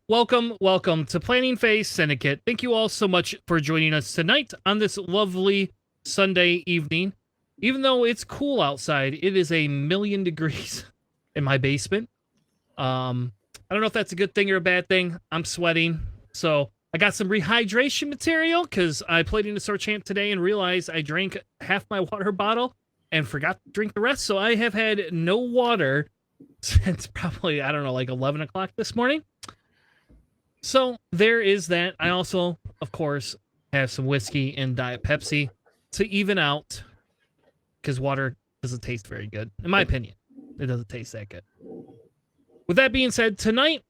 welcome to Planning Phase Syndicate. Thank you all so much for joining us tonight on this lovely Sunday evening. Even though it's cool outside, it is 1,000,000 degrees in my basement. I don't know if that's a good thing or a bad thing. I'm sweating, so I got some rehydration material because I played in the Store Champ today and realized I drank half my water bottle and forgot to drink the rest, so I have had no water since probably, I don't know, like 11 o'clock this morning. So there is that. I also, of course, have some whiskey and Diet Pepsi to even out because water doesn't taste very good. In my opinion, it doesn't taste that good. With that being said, tonight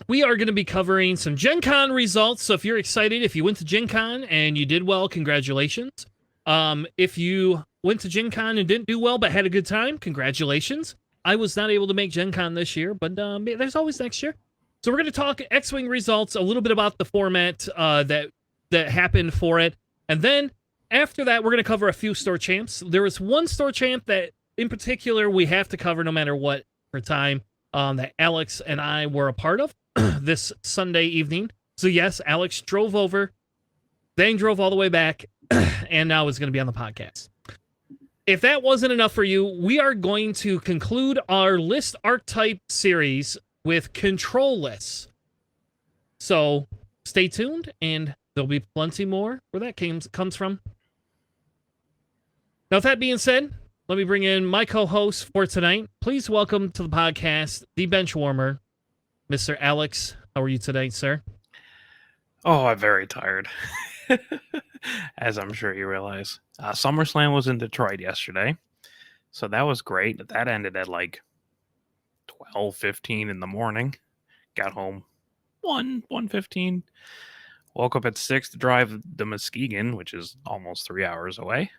we are going to be covering some Gencon results. So if you're excited, if you went to Gencon and you did well, congratulations. If you went to Gencon and didn't do well but had a good time, congratulations. I was not able to make Gencon this year, but there's always next year. So we're going to talk X-Wing results, a little bit about the format that happened for it. And then after that, we're going to cover a few store champs. There is one store champ that in particular we have to cover no matter what for time that Alex and I were a part of this Sunday evening. So yes, Alex drove over, then drove all the way back, and now is going to be on the podcast. If that wasn't enough for you, we are going to conclude our List Archetype series with control lists. So stay tuned, and there'll be plenty more where that comes from. Now, with that being said, let me bring in my co-host for tonight. Please welcome to the podcast, the bench warmer, Mr. Alex. How are you tonight, sir? Oh, I'm very tired. As I'm sure you realize. SummerSlam was in Detroit yesterday, so that was great. That ended at like 12:15 in the morning. Got home 1:15. Woke up at 6 to drive to Muskegon, which is almost 3 hours away.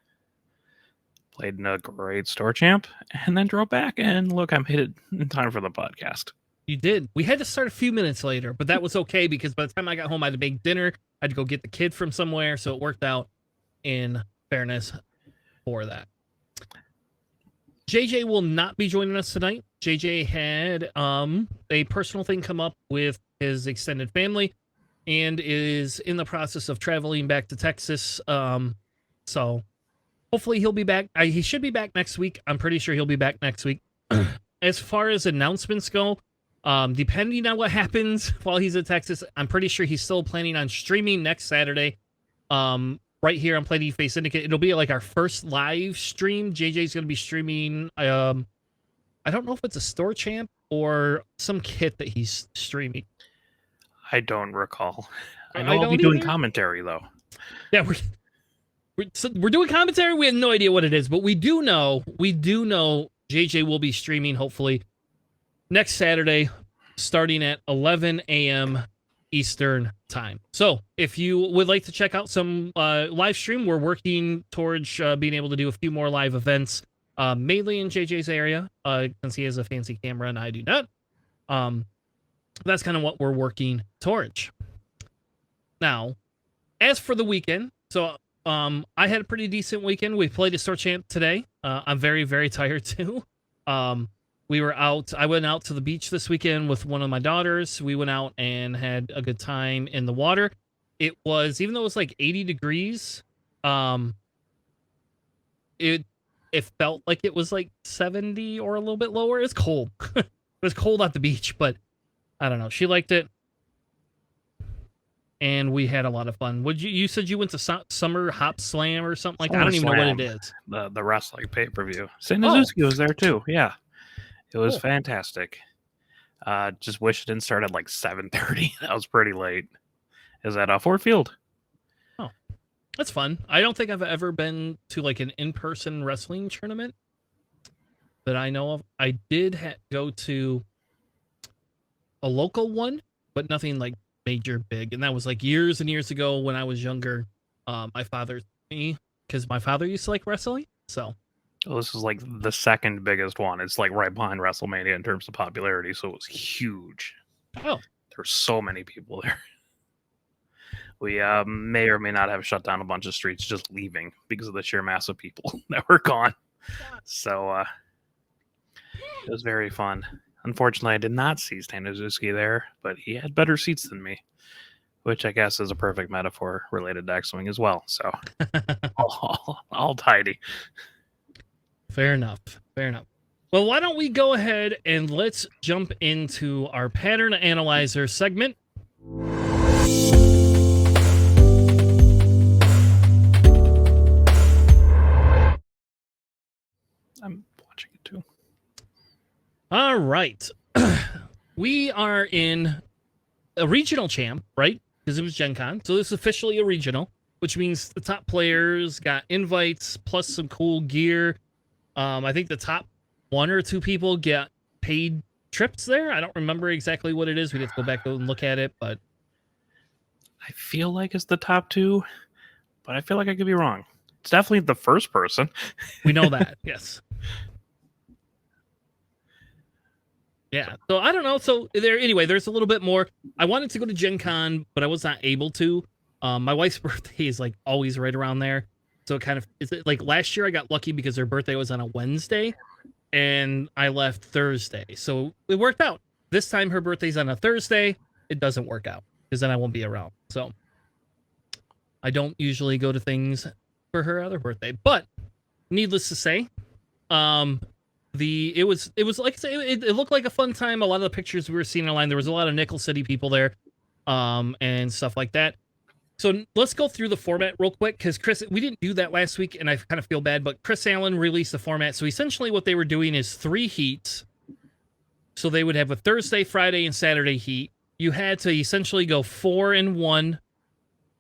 Played in a great store champ, and then drove back. And look, I'm hit in time for the podcast. You did. We had to start a few minutes later, but that was okay because by the time I got home, I had to make dinner. I had to go get the kid from somewhere, so it worked out in fairness for that. JJ will not be joining us tonight. JJ had a personal thing come up with his extended family and is in the process of traveling back to Texas. So hopefully he'll be back. He should be back next week. I'm pretty sure he'll be back next week. As far as announcements go, depending on what happens while he's in Texas, I'm pretty sure he's still planning on streaming next Saturday. Right here on Planning Phase Syndicate. It'll be like our first live stream. JJ's going to be streaming. I don't know if it's a store champ or some kit that he's streaming. I don't recall. I know I'll be doing commentary though. Yeah, we're doing commentary. We have no idea what it is, but we do know JJ will be streaming hopefully next Saturday, starting at 11 a.m. Eastern time. So if you would like to check out some live stream, we're working towards being able to do a few more live events, mainly in JJ's area, since he has a fancy camera and I do not. That's kind of what we're working towards. Now, as for the weekend, so I had a pretty decent weekend. We played a store champ today. I'm very, very tired too. We were out. I went out to the beach this weekend with one of my daughters. We went out and had a good time in the water. It was, even though it was like 80 degrees, it felt like it was like 70 or a little bit lower. It's cold. It was cold at the beach, but I don't know. She liked it. And we had a lot of fun. You said you went to Summer Hop Slam or something like that? I don't even know what it is. The wrestling pay-per-view. St. Nizuki was there too. Yeah. It was fantastic. Just wish it didn't start at like 7:30. That was pretty late. Is that Ford Field? Oh, that's fun. I don't think I've ever been to like an in-person wrestling tournament that I know of. I did go to a local one, but nothing like major big. And that was like years and years ago when I was younger. My father took me because my father used to like wrestling. So. Well, this is like the second biggest one. It's like right behind WrestleMania in terms of popularity, so it was huge. Oh. There's so many people there. We may or may not have shut down a bunch of streets just leaving because of the sheer mass of people that were gone. So it was very fun. Unfortunately, I did not see Staniszewski there, but he had better seats than me, which I guess is a perfect metaphor related to X-Wing as well. So all tidy. Fair enough. Fair enough. Well, why don't we go ahead and let's jump into our pattern analyzer segment. I'm watching it too. All right. We are in a regional champ, right? Because it was Gen Con. So this is officially a regional, which means the top players got invites plus some cool gear. I think the top 1 or 2 people get paid trips there. I don't remember exactly what it is. We'd have to go back and look at it, but I feel like it's the top 2, but I feel like I could be wrong. It's definitely the first person. We know that, yes. Yeah, so I don't know. So anyway, there's a little bit more. I wanted to go to Gen Con, but I was not able to. My wife's birthday is like always right around there. So it kind of, is it like last year I got lucky because her birthday was on a Wednesday and I left Thursday. So it worked out. This time her birthday's on a Thursday. It doesn't work out because then I won't be around. So I don't usually go to things for her other birthday. But needless to say, it was like I say, it looked like a fun time. A lot of the pictures we were seeing online, there was a lot of Nickel City people there, and stuff like that. So let's go through the format real quick because Chris, we didn't do that last week, and I kind of feel bad. But Chris Allen released the format, so essentially what they were doing is 3 heats. So they would have a Thursday, Friday, and Saturday heat. You had to essentially go 4-1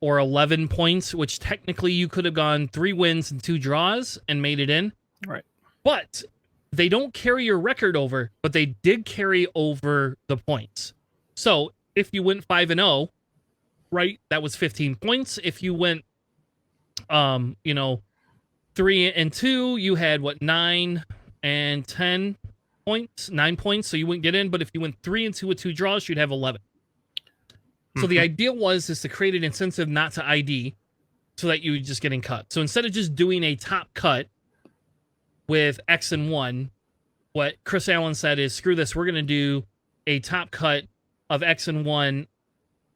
or 11 points, which technically you could have gone 3 wins and 2 draws and made it in. Right. But they don't carry your record over, but they did carry over the points. So if you went 5-0, right, that was 15 points. If you went, 3-2, you had 9 and 10 points, 9 points. So you wouldn't get in. But if you went 3-2 with 2 draws, you'd have 11. So the idea is to create an incentive not to ID so that you would just getting cut. So instead of just doing a top cut with X and 1, what Chris Allen said is, screw this, we're going to do a top cut of X and 1,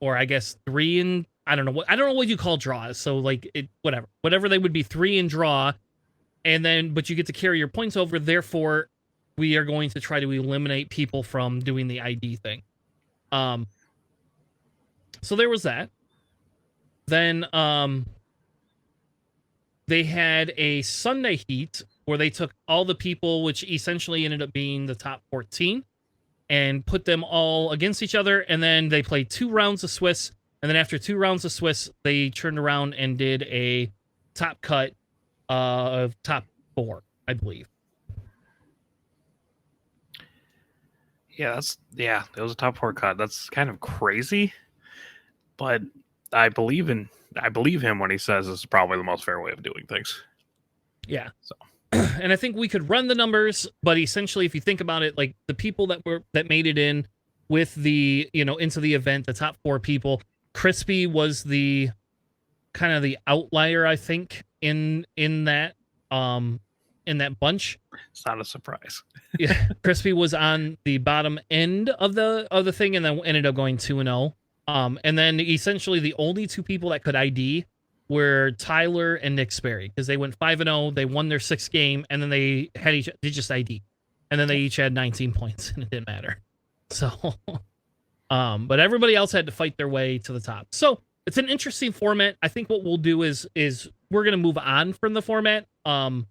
or I guess 3 and, I don't know what you call draws. So like whatever they would be, 3 and draw. And then, but you get to carry your points over. Therefore, we are going to try to eliminate people from doing the ID thing. So there was that. Then they had a Sunday heat where they took all the people, which essentially ended up being the top 14, and put them all against each other. And then they played 2 rounds of Swiss. And then after 2 rounds of Swiss, they turned around and did a top cut of top 4, I believe. Yeah, it was a top 4 cut. That's kind of crazy. But I believe him when he says this is probably the most fair way of doing things. Yeah. So, and I think we could run the numbers, but essentially, if you think about it, like the people that made it in with the into the event, the top 4 people, Crispy was the kind of the outlier, I think, in that bunch. It's not a surprise. Yeah, Crispy was on the bottom end of the thing, and then ended up going 2-0. And then essentially the only 2 people that could ID were Tyler and Nick Sperry, because they went 5-0. They won their 6th game, and then they just ID, and then they each had 19 points, and it didn't matter. So, but everybody else had to fight their way to the top. So it's an interesting format. I think what we'll do is we're gonna move on from the format. I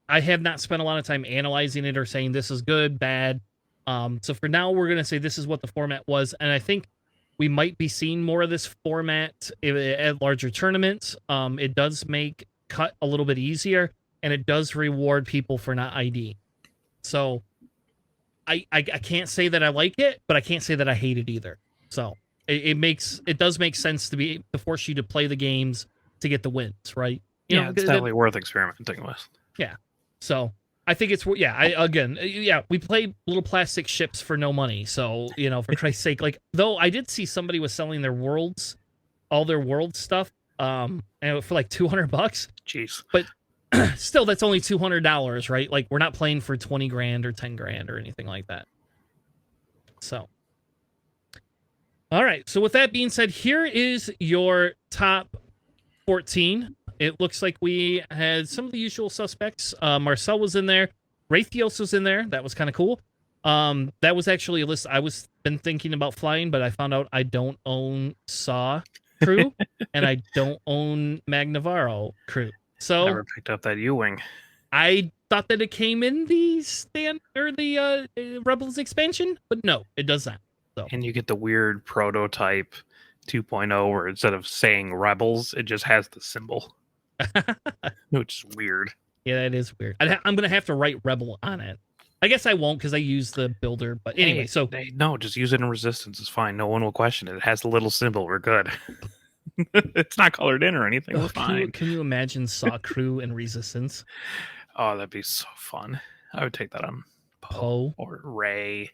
have not spent a lot of time analyzing it or saying this is good, bad. So for now, we're gonna say this is what the format was, and I think we might be seeing more of this format at larger tournaments. It does make cut a little bit easier, and it does reward people for not ID. So I can't say that I like it, but I can't say that I hate it either. So it does make sense to force you to play the games to get the wins, right? It's definitely worth experimenting with. Yeah. So I think it's, we play little plastic ships for no money. So, for Christ's sake, though I did see somebody was selling all their world stuff, and for like $200. Jeez. But still, that's only $200, right? Like, we're not playing for 20 grand or 10 grand or anything like that. So, all right. So with that being said, here is your top 14. It looks like we had some of the usual suspects. Marcel was in there. Raytheos was in there. That was kind of cool. That was actually a list I was been thinking about flying, but I found out I don't own Saw crew and I don't own Magnavaro crew. So Never picked up that U-Wing. I thought that it came in the Rebels expansion, but no, it does not. So. And you get the weird prototype 2.0 where instead of saying Rebels, it just has the symbol, which is weird. Yeah, that is weird. I'm going to have to write Rebel on it. I guess I won't because I use the builder. But anyway, no, just use it in Resistance. It's fine. No one will question it. It has the little symbol. We're good. It's not colored in or anything. We're fine. Can you imagine Saw crew and Resistance? Oh, that'd be so fun. I would take that on Poe or Ray.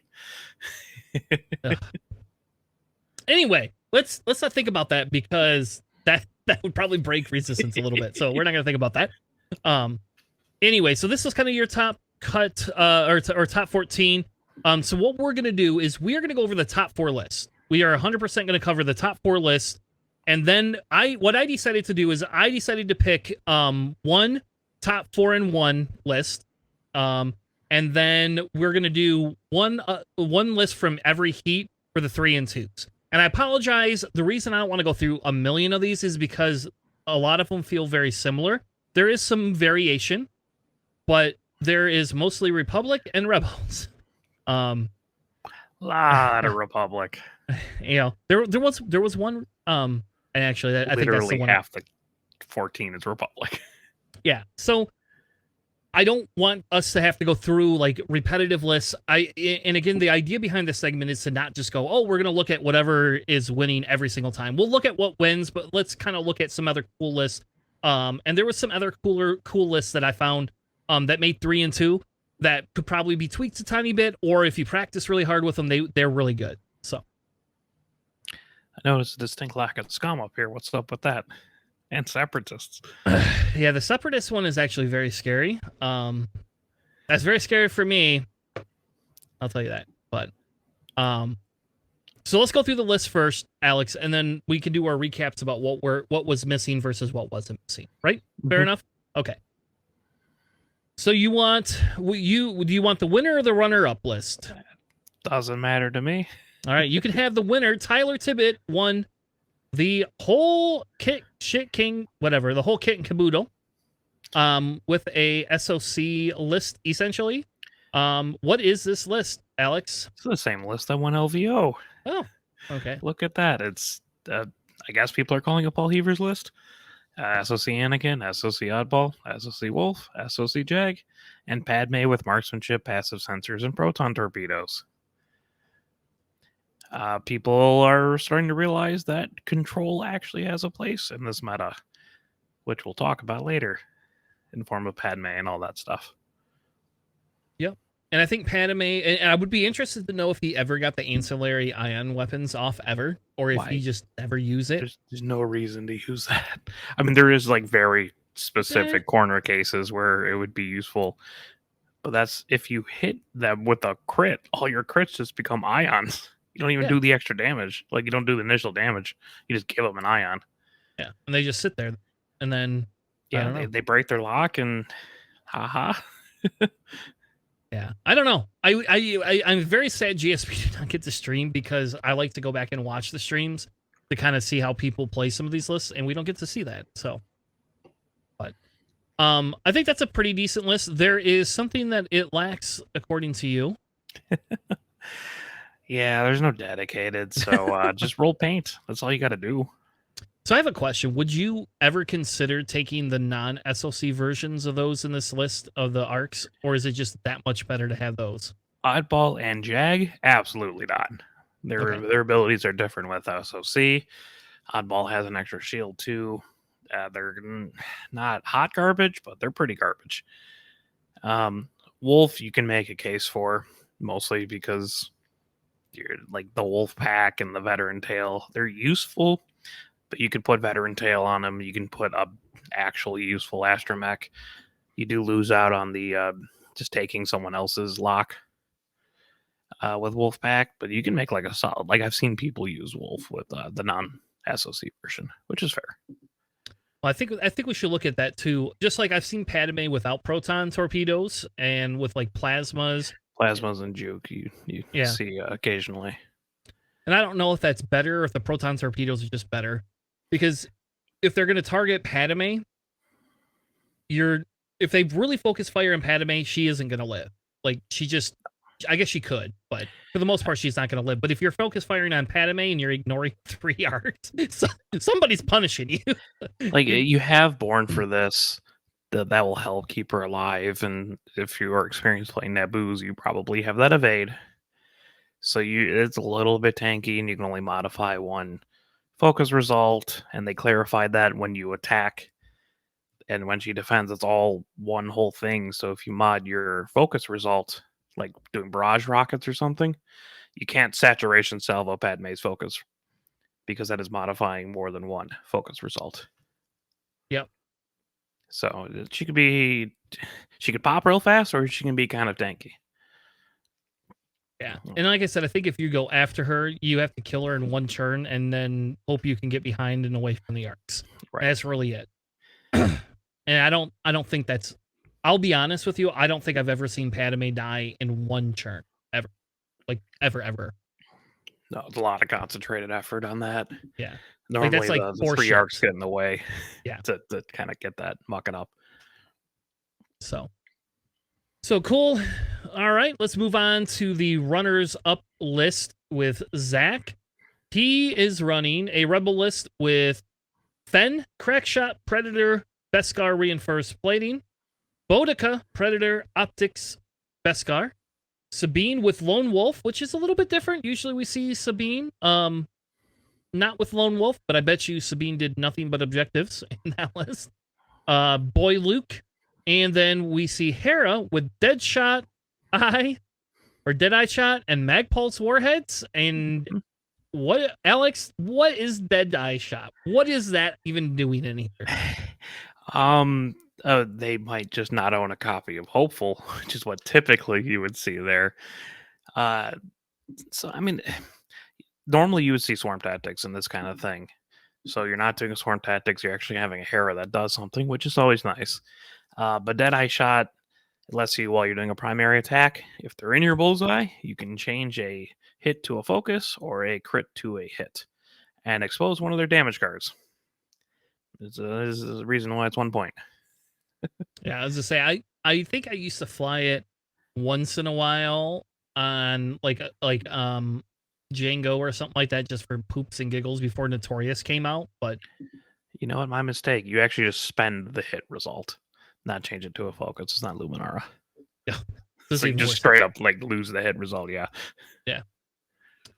Anyway, let's not think about that because that would probably break Resistance a little bit. So we're not going to think about that. Anyway, so this was kind of your top cut or top 14. So what we're going to do is we are going to go over the top 4 lists. We are 100% going to cover the top 4 lists. And then what I decided to do is I decided to pick one top 4 in 1 list. And then we're going to do one list from every heat for the 3 and 2s. And I apologize. The reason I don't want to go through a million of these is because a lot of them feel very similar. There is some variation, but there is mostly Republic and Rebels. Lot of Republic. You know, there was one. And actually, I think that's the one. Half the 14 is Republic. Yeah. So I don't want us to have to go through like repetitive lists. And again, the idea behind this segment is to not just go, oh, we're going to look at whatever is winning every single time. We'll look at what wins, but let's kind of look at some other cool lists. And there was some other cool lists that I found that made 3 and 2 that could probably be tweaked a tiny bit, or if you practice really hard with them, they're really good. So I noticed a distinct lack of scum up here. What's up with that? And separatists. Yeah, the separatist one is actually very scary. That's very scary for me. I'll tell you that. But so let's go through the list first, Alex, and then we can do our recaps about what was missing versus what wasn't missing. Right? Fair enough. Okay. So do you want the winner or the runner-up list? Doesn't matter to me. All right, you can have the winner. Tyler Tibbett won the whole kit and caboodle, with a SOC list essentially. What is this list, Alex? It's the same list that won LVO. Oh, okay. Look at that. It's I guess people are calling it Paul Heaver's list. SOC Anakin, SOC Oddball, SOC Wolf, SOC Jag, and Padme with marksmanship, passive sensors, and proton torpedoes. People are starting to realize that control actually has a place in this meta, which we'll talk about later in the form of Padme and all that stuff. Yep. And I think Padme, and I would be interested to know if he ever got the ancillary ion weapons off ever, or if he just never used it. There's no reason to use that. I mean, there is like very specific corner cases where it would be useful, but that's if you hit them with a crit, all your crits just become ions. You don't even do the extra damage. Like, you don't do the initial damage. You just give them an ion. Yeah, and they just sit there, and then they break their lock, and haha. Yeah, I don't know. I'm very sad GSP did not get to stream because I like to go back and watch the streams to kind of see how people play some of these lists, and we don't get to see that. So, but I think that's a pretty decent list. There is something that it lacks, according to you. Yeah, there's no dedicated, so just roll paint. That's all you got to do. So I have a question. Would you ever consider taking the non-SOC versions of those in this list of the arcs, or is it just that much better to have those? Oddball and Jag? Absolutely not. Their abilities are different with SOC. Oddball has an extra shield too. They're not hot garbage, but they're pretty garbage. Wolf, you can make a case for, mostly because you're like the Wolf Pack and the Veteran Tail. They're useful, but you could put Veteran Tail on them. You can put a actually useful astromech. You do lose out on the just taking someone else's lock. with Wolfpack, but you can make like a solid. Like I've seen people use Wolf with the non-SOC version, which is fair. Well, I think we should look at that too. Just like I've seen Padme without proton torpedoes and with like plasmas. Plasmas and juke you see occasionally. And I don't know if that's better or if the proton torpedoes are just better. Because if they're going to target Padme, if they really focus fire on Padme, she isn't going to live. Like, I guess she could, but for the most part, she's not going to live. But if you're focus firing on Padme and you're ignoring 3 yards, somebody's punishing you. Like, you have Born for this. That will help keep her alive. And if you are experienced playing Naboos, you probably have that evade. So it's a little bit tanky, and you can only modify one focus result. And they clarified that when you attack and when she defends, it's all one whole thing. So if you mod your focus result, like doing barrage rockets or something, you can't saturation salvo Padme's focus because that is modifying more than one focus result. Yep. So she could pop real fast, or she can be kind of tanky. Yeah. And like I said, I think if you go after her, you have to kill her in one turn and then hope you can get behind and away from the arcs. Right. That's really it. And I don't think that's, I'll be honest with you, I don't think I've ever seen Padme die in one turn. Ever. Like, ever. No, it's a lot of concentrated effort on that. Yeah. Normally that's like the 3 arcs get in the way. Yeah. To kind of get that mucking up. So cool. All right, let's move on to the runners up list with Zach. He is running a rebel list with Fen, Crackshot, Predator, Beskar reinforced plating, Boudica, Predator, Optics, Beskar, Sabine with Lone Wolf, which is a little bit different. Usually we see Sabine, not with Lone Wolf, but I bet you Sabine did nothing but objectives in that list. Boy Luke, and then we see Hera with Deadeye Shot and Magpulse warheads. And what, Alex? What is Deadeye Shot? What is that even doing in here? They might just not own a copy of Hopeful, which is what typically you would see there. So I mean, normally you would see Swarm Tactics in this kind of thing. So you're not doing a Swarm Tactics, you're actually having a Hera that does something, which is always nice. But Deadeye Shot, it lets you, while you're doing a primary attack, if they're in your bullseye, you can change a hit to a focus or a crit to a hit and expose one of their damage cards. This is the reason why it's 1 point. Yeah, I was to say, I think I used to fly it once in a while on like Django or something like that, just for poops and giggles before Notorious came out. But you know what? My mistake. You actually just spend the hit result, not change it to a focus. It's not Luminara. Yeah, so you just straight up like lose the hit result. Yeah. Yeah.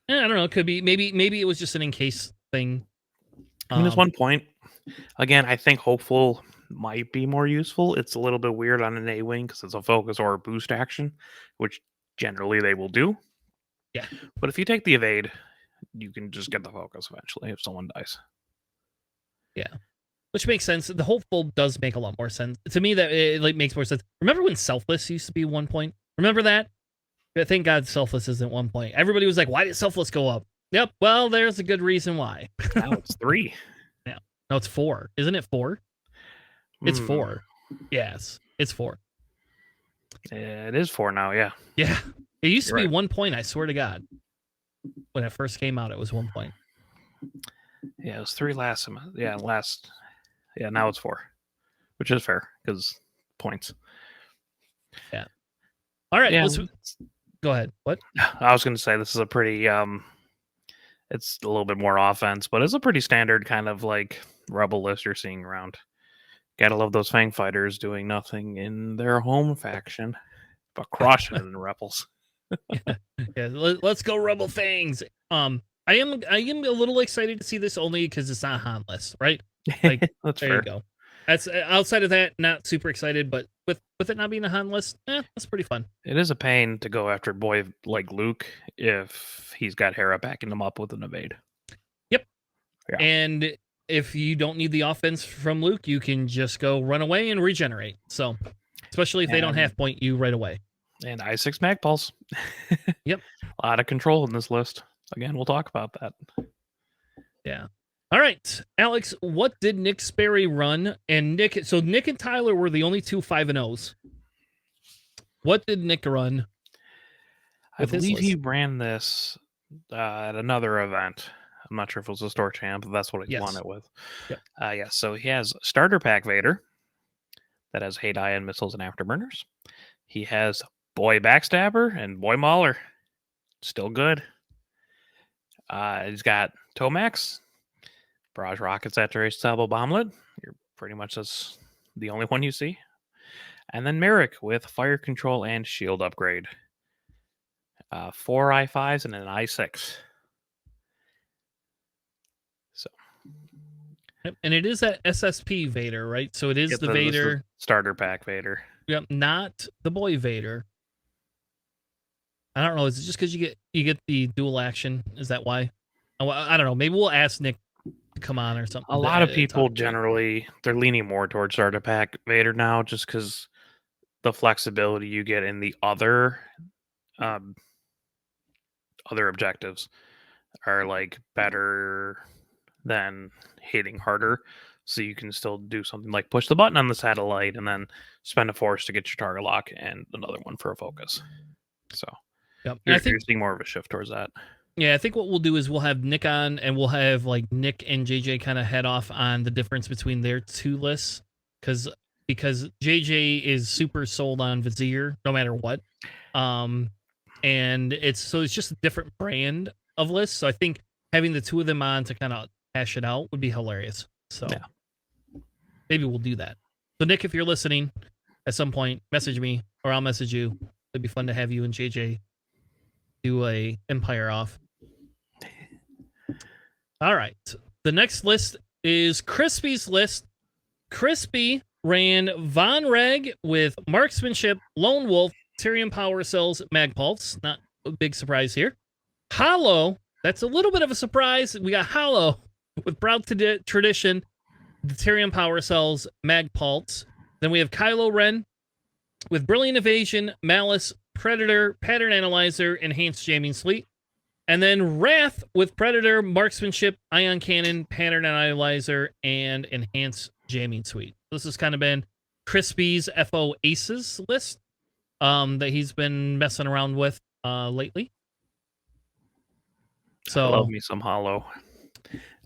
And I don't know. It could be maybe it was just an in case thing. I mean, there's 1 point. Again, I think Hopeful might be more useful. It's a little bit weird on an A-Wing because it's a focus or a boost action, which generally they will do. Yeah. But if you take the evade, you can just get the focus eventually if someone dies. Yeah. Which makes sense. The Hopeful does make a lot more sense. To me, that it like makes more sense. Remember when Selfless used to be 1 point? Remember that? Thank God Selfless isn't 1 point. Everybody was like, why did Selfless go up? Yep, well, there's a good reason why. Now it's 3. Yeah. No, it's 4. Isn't it 4? It's 4. Yes, it's 4. It is 4 now, yeah. Yeah. It used to be 1 point, I swear to God. When it first came out, it was 1 point. Yeah, it was 3 last. Yeah, now it's 4. Which is fair, because points. Yeah. All right, yeah. let's go ahead. What? I was going to say, this is a pretty, it's a little bit more offense, but it's a pretty standard kind of like rebel list you're seeing around. Gotta love those Fang fighters doing nothing in their home faction, but crushing it in rebels. Yeah, let's go Rebel Fangs. I am a little excited to see this only because it's not Han list, right? Like that's there fair. You go. That's outside of that, not super excited, but with it not being a Han list, that's pretty fun. It is a pain to go after a boy like Luke if he's got Hera backing him up with an evade. Yep. Yeah. And if you don't need the offense from Luke, you can just go run away and regenerate. So, especially if they don't half point you right away. And I6 Magpulse. Yep. A lot of control in this list. Again, we'll talk about that. Yeah. All right, Alex, what did Nick Sperry run? And Nick and Tyler were the only two 5-0s. What did Nick run? I believe he ran this at another event. I'm not sure if it was a store champ, but that's what he won it with. Yep. Yeah, so he has Starter Pack Vader that has Hate Eye and Missiles and Afterburners. He has Boy Backstabber and Boy Mauler. Still good. He's got Tomax, Barrage Rockets at Race Sabo Bomblet. You're pretty much just the only one you see. And then Merrick with Fire Control and Shield Upgrade. 4 I5s and an I6. So. Yep. And it is that SSP Vader, right? So it is the Vader. Starter Pack Vader. Yep, not the Boy Vader. I don't know. Is it just because you get the dual action? Is that why? I don't know. Maybe we'll ask Nick to come on or something. A lot of people generally they're leaning more towards Starter Pack Vader now, just because the flexibility you get in the other objectives are like better than hitting harder. So you can still do something like push the button on the satellite and then spend a force to get your target lock and another one for a focus. So yep. you're seeing more of a shift towards that. Yeah, I think what we'll do is we'll have Nick on, and we'll have like Nick and JJ kind of head off on the difference between their two lists, because JJ is super sold on Vizier no matter what, and it's just a different brand of lists. So I think having the two of them on to kind of hash it out would be hilarious. So yeah. Maybe we'll do that. So Nick, if you're listening, at some point, message me or I'll message you. It'd be fun to have you and JJ do a Empire off. All right. The next list is Crispy's list. Crispy ran Von Reg with Marksmanship, Lone Wolf, Tyrion Power Cells, Magpulse. Not a big surprise here. Hollow. That's a little bit of a surprise. We got Hollow with Proud Tradition, the Tyrion Power Cells, Magpulse. Then we have Kylo Ren with Brilliant Evasion, Malice, Predator, Pattern Analyzer, Enhanced Jamming Suite. And then Wrath with Predator, Marksmanship, Ion Cannon, Pattern Analyzer, and Enhanced Jamming Suite. This has kind of been Crispy's FO Aces list that he's been messing around with lately. So I love me some Hollow.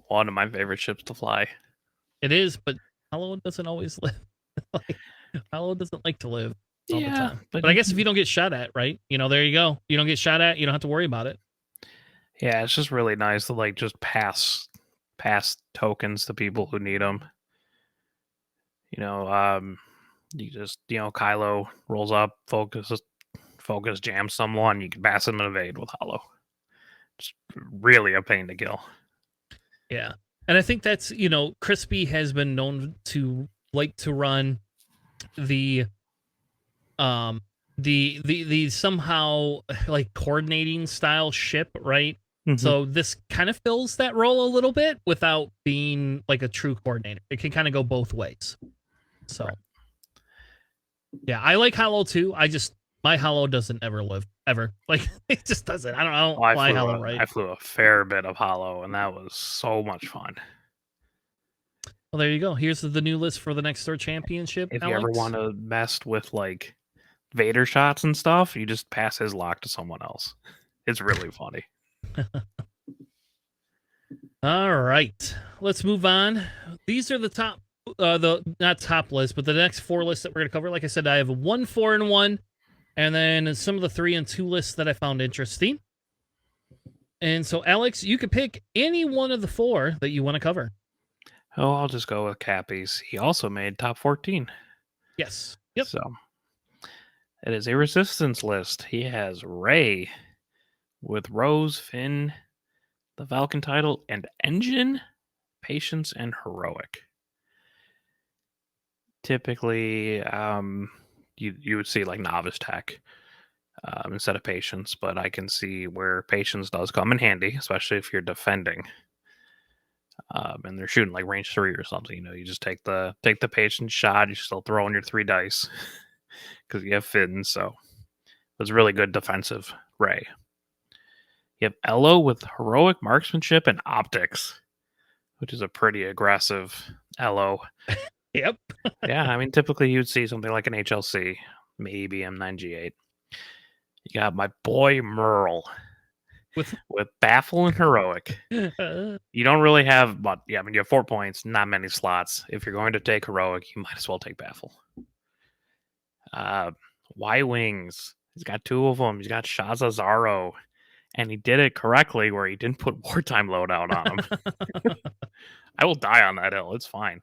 One of my favorite ships to fly. It is, but Hollow doesn't always live. Hollow doesn't like to live all the time. But I guess if you don't get shot at, right? There you go. You don't get shot at, you don't have to worry about it. Yeah, it's just really nice to like just pass tokens to people who need them. You just Kylo rolls up, focus, jam someone, you can pass him and evade with Hollow. It's really a pain to kill. Yeah, and I think that's Crispy has been known to like to run the somehow like coordinating style ship, right? Mm-hmm. So this kind of fills that role a little bit without being like a true coordinator. It can kind of go both ways. So right. Yeah, I like Hollow too. My Hollow doesn't ever live ever. Like it just doesn't. I don't fly Hollow right. I flew a fair bit of Hollow and that was so much fun. Well, there you go. Here's the new list for the next Store Championship. If Alex. you ever want to mess with like Vader shots and stuff, you just pass his lock to someone else. It's really funny. All right, let's move on. These are the top, not top list, but the next four lists that we're going to cover. Like I said, I have 1, 4, and 1, and then some of the 3 and 2 lists that I found interesting. And so, Alex, you could pick any one of the 4 that you want to cover. Oh, I'll just go with Cappy's. He also made top 14. Yes. Yep. So it is a resistance list. He has Rey with Rose, Finn, the Falcon title, and Engine, Patience, and Heroic. Typically, you would see like Novice Tech instead of Patience, but I can see where Patience does come in handy, especially if you're defending. And they're shooting like range 3 or something. You just take the Patience shot. You're still throwing your 3 dice because you have Finn. So It's really good defensive Ray. You have Elo with heroic marksmanship and optics, which is a pretty aggressive Elo. Yep. Yeah, I mean, typically you'd see something like an HLC, maybe M9G8. You got my boy Merle With Baffle and Heroic. You don't really have, but yeah, I mean, you have 4 points, not many slots. If you're going to take Heroic, you might as well take Baffle. Y-Wings. He's got 2 of them. He's got Shaza Zaro. And he did it correctly where he didn't put wartime loadout on him. I will die on that hill. It's fine.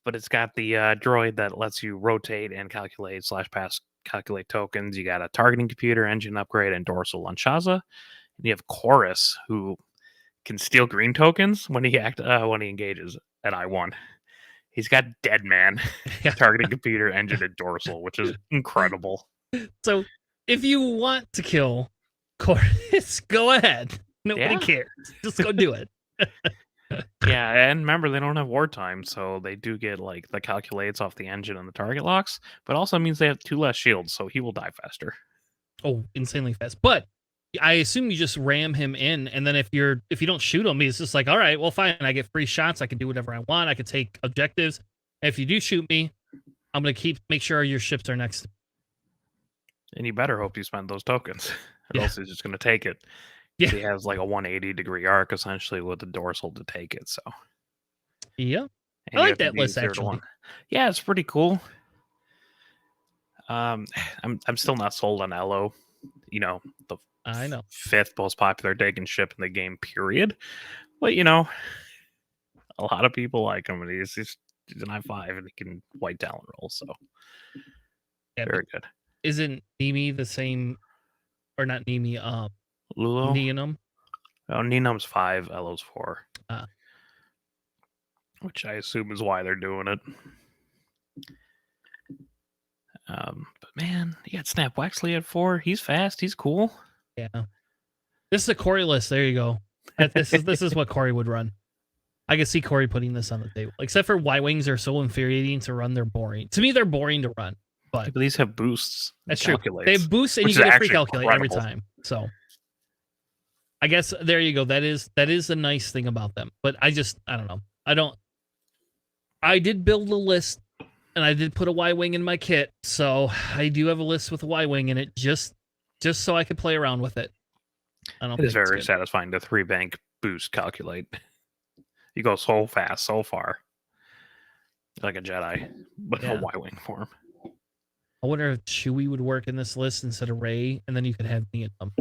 But it's got the droid that lets you rotate and calculate /pass calculate tokens. You got a targeting computer, engine upgrade, and dorsal on Shaza. And you have Chorus, who can steal green tokens when he engages at I1. He's got Dead Man, targeting computer, engine, and dorsal, which is incredible. So if you want to kill Chorus, go ahead. Nobody cares. Just go do it. Yeah, and remember, they don't have wartime, so they do get like the calculates off the engine and the target locks, but also means they have 2 less shields, so he will die faster. Oh, insanely fast. But I assume you just ram him in, and then if you don't shoot him, it's just like, all right, well, fine. I get free shots. I can do whatever I want. I can take objectives. If you do shoot me, I'm gonna make sure your ships are next. And you better hope you spend those tokens, or else he's just gonna take it. Yeah, he has like a 180-degree arc essentially with the dorsal to take it. So yeah, I like that list actually. Yeah, it's pretty cool. I'm still not sold on Elo. You know, the I know 5th most popular Dagon ship in the game, period. But you know, a lot of people like him, and he's an I5 and he can white talent roll. So yeah, very good. Isn't Nimi the same, or not Nimi? Lulo? Neonum? Oh, Neonum's 5, Elo's 4. Which I assume is why they're doing it. But man, you got Snap Wexley at 4. He's fast. He's cool. Yeah. This is a Corey list. There you go. This is what Corey would run. I can see Corey putting this on the table. Except for Y-Wings are so infuriating to run. They're boring. To me, they're boring to run. But these have boosts. That's true. They have boosts and you get a free calculate every time. So I guess there you go. That is the nice thing about them. But I don't know. I did build a list and I did put a Y-Wing in my kit. So I do have a list with a Y-Wing in it just so I could play around with it. It is very satisfying to 3-bank boost calculate. You go so fast, so far. Like a Jedi, but a Y-Wing form. I wonder if Chewie would work in this list instead of Rey, and then you could have me in them.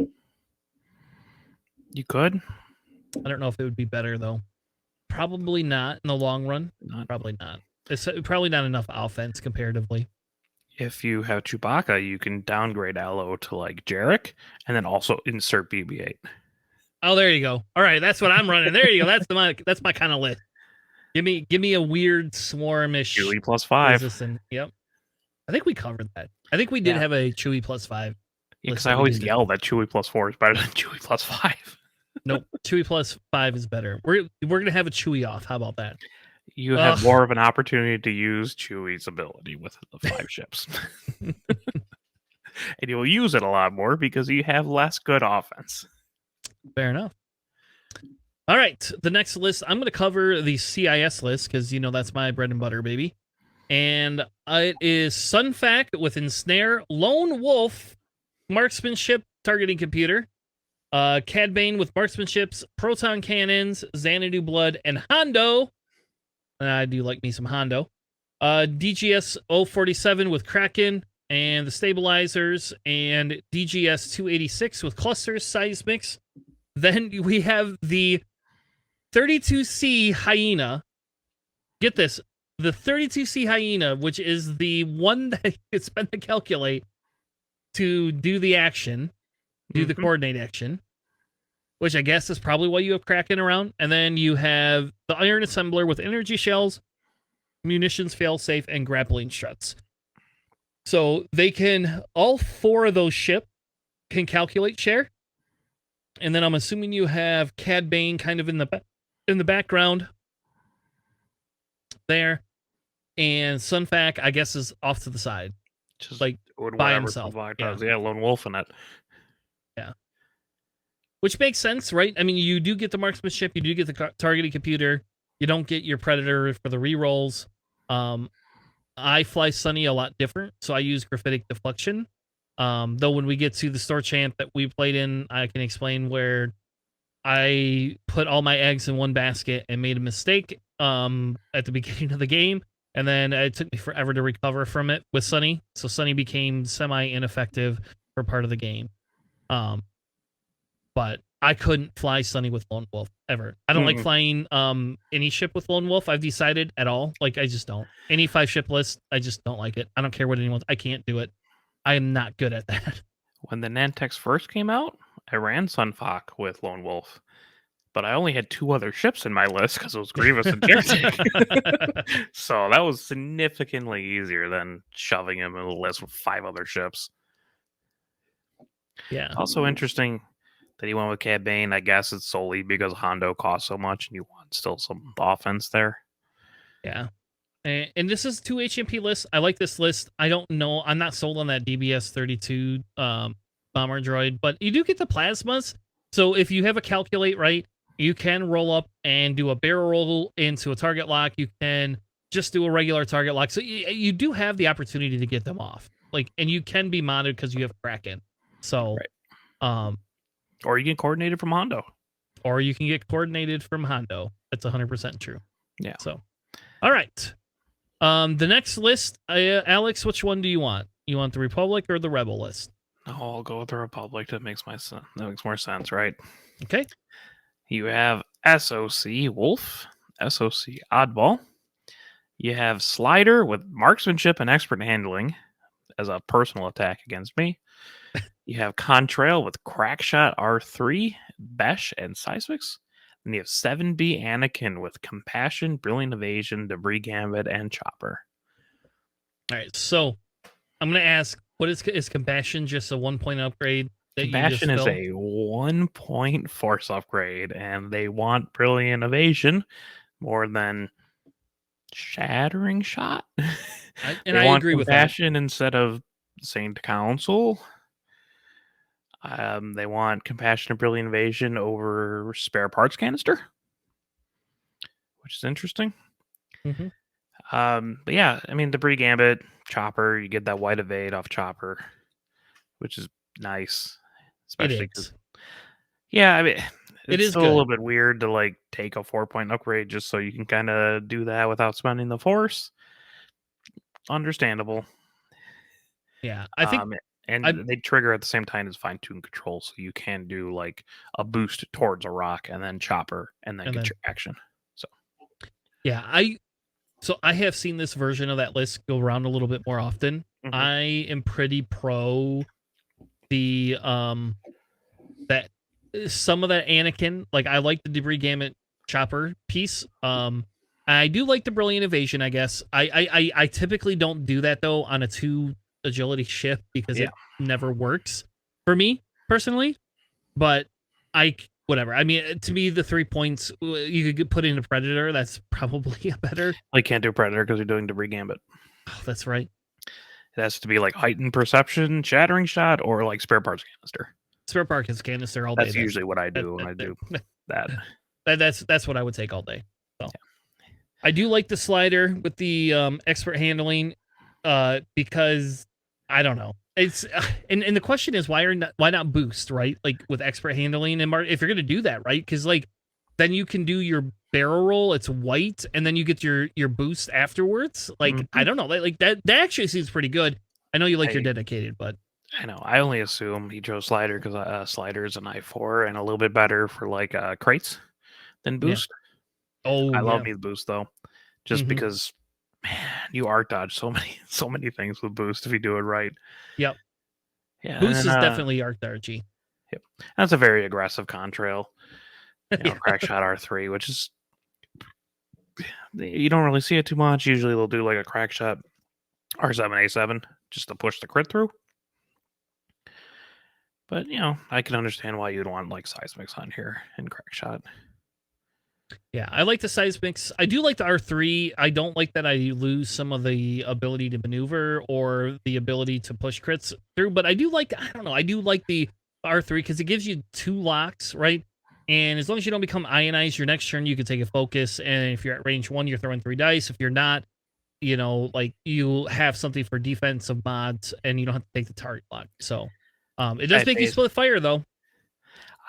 You could. I don't know if it would be better, though. Probably not in the long run. Probably not. It's probably not enough offense comparatively. If you have Chewbacca, you can downgrade Elo to like Jarek, and then also insert BB-8. Oh, there you go. All right, that's what I'm running. There you go. That's my kind of list. Give me a weird swarmish. Chewie +5. Yep. I think we covered that. I think we did have a Chewie +5. Yeah, because I always yell that Chewie +4 is better than Chewie +5. Nope, Chewie +5 is better. We're gonna have a Chewie off. How about that? You have more of an opportunity to use Chewie's ability with the 5 ships. And you'll use it a lot more because you have less good offense. Fair enough. All right, the next list, I'm going to cover the CIS list because, that's my bread and butter, baby. And it is Sunfac with Ensnare, Lone Wolf, Marksmanship, Targeting Computer, Cad Bane with Marksmanships, Proton Cannons, Xanadu Blood, and Hondo. And I do like me some Hondo. DGS 047 with Kraken and the Stabilizers, and DGS 286 with Clusters, Seismics. Then we have the 32C Hyena. Get this. The 32C Hyena, which is the one that you spend to calculate to do the action, the coordinate action, which I guess is probably why you have Kraken around. And then you have the Iron Assembler with energy shells, munitions, failsafe, and grappling struts. So they can, all 4 of those ships can calculate share. And then I'm assuming you have Cad Bane kind of in the background there. And Sunfac, I guess, is off to the side. Just like doing by whatever himself. Sunfog Yeah. does. Yeah, lone wolf in it. Yeah. Which makes sense, right? I mean, you do get the marksmanship, you do get the targeting computer, you don't get your predator for the rerolls. I fly Sunny a lot different, so I use graphitic deflection. Though when we get to the store champ that we played in, I can explain where I put all my eggs in one basket and made a mistake at the beginning of the game, and then it took me forever to recover from it with Sunny. So Sunny became semi-ineffective for part of the game. But I couldn't fly Sunny with Lone Wolf ever. I don't like flying any ship with Lone Wolf. I've decided at all. Like I just don't. Any 5-ship list, I just don't like it. I don't care what anyone. I can't do it. I am not good at that. When the Nantex first came out, I ran Sunfog with Lone Wolf, but I only had 2 other ships in my list because it was Grievous and Jared. So that was significantly easier than shoving him in the list with 5 other ships. Yeah. Also interesting that he went with Cad Bane. I guess it's solely because Hondo costs so much and you want still some offense there. Yeah. And this is 2 HMP lists. I like this list. I don't know. I'm not sold on that DBS 32 bomber droid, but you do get the plasmas. So if you have a calculate, right, you can roll up and do a barrel roll into a target lock. You can just do a regular target lock. So you do have the opportunity to get them off. Like, and you can be modded because you have Kraken. So, right. Or you get coordinated from Hondo. Or you can get coordinated from Hondo. That's 100% true. Yeah. So, all right. The next list, Alex, which one do you want? You want the Republic or the Rebel list? No, I'll go with the Republic. That makes more sense, right? Okay. You have SOC Wolf, SOC Oddball. You have Slider with marksmanship and expert handling as a personal attack against me. You have Contrail with Crackshot R3, Besh, and Seismics. Then you have 7B Anakin with Compassion, Brilliant Evasion, Debris Gambit, and Chopper. All right, so I'm going to ask, what is Compassion just a 1-point upgrade? Compassion is a 1-point force upgrade, and they want Brilliant Evasion more than Shattering Shot. I agree with that. Compassion instead of Saint Council. They want Compassion and Brilliant Evasion over Spare Parts Canister, which is interesting. Mm-hmm. But yeah, I mean, Debris Gambit, Chopper, you get that white evade off Chopper, which is nice. Especially because, yeah, I mean, it's still a little bit weird to like take a 4-point upgrade just so you can kind of do that without spending the force. Understandable. Yeah, I think. And they trigger at the same time as fine tune control, so you can do like a boost towards a rock and then chopper and then get your action. So yeah, I have seen this version of that list go around a little bit more often. Mm-hmm. I am pretty pro the that some of that Anakin, like I like the Debris Gambit chopper piece. I do like the Brilliant Evasion, I guess. I typically don't do that though on a 2 agility ship because it never works for me personally, but whatever. I mean, to me, the 3 points you could put in a Predator. That's probably a better. I can't do Predator because you're doing Debris Gambit. Oh, that's right. It has to be like heightened perception, shattering shot, or like spare parts canister. Spare parts canister all day. That's usually what I do when I do that. That's what I would take all day. So I do like the Slider with the expert handling, because I don't know. It's and the question is why not boost, right? Like with expert handling and if you're gonna do that, right? Because like then you can do your barrel roll. It's white, and then you get your boost afterwards. Like I don't know, like that actually seems pretty good. I know you like your dedicated, but I know I only assume he chose Slider because Slider is an I4 and a little bit better for like crates than boost. Yeah. Oh, I love me the boost though, just because. Man, you arc dodge so many things with boost if you do it right. Yep. Yeah. Boost is definitely arc dodgy. Yep. That's a very aggressive contrail. Crackshot R3, which is you don't really see it too much. Usually they'll do like a crackshot R7A7 just to push the crit through. But I can understand why you'd want like seismics on here and crackshot. Yeah, I like the size mix. I do like the R3. I don't like that I lose some of the ability to maneuver or the ability to push crits through, but I do like, I don't know, I do like the R3 because it gives you 2 locks, right? And as long as you don't become ionized, your next turn you can take a focus, and if you're at range 1, you're throwing 3 dice. If you're not, like you have something for defensive mods, and you don't have to take the target lock. So it does make you split fire, though.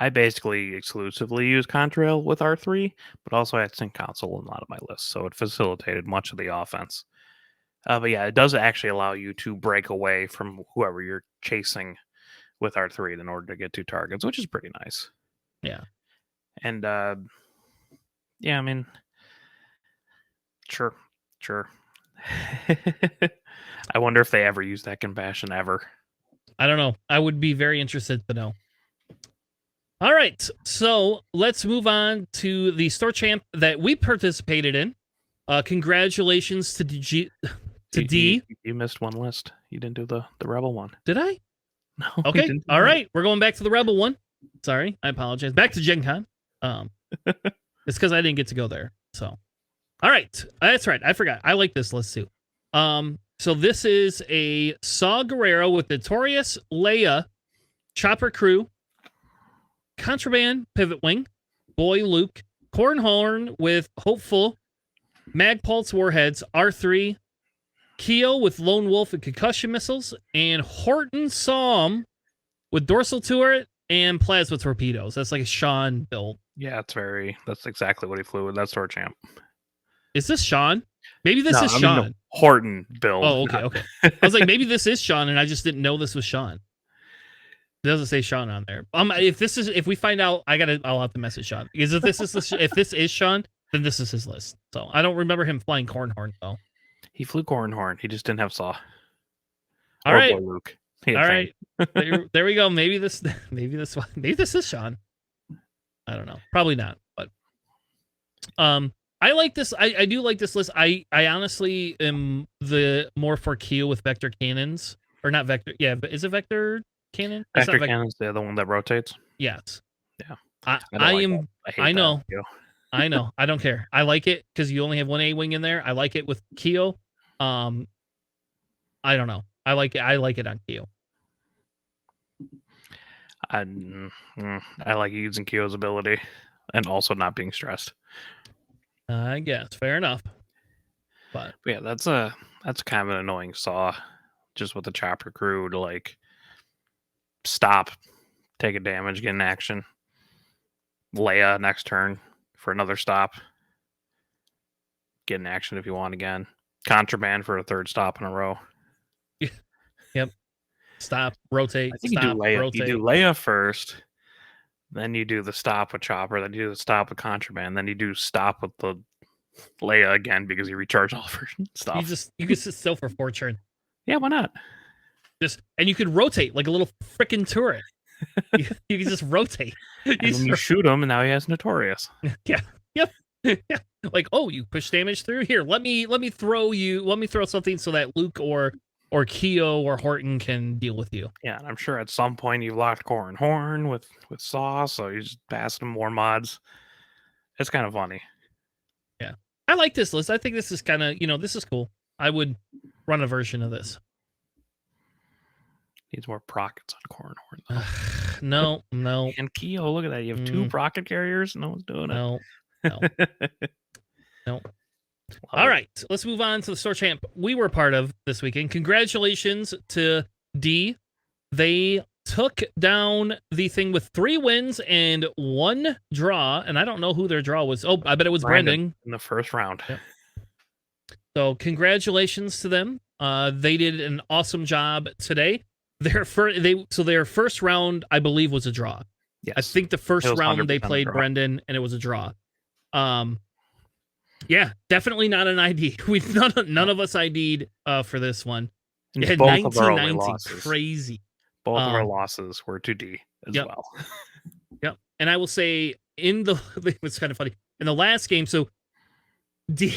I basically exclusively use Contrail with R3, but also I had Sync Console in a lot of my lists, so it facilitated much of the offense. But yeah, it does actually allow you to break away from whoever you're chasing with R3 in order to get 2 targets, which is pretty nice. Yeah. And yeah, I mean, sure. I wonder if they ever use that compassion ever. I don't know. I would be very interested to know. All right, so let's move on to the store champ that we participated in. Congratulations to D. You missed one list. You didn't do the Rebel one. Did I? No. Okay. All right. We're going back to the Rebel one. Sorry. I apologize. Back to Gencon. It's because I didn't get to go there. So, all right. That's right. I forgot. I like this list too. So this is a Saw Gerrera with Notorious, Leia, Chopper Crew, Contraband, Pivot Wing, Boy Luke, Cornhorn with Hopeful, Magpulse Warheads, R3, Keo with Lone Wolf and Concussion Missiles, and Horton Psalm with Dorsal Turret and Plasma Torpedoes. That's like a Sean build. Yeah, that's exactly what he flew with. That's our champ. Is this Sean? Maybe this is Sean. No, Horton build. Oh, okay. I was like, maybe this is Sean, and I just didn't know this was Sean. It doesn't say Sean on there. If we find out, I'll have to message Sean, because if this is Sean, then this is his list. So I don't remember him flying Cornhorn though. He flew Cornhorn. He just didn't have Saw. All right, Luke. All right. there we go. Maybe this is Sean. I don't know. Probably not. But I like this. I do like this list. I honestly am the more for Keo with vector cannons, or not vector. Yeah, but is it vector cannon? Vector cannon's the other one that rotates. Yes. Yeah. I know. I know. I don't care. I like it because you only have one A-wing in there. I like it with Keo. I don't know. I like it on Keo. I like using Keo's ability and also not being stressed. I guess fair enough. But yeah, that's kind of an annoying Saw, just with the Chopper Crew to like stop, take a damage, get an action. Leia next turn for another stop. Get an action if you want again. Contraband for a third stop in a row. Yep. Stop, rotate, I think stop, you do Leia. rotate. You do Leia first, then you do the stop with Chopper, then you do the stop with Contraband, then you do stop with the Leia again because you recharge all of her stuff. You can sit still for 4 turns. Yeah, why not? And you could rotate like a little freaking turret. you can just rotate. And then you shoot him, and now he has Notorious. Yeah. Yep. Yeah. Like, oh, you push damage through here. Let me throw something so that Luke or Keo or Horton can deal with you. Yeah, and I'm sure at some point you've locked Cornhorn with Saw, so you just pass him more mods. It's kind of funny. Yeah. I like this list. I think this is kind of, this is cool. I would run a version of this. Needs more prockets on Cornhorn, though. No. And Keo, look at that. You have 2 procket carriers. No one's doing it. No. All right. Let's move on to the store champ we were part of this weekend. Congratulations to D. They took down the thing with 3 wins and 1 draw. And I don't know who their draw was. Oh, I bet it was Brendan. In the first round. Yep. So congratulations to them. They did an awesome job today. Their first round, I believe, was a draw. Yes. I think the first round they played Brendan, and it was a draw. Yeah, definitely not an ID. None of us ID'd for this one. It had 1990. Crazy. Both of our losses were to D as well. Yep. And I will say it was kind of funny. In the last game, so D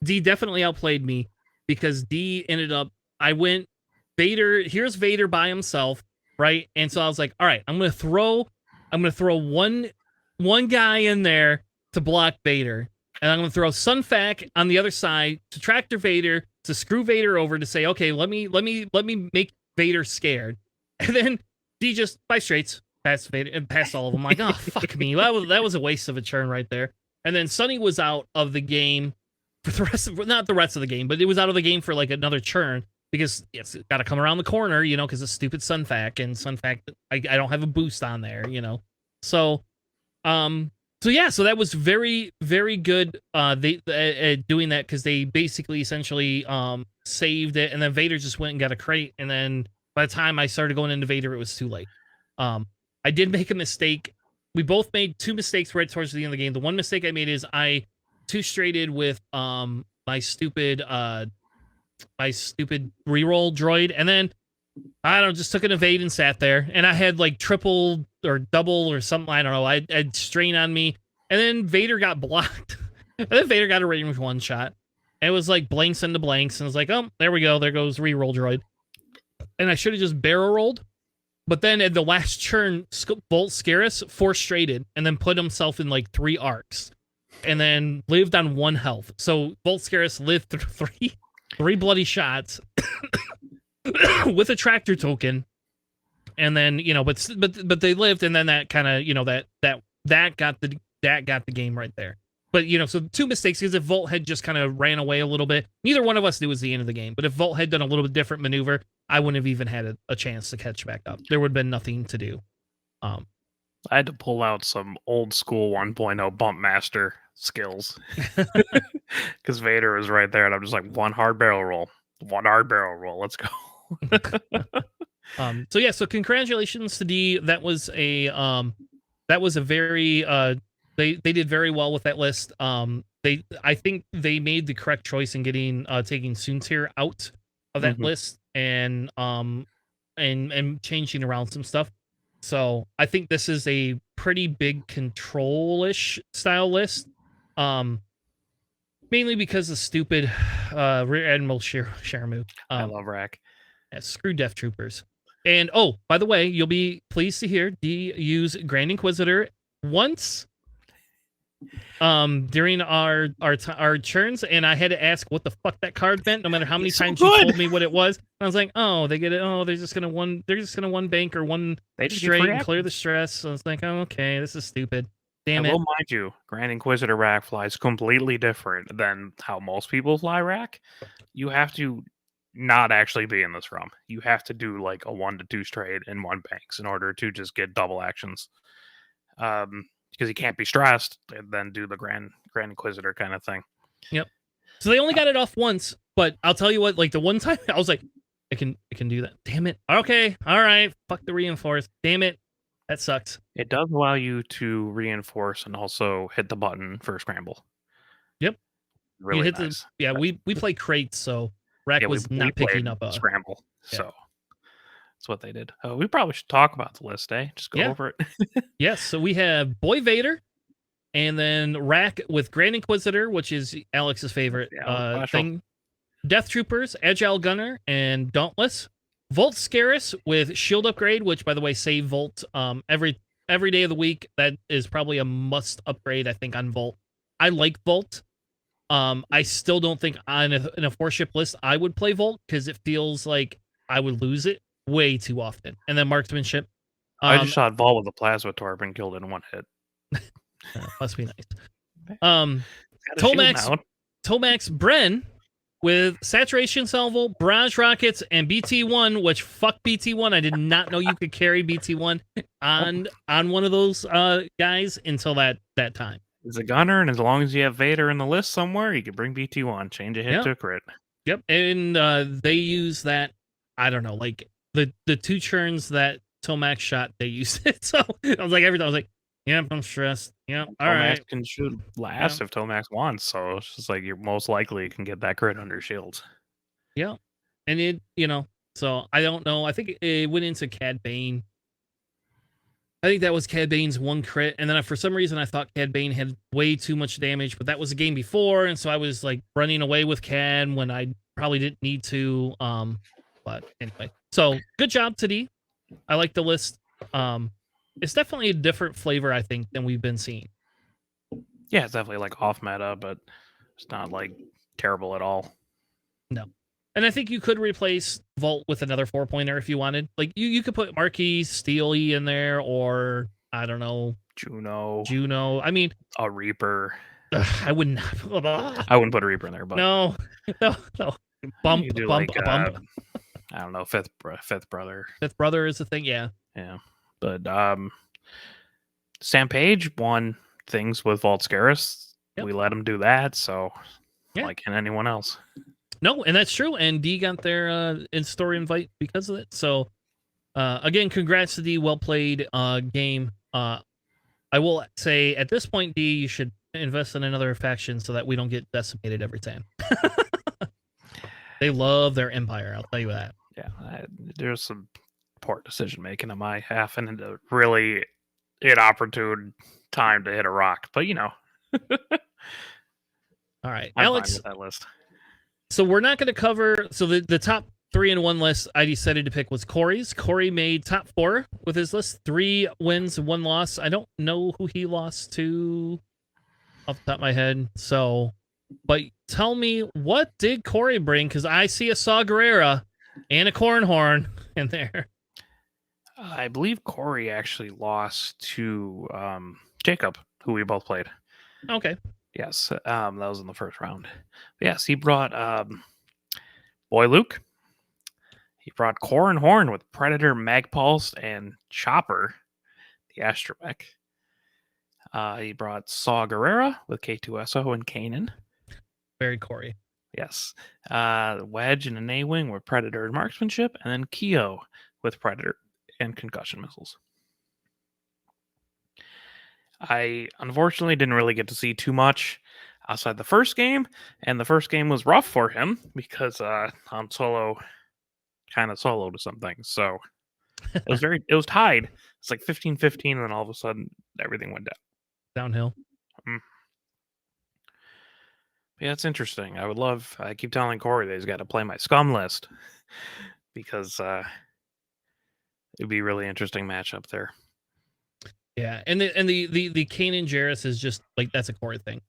definitely outplayed me because D ended up, I went Vader, here's Vader by himself, right? And so I was like, all right, I'm gonna throw one guy in there to block Vader, and I'm going to throw Sunfac on the other side to tractor Vader to screw Vader over to say, okay, let me make Vader scared, and then D just by straights passed Vader and passed all of them. I'm like, oh fuck me, that was a waste of a turn right there. And then Sonny was out of the game for the rest of not the rest of the game, but it was out of the game for like another turn because it's got to come around the corner, because of stupid Sunfac and Sunfac. I don't have a boost on there, so. So that was very, very good. They doing that because they basically essentially saved it, and then Vader just went and got a crate, and then by the time I started going into Vader, it was too late. I did make a mistake. We both made two mistakes right towards the end of the game. The one mistake I made is I two-straighted with my stupid reroll droid, and then I don't know, just took an evade and sat there, and I had like triple or double or something. I don't know. I had strain on me, and then Vader got blocked. And then Vader got a range one shot. And it was like blanks into blanks, and I was like, oh, there we go. There goes reroll droid. And I should have just barrel rolled, but then at the last turn, Bolt Scarus force-straighted and then put himself in like 3 arcs, and then lived on 1 health. So Bolt Scarus lived through three bloody shots. With a tractor token, and then but they lived, and then that kind of that got the game right there. But so 2 mistakes, because if Volt had just kind of ran away a little bit, neither one of us knew it was the end of the game. But if Volt had done a little bit different maneuver, I wouldn't have even had a chance to catch back up. There would have been nothing to do. I had to pull out some old school 1.0 bump master skills because Vader was right there, and I'm just like, one hard barrel roll, let's go. So congratulations to D. That was a very they did very well with that list. I think they made the correct choice in getting taking Soontir out of that list and changing around some stuff. So I think this is a pretty big control-ish style list. Mainly because of stupid Rear Admiral Sharamu. I love Rack. Yeah, screw Death Troopers. And by the way, you'll be pleased to hear D use Grand Inquisitor once during our turns, and I had to ask what the fuck that card meant, no matter how many times you told me what it was. I was like, oh, they get it. Oh, they're just gonna one bank or one straight and clear the stress. So I was like, oh, okay, this is stupid. Damn it. Well, mind you, Grand Inquisitor rack flies completely different than how most people fly rack. You have to not actually be in this ROM. You have to do like a 1 to 2 straight and 1 banks in order to just get double actions. Because you can't be stressed and then do the Grand Inquisitor kind of thing. Yep. So they only got it off once, but I'll tell you what, like the one time I was like, I can do that. Damn it. Okay. All right. Fuck the reinforce. Damn it. That sucks. It does allow you to reinforce and also hit the button for scramble. Yep. Really nice. We play crates, so Rack was not picking up a scramble. Yeah. So that's what they did. We probably should talk about the list, eh? Just go over it. Yes. So we have Boy Vader, and then Rack with Grand Inquisitor, which is Alex's favorite thing. Death Troopers, Agile Gunner, and Dauntless. Volt Scarus with Shield Upgrade, which, by the way, save Volt every day of the week. That is probably a must upgrade, I think, on Volt. I like Volt. I still don't think in a 4-ship list I would play Volt, because it feels like I would lose it way too often. And then Marksmanship. I just shot Volt with a Plasma Torp and killed it in 1 hit. Must be nice. Tomax Bren with Saturation Salvo, Barrage Rockets, and BT1, which fuck BT1. I did not know you could carry BT1 on one of those guys until that time. It's a gunner, and as long as you have Vader in the list somewhere, you can bring BT1, change a hit to a crit. Yep, and they use that, I don't know, like the 2 turns that Tomax shot, they used it. So I was like, every time I was like, yep, I'm stressed. Yep, all right. Tomax can shoot last if Tomax wants, so it's just like you're most likely can get that crit under shields. Yeah, and it, so I don't know. I think it went into Cad Bane. I think that was Cad Bane's 1 crit, and then for some reason I thought Cad Bane had way too much damage, but that was a game before, and so I was like running away with Cad when I probably didn't need to. But anyway, so good job to D. I like the list. It's definitely a different flavor, I think, than we've been seeing. Yeah, it's definitely like off meta, but it's not like terrible at all. No. And I think you could replace Vault with another 4-pointer if you wanted. Like you could put Marquis Steely in there, or I don't know, Juno. I mean, a Reaper. I wouldn't. I wouldn't put a Reaper in there, but no. you could do Bump. I don't know, fifth brother. Fifth brother is the thing, yeah. Yeah, but Sam Page won things with Vault Scarus. Yep. We let him do that, so Yeah. like can anyone else? No, and that's true. And D got their in story invite because of it. So again, congrats to D. Well played game. I will say at this point, D, you should invest in another faction so that we don't get decimated every time. They love their empire, I'll tell you that. Yeah, there's some poor decision making on my half, and a really inopportune time to hit a rock. But you know, all right, I'm Alex. fine with that list. So we're not going to cover. So the top 3-1 list I decided to pick was Corey's. Corey made top 4 with his list. 3 wins, 1 loss. I don't know who he lost to off the top of my head. So, but tell me, what did Corey bring? Because I see a Saw Gerrera and a Cornhorn in there. I believe Corey actually lost to Jacob, who we both played. Okay. Yes, that was in the first round. But yes, he brought Boy Luke. He brought Cornhorn with Predator, Magpulse, and Chopper, the Astromech. He brought Saw Gerrera with K2SO and Kanan. Very Corey. Yes. Wedge and an A-Wing with Predator and Marksmanship, and then Keo with Predator and Concussion Missiles. I unfortunately didn't really get to see too much outside the first game, and the first game was rough for him because Han Solo kind of soloed some things. So it was tied. It's like 15-15, and then all of a sudden everything went downhill. Yeah, it's interesting. I keep telling Corey that he's got to play my scum list because it'd be a really interesting matchup there. Yeah, and the Kanan Jarrus is just like, that's a Corey thing.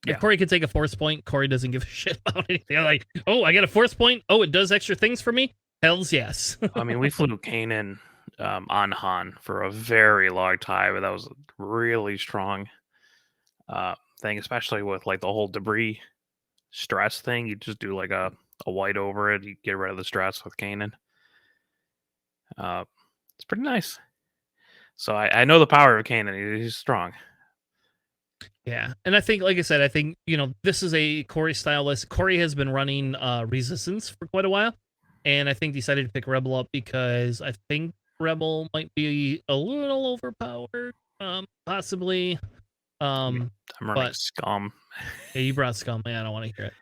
Yeah. If Corey could take a force point, Corey doesn't give a shit about anything. They're like, oh, I got a force point. Oh, it does extra things for me. Hells yes. I mean, we flew Kanan on Han for a very long time, but that was a really strong thing, especially with like the whole debris stress thing. You just do like a white over it. You get rid of the stress with Kanan. It's pretty nice. So I know the power of Kanan. He's strong. Yeah, and I think, like I said, this is a Corey style list. Corey has been running Resistance for quite a while, and I think decided to pick Rebel up because I think Rebel might be a little overpowered, possibly. I'm running Scum. Yeah, you brought Scum. Man, I don't want to hear it.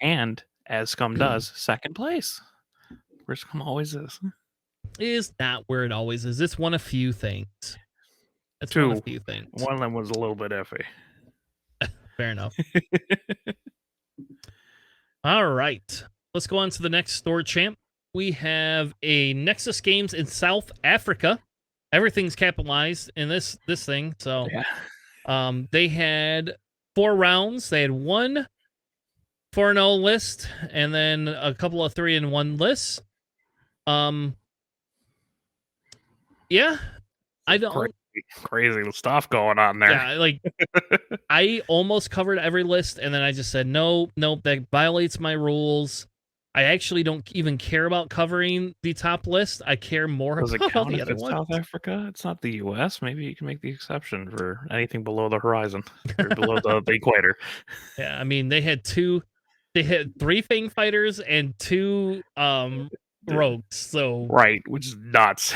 And as Scum does, second place, where Scum always is. It is not where it always is. It's one of few things. It's one of few things. One of them was a little bit iffy. Fair enough. All right. Let's go on to the next store champ. We have a Nexus Games in South Africa. Everything's capitalized in this thing. So yeah. They had 4 rounds. They had 1 4-0 list and then a couple of 3-1 lists. Yeah. I don't crazy stuff going on there. Yeah, like I almost covered every list, and then I just said nope, that violates my rules. I actually don't even care about covering the top list. I care more about all the other ones. South Africa, it's not the U.S. Maybe you can make the exception for anything below the horizon or below the equator. Yeah, I mean they had 3 Fang fighters and 2 rogues. So right, which is nuts.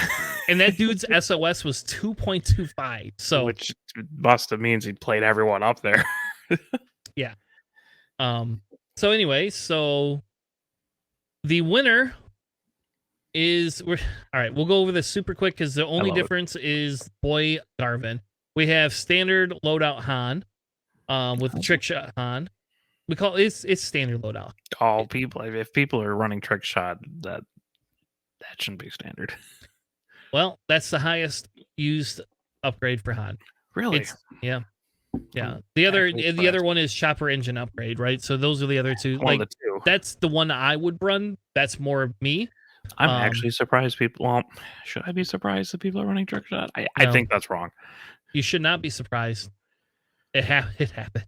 And that dude's SOS was 2.25. So which must have means he played everyone up there. Yeah. So anyway, the winner is all right. We'll go over this super quick because the only difference is Boy Garvin. We have standard loadout Han, with trick shot Han. We call it's standard loadout. All people, if people are running trick shot, that shouldn't be standard. Well, that's the highest used upgrade for Han. Really? Yeah. Yeah. I'm The other actually the other surprised. one is chopper engine upgrade, right? So those are the other two. One of Like the two. that's the one I would run. That's more of me. I'm actually surprised people. Well, should I be surprised that people are running trick shot? I No. think that's wrong. You should not be surprised. It happened.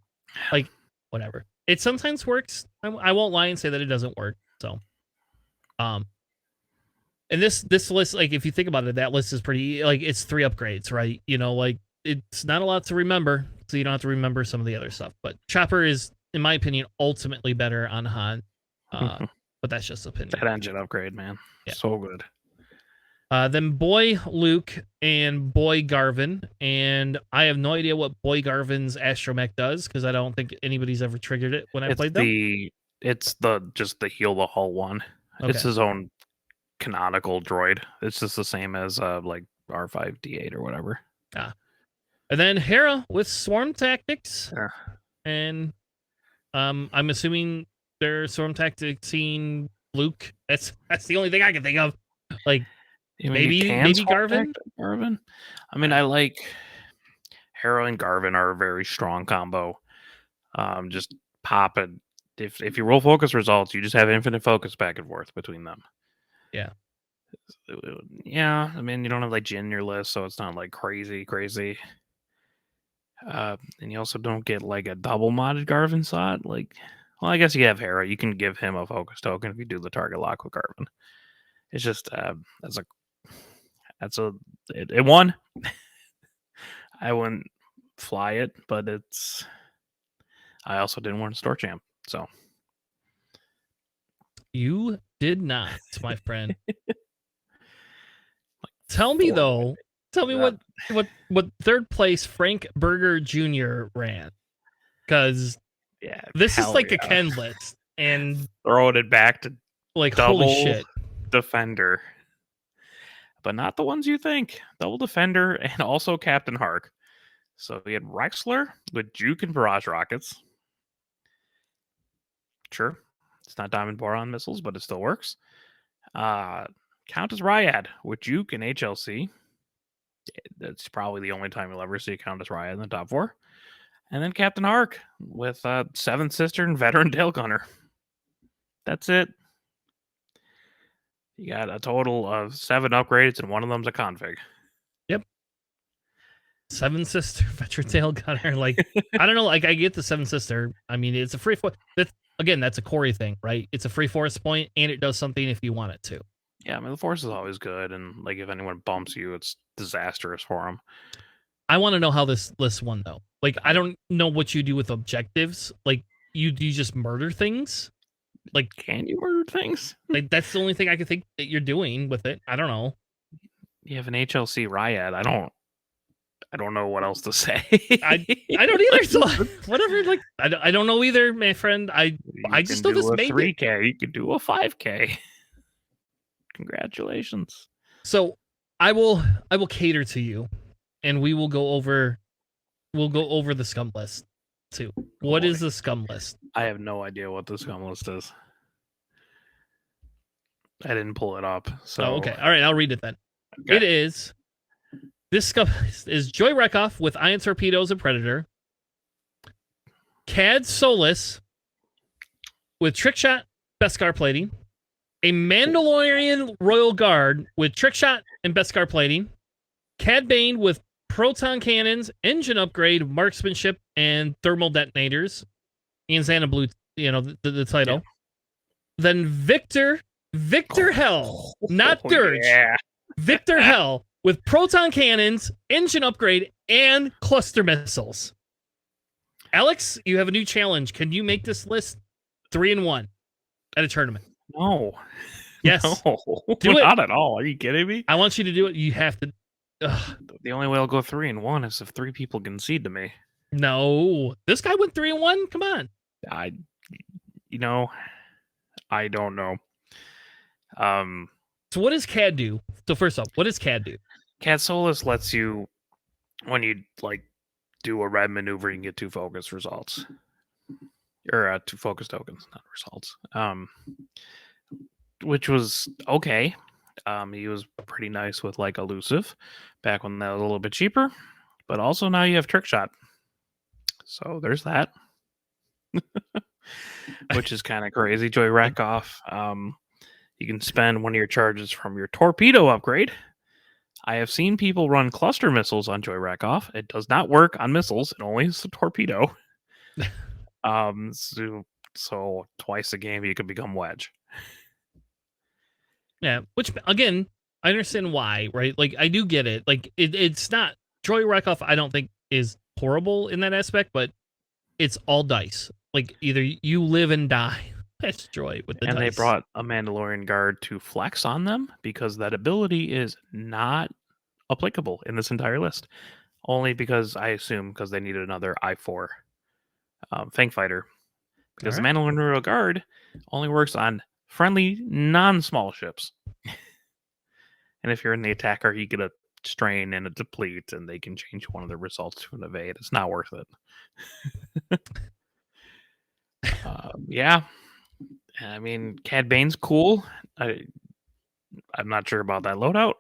Like whatever. It sometimes works. I won't lie and say that it doesn't work. So, and this list, like if you think about it, that list is pretty like it's 3 upgrades, right? You know, like it's not a lot to remember, so you don't have to remember some of the other stuff. But Chopper is, in my opinion, ultimately better on Han. But that's just opinion. That engine upgrade, man, Yeah. so good. Then Boy Luke and Boy Garvin, and I have no idea what Boy Garvin's astromech does because I don't think anybody's ever triggered it when I played them. It's just the heal the hull one. Okay. It's his own canonical droid. It's just the same as like R5D8 or whatever. And then Hera with swarm tactics, Yeah. and I'm assuming they're swarm tacticsing Luke. That's the only thing I can think of. Like maybe Garvin. Garvin. I mean, I like Hera and Garvin are a very strong combo. Just pop it. If you roll focus results, you just have infinite focus back and forth between them. Yeah. Yeah, I mean, you don't have like Jin in your list, so it's not like crazy. And you also don't get like a double modded Garvin slot. Like, well, I guess you have Hera. You can give him a focus token if you do the target lock with Garvin. It's just it won. I wouldn't fly it, but I also didn't want store champ, so You did not, my friend. Tell me though. Tell me what third place Frank Berger Jr. ran, because this is like a Ken list, and throwing it back to like double holy shit, defender, but not the ones you think. Double defender and also Captain Hark. So we had Rexler with Juke and Barrage rockets. Sure, it's not Diamond Boron missiles, but it still works. Countess Ryad with Juke and HLC. That's probably the only time you'll ever see Countess Ryad in the top 4. And then Captain Hark with Seventh Sister and Veteran Tail Gunner. That's it. You got a total of 7 upgrades, and one of them's a config. Yep. Seven Sister, Veteran Tail Gunner. Like, I don't know. Like, I get the Seven Sister. I mean, it's a free force. That's a Corey thing, right? It's a free force point, and it does something if you want it to. Yeah, I mean, the force is always good, and like if anyone bumps you, it's disastrous for them. I want to know how this list won, though. Like, I don't know what you do with objectives. Like, you just murder things? Like, can you murder things? Like, that's the only thing I can think that you're doing with it. I don't know. You have an HLC Ryad. I don't know what else to say. I don't either. So whatever. Like, I don't know either, my friend. I just know this made 3K. You could do a 5K. Congratulations. So I will cater to you, and we will go over. We'll go over the scum list too. What is the scum list? I have no idea what the scum list is. I didn't pull it up. So okay. All right, I'll read it then. Okay. It is. This scum list is Joy Rekoff with Ion Torpedoes and Predator. Cad Solus with Trickshot, Beskar plating. A Mandalorian Royal Guard with Trickshot and Beskar plating. Cad Bane with proton cannons, engine upgrade, marksmanship, and thermal detonators. Ian Xana Blue, the title. Yeah. Then Victor Hell, not Dirge. Yeah. Victor Hell with proton cannons, engine upgrade, and cluster missiles. Alex, you have a new challenge. Can you make this list 3-1 at a tournament? No. Yes. No. Do it. Not at all. Are you kidding me? I want you to do it. You have to. The only way I'll go 3-1 is if 3 people concede to me. No. This guy went 3-1. Come on. I don't know. So what does CAD do? So first off, what does CAD do? CAD Solus lets you, when you do a red maneuver, you can get 2 focus results. Or 2 focus tokens, not results. Which was okay. He was pretty nice with elusive back when that was a little bit cheaper. But also now you have trick shot. So there's that. Which is kind of crazy. Joy Rackoff. You can spend one of your charges from your torpedo upgrade. I have seen people run cluster missiles on Joy Rackoff. It does not work on missiles. It only is a torpedo. So twice a game you could become Wedge. Yeah, which again, I understand why, right? Like I do get it. Like it's not Joy Rackoff. I don't think is horrible in that aspect, but it's all dice. Like either you live and die. That's Joy with the and dice. They brought a Mandalorian guard to flex on them because that ability is not applicable in this entire list. Only because I assume because they needed another I4 Fang Fighter. Because the Mandalorian guard only works on friendly, non-small ships. And if you're in the attacker, you get a strain and a deplete, and they can change one of the results to an evade. It's not worth it. Yeah. I mean, Cad Bane's cool. I'm not sure about that loadout.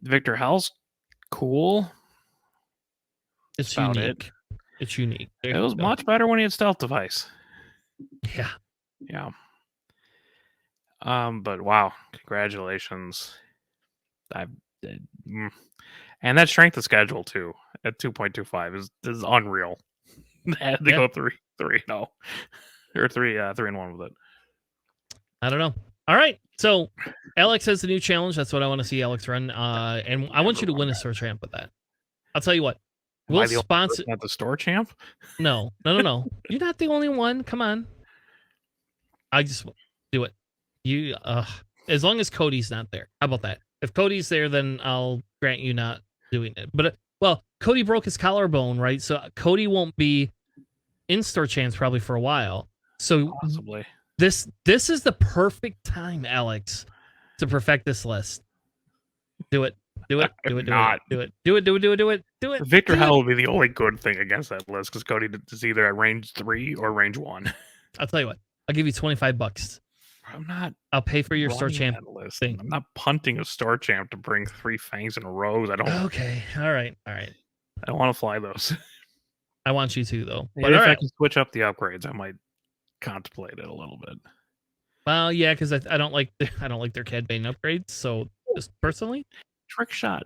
Victor Hell's cool. It's unique. It's unique. It was much better when he had stealth device. Yeah. Yeah. But wow, congratulations. And that strength of schedule too at 2.25 is unreal. They had to go 3-0 or 3-1 with it. I don't know. All right, so Alex has the new challenge. That's what I want to see Alex run. And I want you to win a store champ with that. I'll tell you what. We'll sponsor at the store champ. No. You're not the only one. Come on. I just do it. You as long as Cody's not there. How about that? If Cody's there, then I'll grant you not doing it. But well, Cody broke his collarbone, right? So Cody won't be in store champs probably for a while. So possibly this is the perfect time, Alex, to perfect this list. Do it. Do it. Victor Hell will be the only good thing against that list because Cody is either at range 3 or range 1. I'll tell you what. I'll give you $25. I'll pay for your store champ list. thing. I'm not punting a store champ to bring 3 fangs in a row. I don't. Okay. All right. I don't want to fly those. I want you to though. But if I can switch up the upgrades, I might contemplate it a little bit. Well, yeah, because I don't like their Cad Bane upgrades. So just personally, trick shot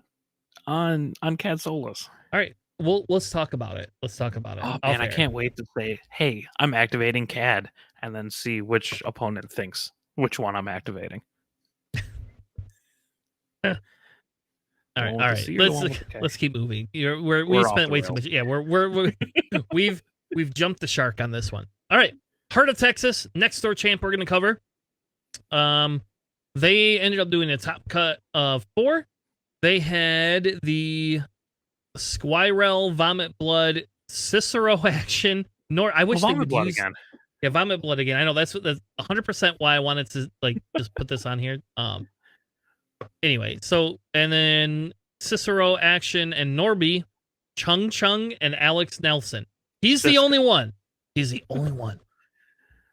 on Cad Solus. All right. Well, let's talk about it. Oh man, I can't wait to say, "Hey, I'm activating Cad," and then see which opponent thinks which one I'm activating. All right. Let's keep moving. We spent way too much. Yeah, we've jumped the shark on this one. All right, Heart of Texas, next door champ we're gonna cover. They ended up doing a top cut of 4. They had the Squirrel, Vomit Blood, Cicero action. I wish they would use again. Yeah, Vomit Blood again. I know that's 100% why I wanted to just put this on here. Anyway, so and then Cicero action and Norby, Chung, and Alex Nelson. He's the only one. He's the only one.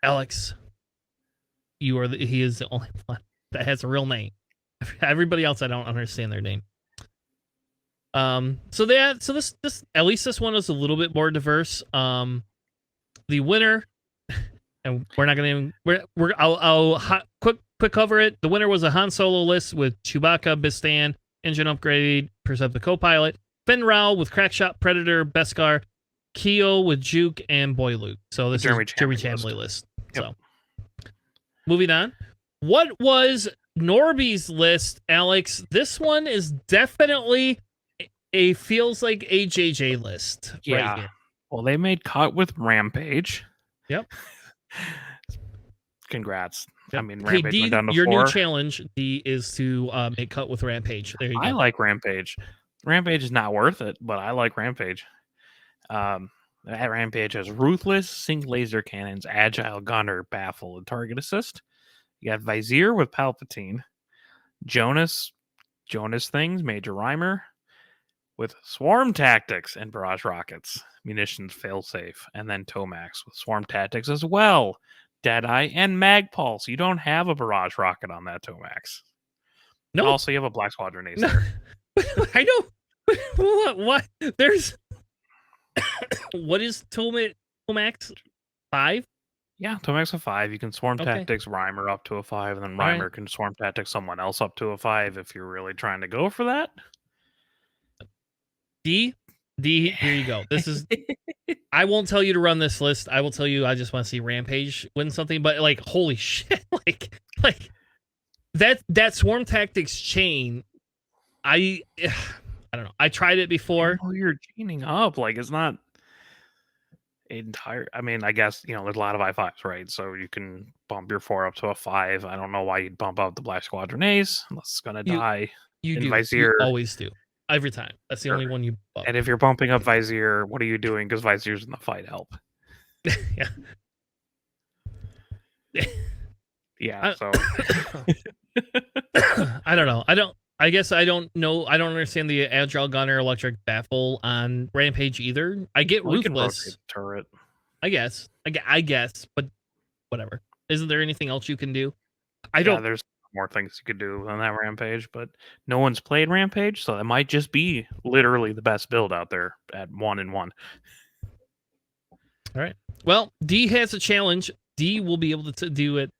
Alex, he is the only one that has a real name. Everybody else, I don't understand their name. So this at least this one is a little bit more diverse. The winner, and we're not gonna I'll quick cover it. The winner was a Han Solo list with Chewbacca, Bistan, engine upgrade, Perceptive co-pilot, Fenn Rau with Crackshot, Predator, Beskar, Keo with Juke, and Boy Luke. So this is Jeremy Chambly list. Yep. So moving on. What was Norby's list, Alex? This one is definitely feels like a JJ list. Yeah. Right here. Well, they made cut with Rampage. Yep. Congrats. Yep. I mean, Rampage D, went down to your 4. New challenge, D, is to make cut with Rampage. There you go. I like Rampage. Rampage is not worth it, but I like Rampage. That Rampage has Ruthless, Sync Laser Cannons, Agile Gunner, Baffle, and Target Assist. You got Vizier with Palpatine, Jonas Things, Major Rhymer, with Swarm Tactics and Barrage Rockets, Munitions Failsafe, and then Tomax with Swarm Tactics as well, Deadeye, and Magpulse. You don't have a Barrage Rocket on that Tomax. No. Also, you have a Black Squadron Ace there. I know. What? There's... What is Tomax? 5? Yeah, Tomac's a 5. You can Swarm Okay. Tactics Rhymer up to a 5, and then All right. Rhymer can Swarm Tactics someone else up to a 5 if you're really trying to go for that. D, here you go. This is. I won't tell you to run this list. I will tell you I just want to see Rampage win something. But like, holy shit! like that Swarm Tactics chain. I don't know. I tried it before. Oh, you're chaining up. Like, it's not entire. I mean, I guess, there's a lot of I5s, right? So you can bump your 4 up to a 5. I don't know why you'd bump up the Black Squadron Ace unless it's going to die. You in do. Vizier. You always do. Every time. That's the only one you bump. And if you're bumping up Vizier, what are you doing? Because Vizier's in the fight help. Yeah. Yeah, so. I don't know. I guess I don't know. I don't understand the Agile Gunner Electric Baffle on Rampage either. I get Ruthless. Turret. I guess, but whatever. Isn't there anything else you can do? There's more things you could do on that Rampage, but no one's played Rampage, so it might just be literally the best build out there at 1-1. All right. Well, D has a challenge. D will be able to do it.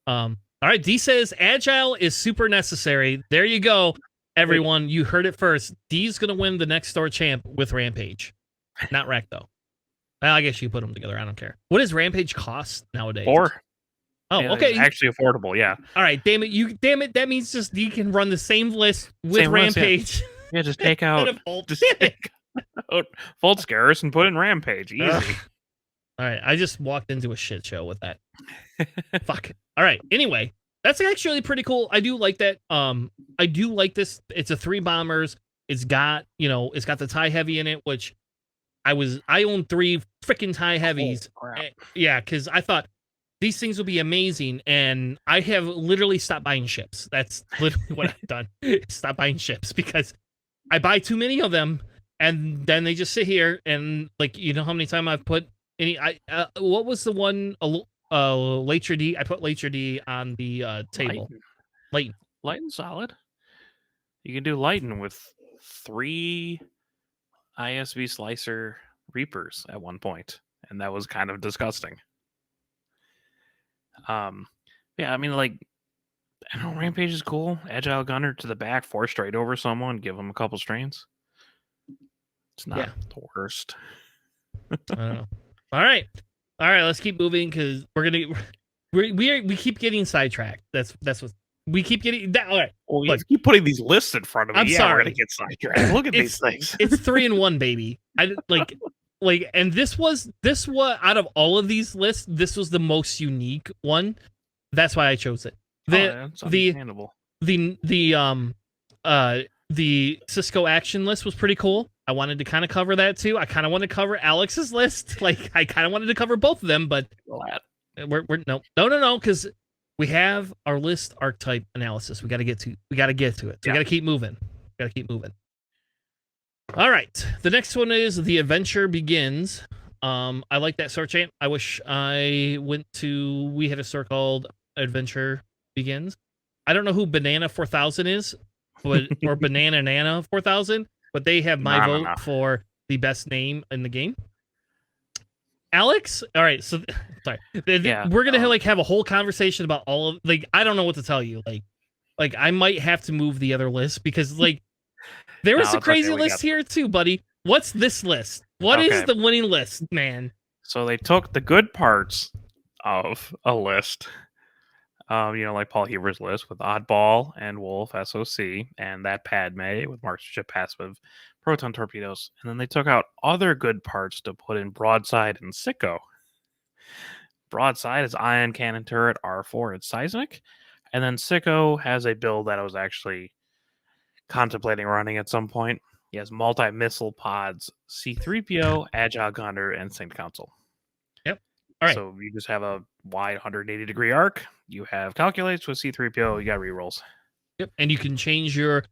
All right. D says Agile is super necessary. There you go, everyone. You heard it first. D's gonna win the next door champ with Rampage, not Rack though. Well, I guess you put them together. I don't care. What does Rampage cost nowadays? 4. Oh, yeah, okay. It's actually affordable, yeah. All right, damn it. That means just D can run the same list with Rampage. Yeah, just take out Volt Scarce and put in Rampage. Easy. All right, I just walked into a shit show with that. Fuck. All right. Anyway, that's actually pretty cool. I do like that. I do like this. It's a 3 bombers. It's got the TIE Heavy in it, which I own 3 freaking TIE Heavies. Yeah, because I thought these things will be amazing, and I have literally stopped buying ships. That's literally what I've done. Stop buying ships because I buy too many of them, and then they just sit here and how many times I've put any. What was the one? Later D. I put Later D on the table. Lighten solid. You can do Lighten with 3 ISB Slicer Reapers at one point, and that was kind of disgusting. Yeah, I mean, I know Rampage is cool. Agile Gunner to the back, 4 straight over someone, give them a couple strains. It's not the worst. I don't know. All right, let's keep moving because we keep getting sidetracked. That's what we keep getting. All right, well, you keep putting these lists in front of me. I'm sorry. We're gonna get sidetracked. Look at these things. It's 3-1, baby. And this was out of all of these lists, this was the most unique one. That's why I chose it. The Cisco action list was pretty cool. I wanted to kind of cover that too. I kind of want to cover Alex's list. I kind of wanted to cover both of them, but we're no, because we have our list archetype analysis. We got to get to it. So we got to keep moving. All right. The next one is The Adventure Begins. I like that store chant. I wish we had a store called Adventure Begins. I don't know who Banana 4000 is, or Banana Nana 4000, but they have my vote for the best name in the game. Alex? All right. So, sorry. We're going to have a whole conversation about all of, I don't know what to tell you. I might have to move the other list because, there was a crazy list here too, buddy. What's this list? What is the winning list, man? So they took the good parts of a list, like Paul Huber's list with Oddball and Wolf SOC and that Padme with Marksmanship Passive Proton Torpedoes. And then they took out other good parts to put in Broadside and Sicko. Broadside is Ion Cannon Turret, R4, it's Seismic. And then Sicko has a build that I was actually contemplating running at some point. He has multi-missile pods, C-3PO, Agile Gunner, and Sync Council. Yep. All right. So you just have a wide 180-degree arc. You have calculates with C-3PO. You got rerolls. Yep. And you can change your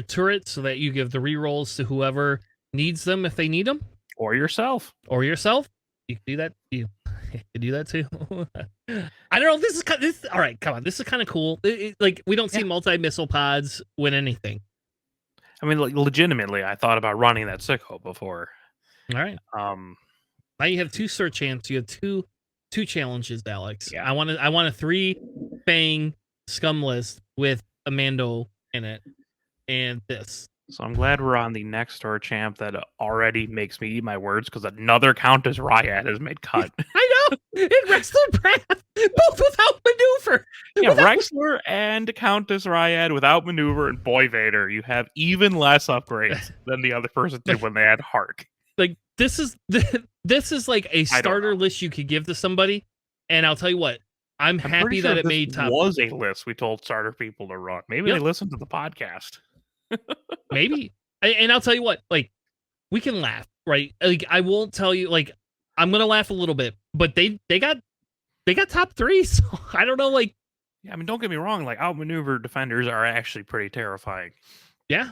turret so that you give the rerolls to whoever needs them if they need them, or yourself. You can do that. You can do that too. I don't know. This is all right. Come on. This is kind of cool. We don't see multi-missile pods win anything. I mean, legitimately, I thought about running that Sicko before. All right. Now you have 2 search champs. You have two challenges, Alex. Yeah. I want a 3 Fang scum list with Amando in it, and this. So I'm glad we're on the next door champ that already makes me eat my words because another Countess Ryad has made cut. I know. And Wrestler Brad, both without maneuver. Yeah, Rexler and Countess Ryad without maneuver and Boy Vader. You have even less upgrades than the other person did when they had Hark. Like this is like a starter list you could give to somebody, and I'll tell you what, I'm happy that it made top. Was a list we told starter people to run. Maybe they listened to the podcast. Maybe, and I'll tell you what, like we can laugh, right? Like I won't tell you, like I'm gonna laugh a little bit, but they got top 3, so I don't know, like. Yeah, I mean, don't get me wrong. Like outmaneuver defenders are actually pretty terrifying. Yeah.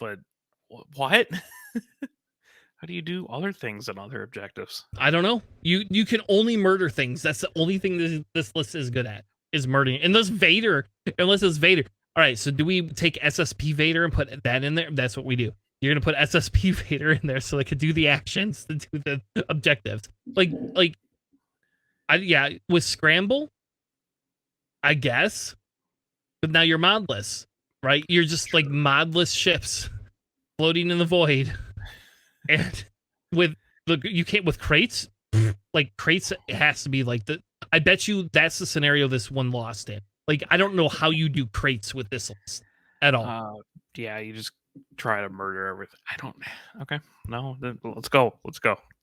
But what? How do you do other things and other objectives? I don't know. You can only murder things. That's the only thing this list is good at, is murdering. Unless it's Vader. All right, so do we take SSP Vader and put that in there? That's what we do. You're going to put SSP Vader in there so they could do the actions to do the objectives. With Scramble, I guess. But now you're modless, right? You're just like modless ships floating in the void. And with crates, like crates, it has to be like I bet you that's the scenario this one lost in. Like, I don't know how you do crates with this list at all. Yeah, you just try to murder everything. I don't. Okay, no, let's go.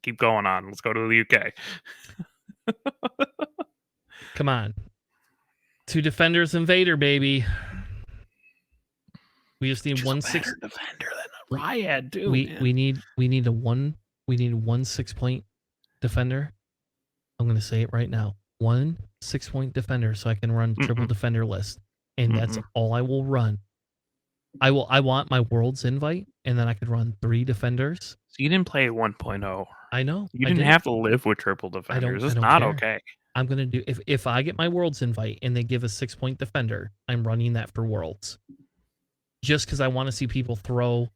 Keep going on. Let's go to the UK. Come on, 2 defenders and Vader, baby. We just need one defender than a Ryad, dude. We need a 1 6-point defender. I'm gonna say it right now. 1 6-point defender, so I can run triple defender list, and that's all I will run. I want my World's Invite, and then I could run 3 defenders. So you didn't play 1.0. I know. You didn't have to live with triple defenders. It's not okay. I'm gonna do if I get my World's Invite and they give a 6-point defender, I'm running that for Worlds. Just because I want to see people throw.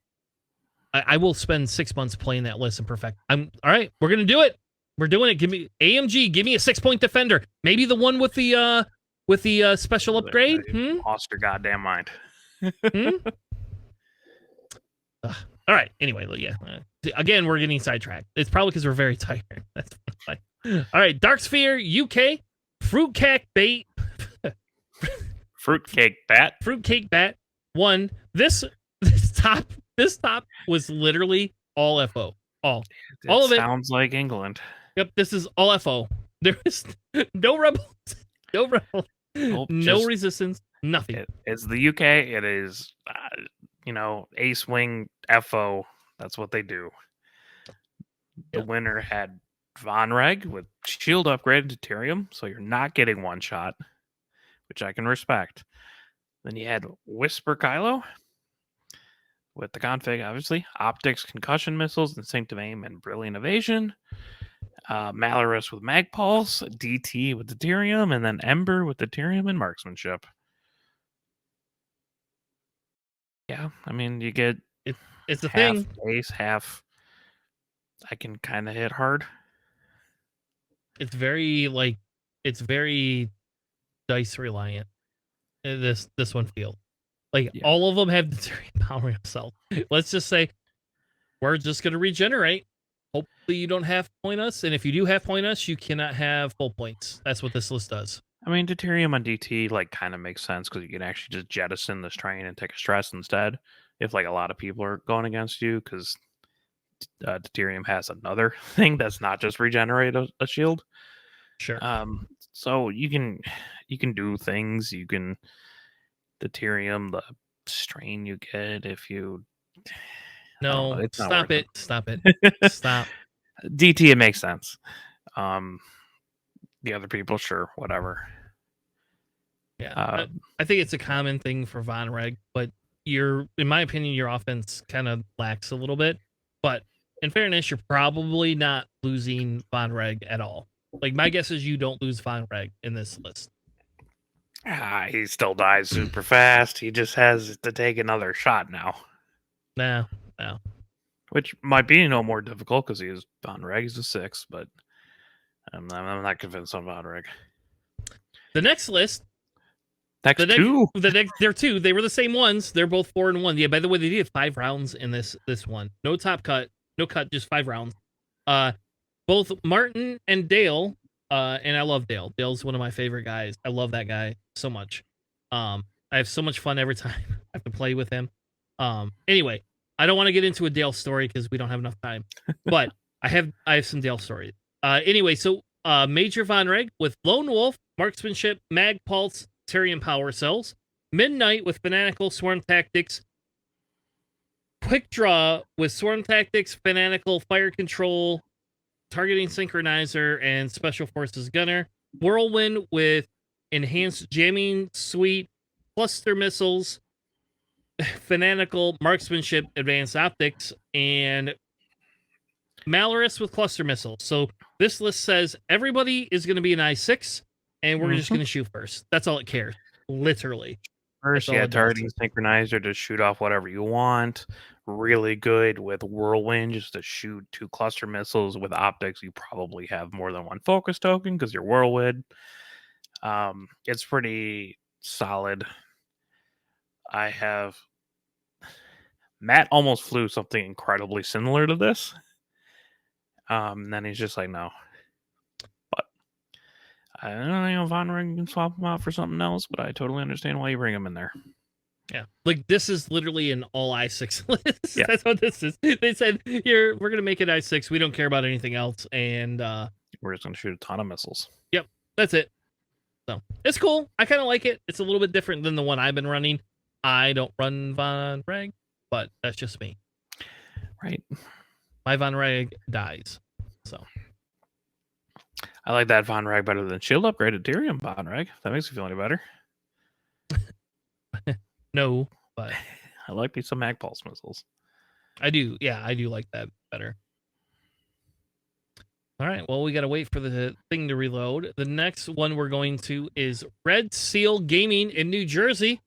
I will spend 6 months playing that list and perfect. All right. We're gonna do it. We're doing it. Give me AMG. Give me a 6-point defender. Maybe the one with the special upgrade. Lost your goddamn mind. All right. Anyway, yeah. Again, we're getting sidetracked. It's probably because we're very tired. That's fine. All right. Dark Sphere UK. Fruitcake Bait. Fruitcake Bat. Fruitcake Bat. 1. This top was literally all FO. All of it. Sounds like England. Yep, this is all FO. There is no rebels, no resistance, nothing. It's the UK. It is, Ace Wing FO. That's what they do. The winner had Von Reg with shield upgrade to Tyrium, so you're not getting one shot, which I can respect. Then you had Whisper Kylo with the config, obviously. Optics, concussion missiles, instinctive aim, and brilliant evasion. Malorus with Magpulse, DT with Deuterium, and then Ember with Deuterium and marksmanship. Yeah, I mean, you get it's a thing. Ace, half. I can kind of hit hard. It's very dice reliant. This one feels like all of them have Deuterium power themselves. Let's just say we're just gonna regenerate. Hopefully you don't half point us, and if you do half point us, you cannot have full points. That's what this list does. I mean, Deuterium on DT kind of makes sense because you can actually just jettison this train and take a stress instead. If a lot of people are going against you, because Deuterium has another thing that's not just regenerate a shield. Sure. So you can do things. You can Deuterium the strain you get if you. No, stop it. Stop. DT, it makes sense. The other people, sure, whatever. Yeah, I think it's a common thing for Von Reg, but in my opinion, your offense kind of lacks a little bit. But in fairness, you're probably not losing Von Reg at all. My guess is you don't lose Von Reg in this list. He still dies super fast. He just has to take another shot now. No. which might be no more difficult because he is Von Reg. He's a 6, but I'm not convinced on Von Reg. The next list. Next two. They're two. They were the same ones. They're both 4-1. Yeah. By the way, they did 5 rounds in this one. No top cut. No cut. Just 5 rounds. Both Martin and Dale. And I love Dale. Dale's one of my favorite guys. I love that guy so much. I have so much fun every time I have to play with him. Anyway, I don't want to get into a Dale story because we don't have enough time. But I have some Dale stories. Anyway, so Major Von Reg with Lone Wolf, Marksmanship, Mag Pulse, Tyrion Power Cells, Midnight with Fanatical, Swarm Tactics, Quick Draw with Swarm Tactics, Fanatical, Fire Control, Targeting Synchronizer, and Special Forces Gunner, Whirlwind with Enhanced Jamming Suite, Cluster Missiles, Fanatical, Marksmanship, Advanced Optics, and Malorus with Cluster Missiles. So this list says everybody is going to be an I6, and we're just going to shoot first. That's all it cares. Literally. First, yeah, Targeting Synchronizer to shoot off whatever you want. Really good with Whirlwind just to shoot 2 cluster missiles. With Optics, you probably have more than 1 focus token because you're Whirlwind. It's pretty solid. Matt almost flew something incredibly similar to this. And then he's just like, no. But I don't know, Von Reg can swap him out for something else, but I totally understand why you bring him in there. Yeah, like this is literally an all I6 list. Yeah. That's what this is. They said, here, we're going to make it I6. We don't care about anything else. And we're just going to shoot a ton of missiles. Yep, that's it. So it's cool. I kind of like it. It's a little bit different than the one I've been running. I don't run Von Reg, but that's just me. Right. My Von Reg dies. So I like that Von Reg better than Shield Upgraded Tyrion Von Reg. If that makes you feel any better. No, but I like me some Mag Pulse missiles. I do. Yeah, I do like that better. All right. Well, we got to wait for the thing to reload. The next one we're going to is Red Seal Gaming in New Jersey.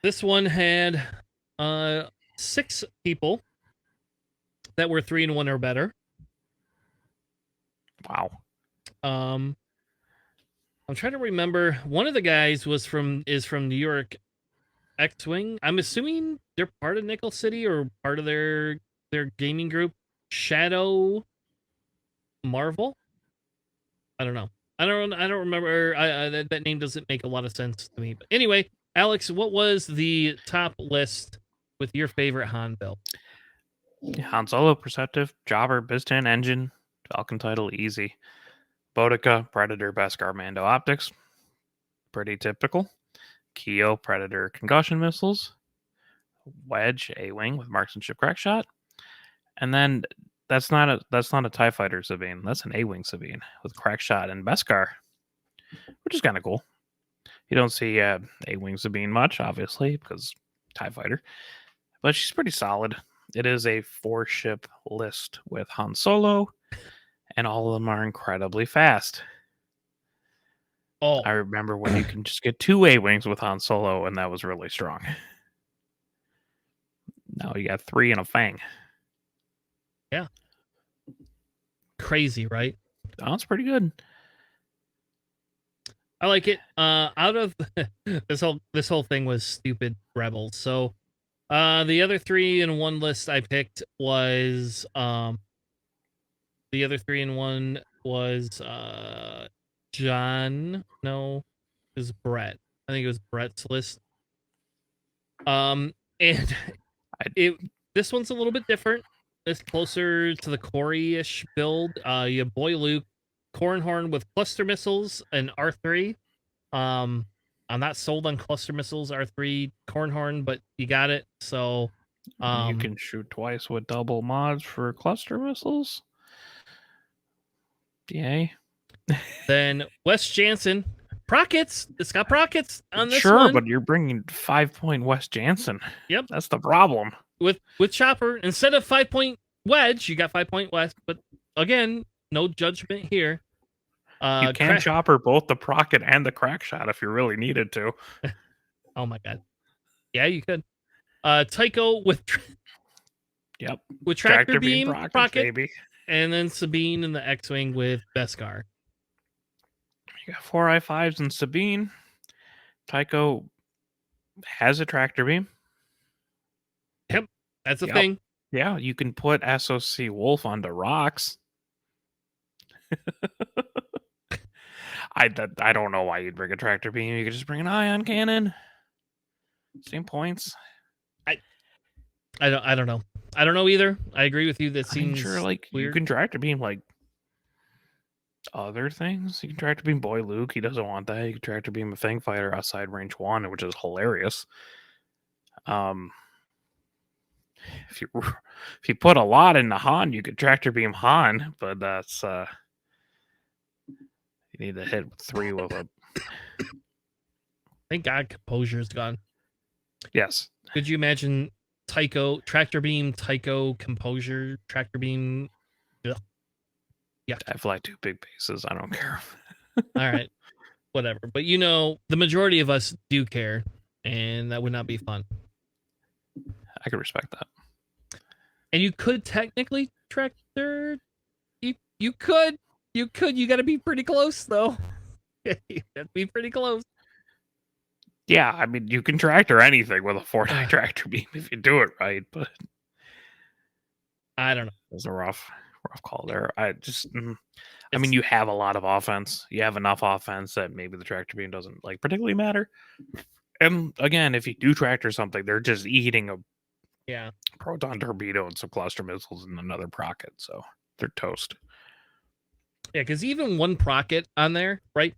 This one had 6 people that were 3-1 or better. Wow. I'm trying to remember. One of the guys is from New York X-Wing. I'm assuming they're part of Nickel City or part of their gaming group. Shadow Marvel. I don't know. I don't remember. That name doesn't make a lot of sense to me. But anyway, Alex, what was the top list with your favorite Han build? Han Solo, Perceptive, Jobber, Bistan, Engine, Falcon Title, easy. Boudica, Predator, Beskar, Mando, Optics. Pretty typical. Keo, Predator, Concussion Missiles. Wedge, A-Wing with Marksmanship, Crackshot. And then that's not a TIE Fighter Sabine. That's an A-Wing Sabine with Crackshot and Beskar, which is kind of cool. You don't see A-Wing Sabine much, obviously, because TIE Fighter. But she's pretty solid. It is a 4-ship list with Han Solo, and all of them are incredibly fast. Oh, I remember when you can just get 2 A-Wings with Han Solo, and that was really strong. Now you got 3 and a Fang. Yeah. Crazy, right? Oh, that's pretty good. I like it. Out of this whole thing was stupid Rebels. So the other 3-in-1 list I picked was the other 3-in-1 was John. No, it was Brett. I think it was Brett's list. And this one's a little bit different. It's closer to the Corey-ish build. You have Boy Luke, Cornhorn with cluster missiles and R3. I'm not sold on cluster missiles, R3 Cornhorn, but you got it. So you can shoot twice with double mods for cluster missiles. Yay. Then Wes Jansen, Prockets. It's got Prockets on this sure, one. But you're bringing 5-point Wes Jansen. Yep, that's the problem. With Chopper, instead of 5-point Wedge, you got 5-point West. But again, no judgment here. You can Chopper both the Procket and the Crackshot if you really needed to. Oh my god. Yeah, you could. Tycho with Yep. with Tractor Beam, rockets, Rocket, baby. and then Sabine in the X-Wing with Beskar. You got 4 I-5s and Sabine. Tycho has a Tractor Beam. Yep, that's a Yep. thing. Yeah, you can put SOC Wolf onto rocks. I don't know why you'd bring a Tractor Beam. You could just bring an ion cannon. Same points. I don't know. I don't know either. I agree with you. That seems sure, like weird. you can Tractor Beam like other things. You can Tractor Beam Boy Luke. He doesn't want that. You can Tractor Beam a Fang Fighter outside range 1, which is hilarious. If you put a lot into Han, you could Tractor Beam Han, but that's you need to hit 3 with a. Thank God Composure's gone. Yes. Could you imagine Tycho, Tractor Beam, Tycho, Composure, Tractor Beam? Ugh. Yeah. I fly 2 big bases. I don't care. All right. Whatever. But you know, the majority of us do care, and that would not be fun. I could respect that. And you could technically Tractor. You could. You got to be pretty close, though. You got to be pretty close. Yeah, I mean, you can Tractor anything with a 4-die Tractor Beam if you do it right, but I don't know. It was a rough call there. I mean, you have a lot of offense. You have enough offense that maybe the Tractor Beam doesn't like particularly matter. And again, if you do Tractor something, they're just eating a proton torpedo and some cluster missiles and another Procket, so they're toast. Yeah, because even one Procket on there, right?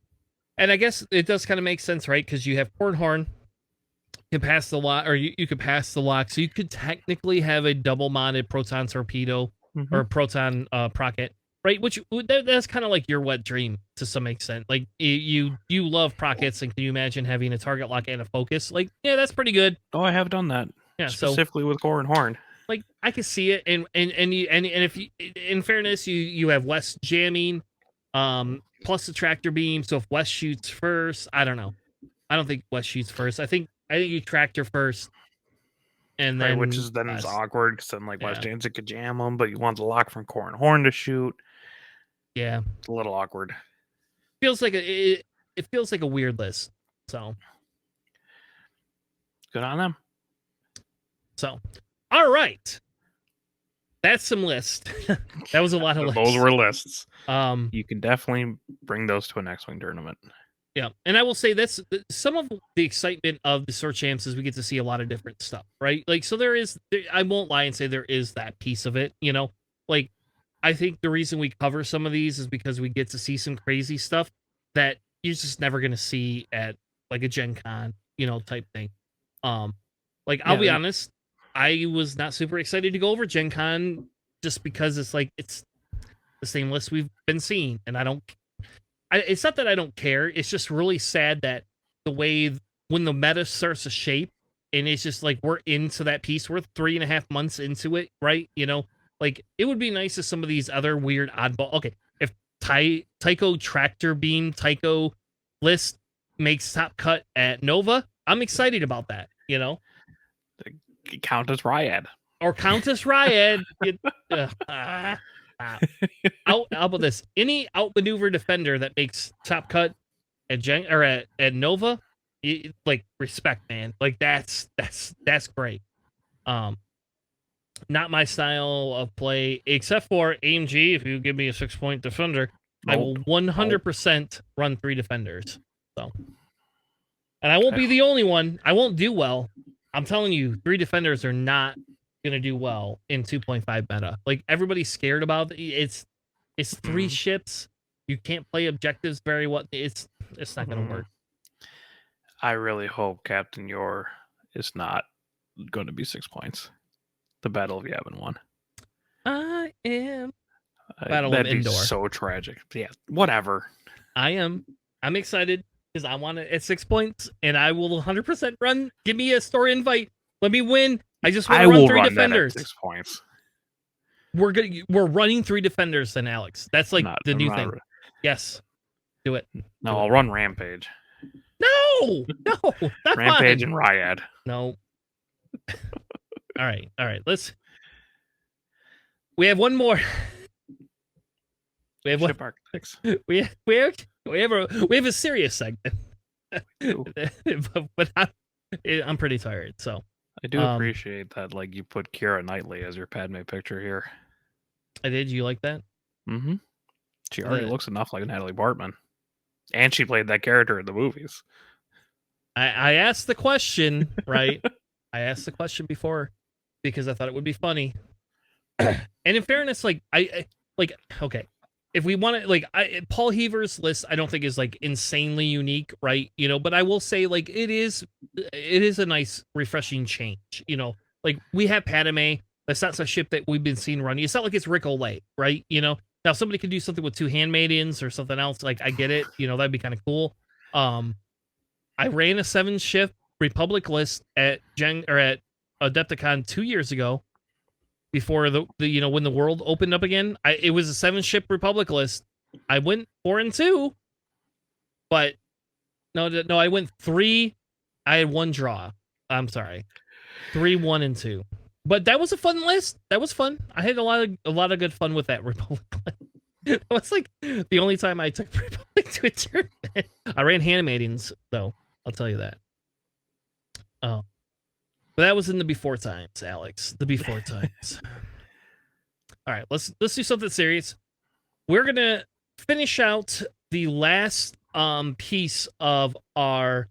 And I guess it does kind of make sense, right? Because you have Porthorn, can pass the lock, or you could pass the lock, so you could technically have a double-modded proton torpedo or proton Procket, right? Which that's kind of like your wet dream to some extent. Like you love Prockets, and can you imagine having a target lock and a focus? Like, yeah, that's pretty good. Oh, I have done that. Yeah, specifically with Core and Horn. Like I can see it, and if you, in fairness, you have West jamming, plus the Tractor Beam. So if West shoots first, I don't know. I don't think West shoots first. I think you Tractor first, and then which is then it's awkward because then like West Jansen could jam them, but you want the lock from Core and Horn to shoot. Yeah, it's a little awkward. Feels like it feels like a weird list. So good on them. So, all right. That's some lists. That was a lot of lists. Those were lists. You can definitely bring those to an X-Wing tournament. Yeah, and I will say this: some of the excitement of the Search Champs is we get to see a lot of different stuff, right? Like, so I won't lie and say there is that piece of it, you know? Like, I think the reason we cover some of these is because we get to see some crazy stuff that you're just never going to see at, like, a Gencon, you know, type thing. Like, I'll be honest, I was not super excited to go over Gencon just because it's like, it's the same list we've been seeing, and it's not that I don't care. It's just really sad that the way when the meta starts to shape, and it's just like we're into that piece. We're 3.5 months into it, right? You know, like it would be nice if some of these other weird oddball. Okay, if Tycho Tractor Beam Tycho list makes top cut at Nova, I'm excited about that. You know, Countess Ryad or Countess Ryad. How about this? Any outmaneuver defender that makes top cut at at Nova, like respect, man. Like that's great. Not my style of play, except for AMG. If you give me a 6-point defender, I will 100% run 3 defenders. So, and I won't be the only one. I won't do well. I'm telling you, 3 defenders are not gonna do well in 2.5 meta. Like everybody's scared about it. It's 3 ships. You can't play objectives very well. It's not gonna work. I really hope Captain Yor is not going to be 6 points. The Battle of Yavin 1. I am. Battle That'd of Endor. Be so tragic. Yeah, whatever. I'm excited because I want it at 6 points, and I will 100% run. Give me a story invite. Let me win. I just want to run 3 defenders. 6 points. We're running 3 defenders then, Alex. That's like the new thing. Yes. Do it. No, I'll run Rampage. No, not Rampage fine. and Ryad. No. All right. Let's We have one more. We have one. Ship architects. We have a serious segment. but I'm pretty tired, so I do appreciate that. Like you put Keira Knightley as your Padme picture here. I did. You like that? Mm-hmm. She already looks enough like Natalie Portman, and she played that character in the movies. I asked the question, right? I asked the question before because I thought it would be funny. And in fairness, like I like okay, if we want to like Paul Heaver's list, I don't think is like insanely unique, right? You know, but I will say like it is a nice refreshing change. You know, like we have Padme. That's not a ship that we've been seeing running. It's not like it's Rick Olay, right? You know, now somebody could do something with 2 handmaidens or something else. Like I get it. You know, that'd be kind of cool. I ran a 7-ship Republic list at Adepticon 2 years ago. Before the you know when the world opened up again, it was a 7-ship Republic list. I went 4-2, but no, I went 3. I had 1 draw. I'm sorry, 3, 1, and 2. But that was a fun list. That was fun. I had a lot of good fun with that Republic list. That was like the only time I took Republic to a tournament. I ran handmaidens though. I'll tell you that. Oh. But that was in the before times, Alex. The before times. All right, let's do something serious. We're gonna finish out the last piece of our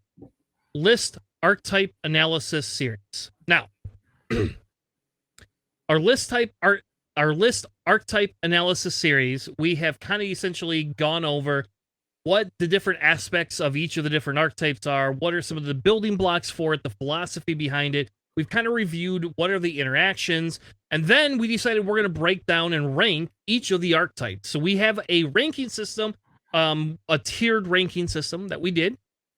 list archetype analysis series. Now, our list archetype analysis series, we have kind of essentially gone over what the different aspects of each of the different archetypes are, what are some of the building blocks for it, the philosophy behind it. We've kind of reviewed what are the interactions, and then we decided we're going to break down and rank each of the archetypes. So we have a ranking system, a tiered ranking system that we did,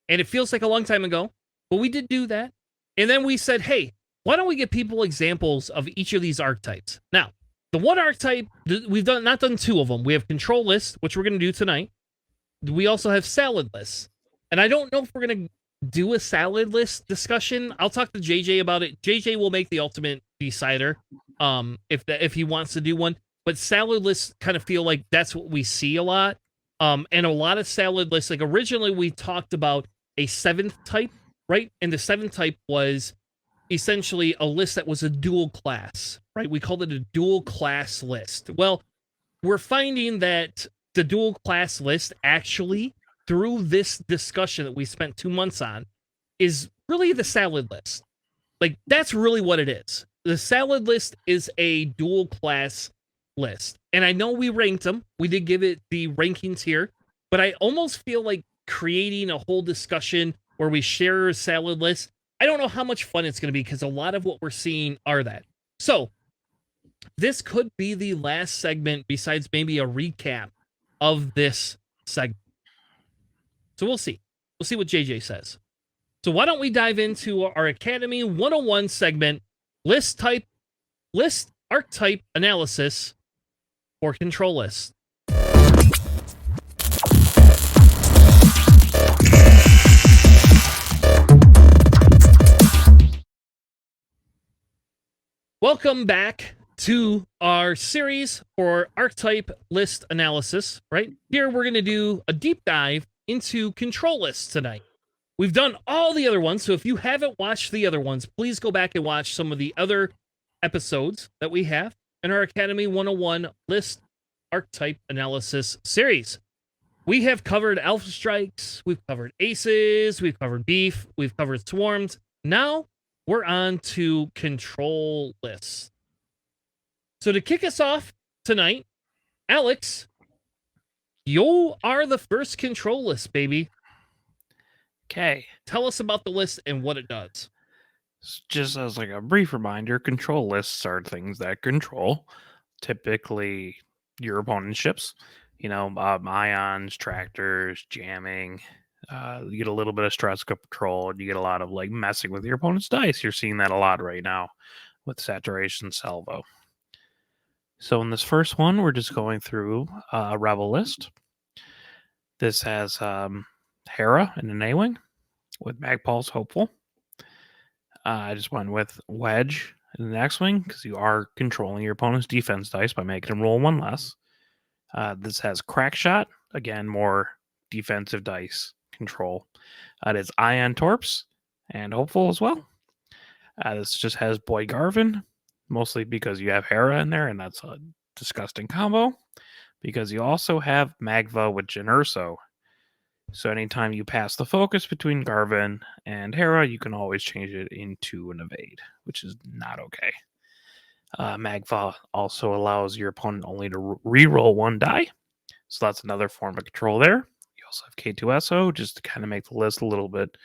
and it feels like a long time ago, but we did do that. And then we said, hey, why don't we give people examples of each of these archetypes? Now, the one archetype, we've not done 2 of them. We have control list, which we're going to do tonight. We also have salad lists. And I don't know if we're going to do a salad list discussion. I'll talk to JJ about it. JJ will make the ultimate decider if he wants to do one. But salad lists kind of feel like that's what we see a lot. And a lot of salad lists, like originally we talked about a 7th type, right? And the 7th type was essentially a list that was a dual class, right? We called it a dual class list. Well, we're finding that the dual class list actually, through this discussion that we spent 2 months on, is really the salad list. Like, that's really what it is. The salad list is a dual class list. And I know we ranked them. We did give it the rankings here. But I almost feel like creating a whole discussion where we share a salad list, I don't know how much fun it's going to be because a lot of what we're seeing are that. So, this could be the last segment besides maybe a recap of this segment. So we'll see. We'll see what JJ says. So why don't we dive into our Academy 101 segment, list archetype analysis for control lists. Welcome back to our series for archetype list analysis, right? Here we're going to do a deep dive into control lists tonight. We've done all the other ones, so if you haven't watched the other ones, please go back and watch some of the other episodes that we have in our Academy 101 list archetype analysis series. We have covered Alpha Strikes, we've covered Aces, we've covered Beef, we've covered Swarms. Now we're on to control lists. So to kick us off tonight, Alex, you are the first control list, baby. Okay. Tell us about the list and what it does. Just as like a brief reminder, control lists are things that control typically your opponent's ships. You know, ions, tractors, jamming. You get a little bit of stress control, and you get a lot of like messing with your opponent's dice. You're seeing that a lot right now with Saturation Salvo. So in this first one, we're just going through a Rebel list. This has Hera in an A-Wing with Magpulse Hopeful. I just went with Wedge in the next swing because you are controlling your opponent's defense dice by making them roll one less. This has Crack Shot, again, more defensive dice control. It is Ion Torps and Hopeful as well. This just has Boy Garvin, mostly because you have Hera in there, and that's a disgusting combo. Because you also have Magva with Jyn Erso. So anytime you pass the focus between Garvin and Hera, you can always change it into an evade, which is not okay. Magva also allows your opponent only to re-roll one die. So that's another form of control there. You also have K2SO just to kind of make the list a little bit,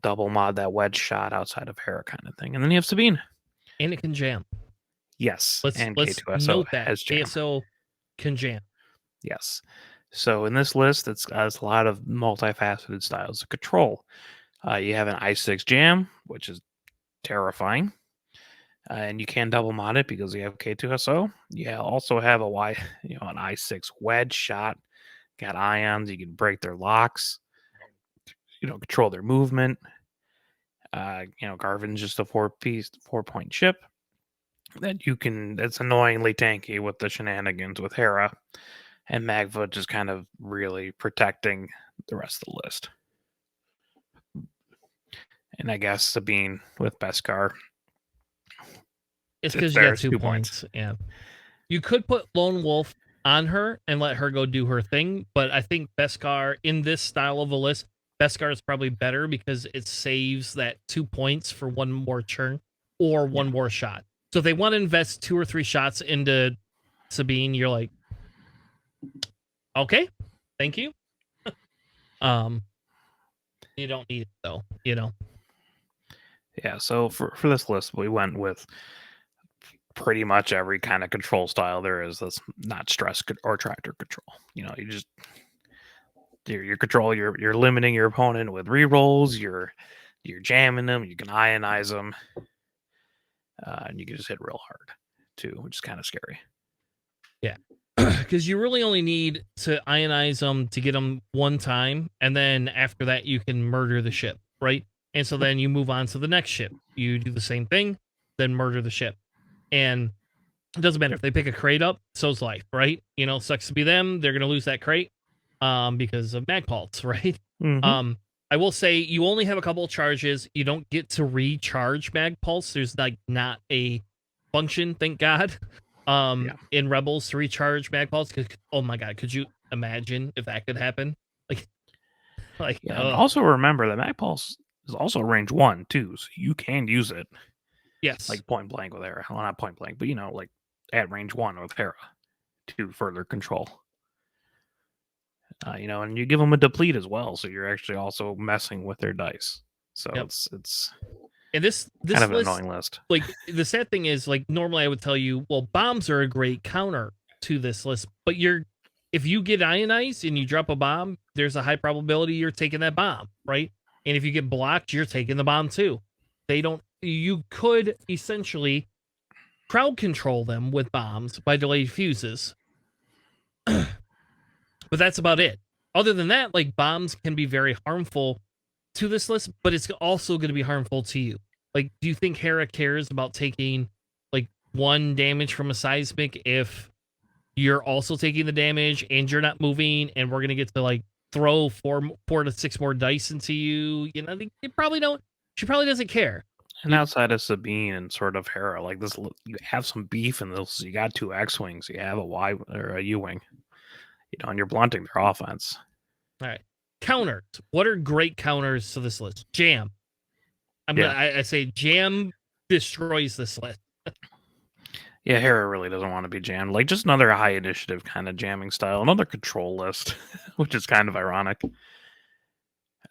double mod that wedge shot outside of Hera kind of thing. And then you have Sabine. And it can jam. Yes. Let's K2SO note that has jam. ASO can jam. Yes. So in this list, it's got a lot of multifaceted styles of control. You have an I6 jam, which is terrifying. And you can double mod it because you have K2SO. You also have an I6 wedge shot. Got ions. You can break their locks. Control their movement. Garvin's just a 4-point chip that you can. That's annoyingly tanky with the shenanigans with Hera, and Magva just kind of really protecting the rest of the list. And I guess Sabine with Beskar. It's because you got 2 points. Yeah. You could put Lone Wolf on her and let her go do her thing, but I think Beskar, in this style of a list, Beskar is probably better because it saves that 2 points for one more turn or one more shot. So if they want to invest 2 or 3 shots into Sabine, you're like, okay, thank you. You don't need it though, Yeah, so for this list, we went with pretty much every kind of control style there is that's not stress or tractor control. You just your control, you're limiting your opponent with rerolls, you're jamming them, you can ionize them, and you can just hit real hard too, which is kind of scary. Yeah. Because you really only need to ionize them to get them one time, and then after that you can murder the ship, right? And so then you move on to the next ship. You do the same thing, then murder the ship. And it doesn't matter if they pick a crate up, so's life, right? Sucks to be them. They're gonna lose that crate because of Magpulse, right? Mm-hmm. I will say you only have a couple of charges. You don't get to recharge Magpulse. There's not a function, thank God. In Rebels to recharge Magpulse. Oh my God, could you imagine if that could happen? And also remember that Magpulse is also range 1 too, so you can use it. Yes, like point blank with Hera. Well, not point blank, but like at range 1 with Hera to further control. And you give them a deplete as well, so you're actually also messing with their dice. So it's and this kind of an list, annoying list. Like the sad thing is, like normally I would tell you, well, bombs are a great counter to this list, but if you get ionized and you drop a bomb, there's a high probability you're taking that bomb, right? And if you get blocked, you're taking the bomb too. You could essentially crowd control them with bombs by delayed fuses. But that's about it. Other than that, like bombs can be very harmful to this list, but it's also going to be harmful to you. Like, do you think Hera cares about taking like 1 damage from a seismic if you're also taking the damage and you're not moving, and we're going to get to like throw 4 to 6 more dice into you? They probably don't. She probably doesn't care. And outside of Sabine and sort of Hera, like this, you have some beef in this. You got 2 X-wings, you have a Y or a U-wing, and you're blunting their offense. All right, counters. What are great counters to this list? Jam. I say jam destroys this list. Yeah, Hera really doesn't want to be jammed. Like just another high initiative kind of jamming style, another control list, which is kind of ironic.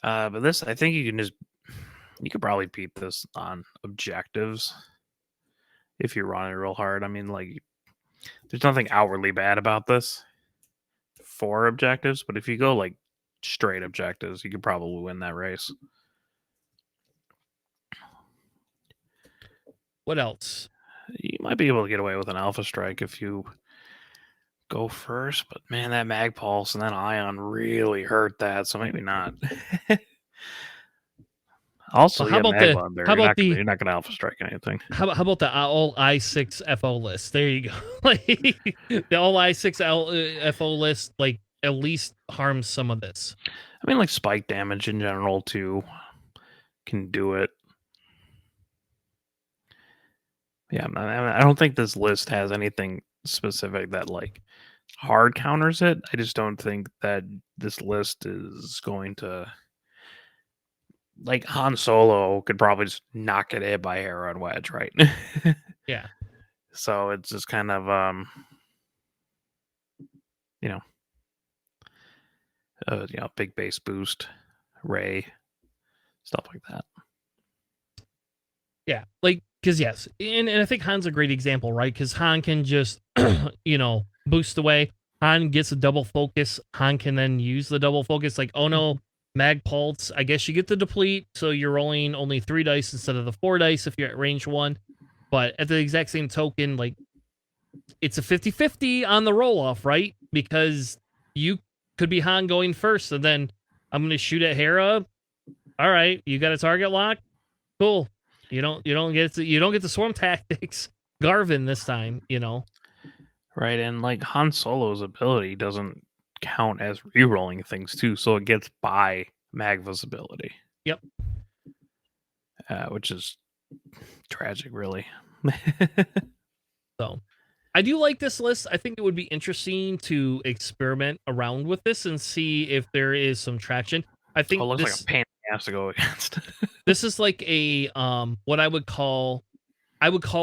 But this, I think you could probably beat this on objectives if you're running real hard. I mean, like, there's nothing outwardly bad about this for objectives, but if you go like straight objectives, you could probably win that race. What else? You might be able to get away with an Alpha Strike if you go first, but man, that Magpulse and that Ion really hurt that, so maybe not. Also, Well, yeah, Magma on there. the You're not gonna Alpha Strike anything. how about the all I6 FO list? There you go. Like the all I6 FO list, like at least harms some of this. I mean, like spike damage in general too can do it. Yeah, I don't think this list has anything specific that like hard counters it. I just don't think that this list is going to like Han Solo could probably just not get hit by Hera and Wedge, right? Yeah. So it's just kind of you know, big base boost, Ray, stuff like that. Yeah, like because yes, and I think Han's a great example, right? Because Han can just boost away. Han gets a double focus. Han can then use the double focus. Like, oh no, mag pulse. I guess you get the deplete, so you're rolling only 3 dice instead of the 4 dice if you're at range 1. But at the exact same token, like it's a 50-50 on the roll off, right? Because you could be Han going first, and then I'm gonna shoot at Hera. All right, you got a target lock. Cool. You don't get the swarm tactics, Garvin this time. Right, and like Han Solo's ability doesn't count as re-rolling things too, so it gets by mag visibility. Yep. Which is tragic, really. So, I do like this list. I think it would be interesting to experiment around with this and see if there is some traction. I think it looks this like a pain in the ass to go against. this is like a what I would call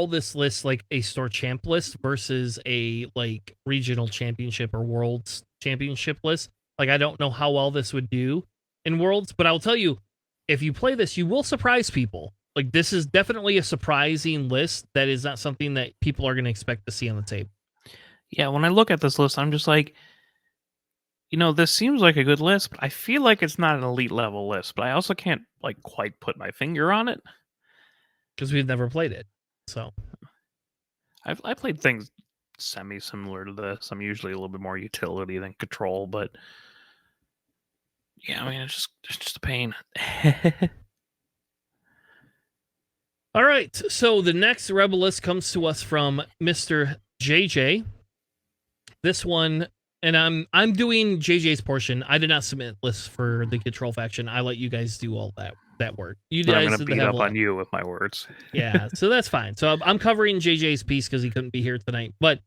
this list like a store champ list versus a like regional championship or worlds championship list. Like I don't know how well this would do in worlds, but I'll tell you, if you play this, you will surprise people. Like this is definitely a surprising list that is not something that people are going to expect to see on the table. Yeah, when I look at this list, I'm just like, this seems like a good list, but I feel like it's not an elite level list. But I also can't like quite put my finger on it because we've never played it. So I played things semi-similar to this. I'm usually a little bit more utility than control, but yeah, I mean it's just a pain. All right, so the next Rebel list comes to us from Mr. JJ. This one, and I'm doing JJ's portion. I did not submit lists for the control faction. I let you guys do all that work. You guys I'm gonna did beat the up on you with my words. Yeah, so that's fine. So I'm covering JJ's piece because he couldn't be here tonight. But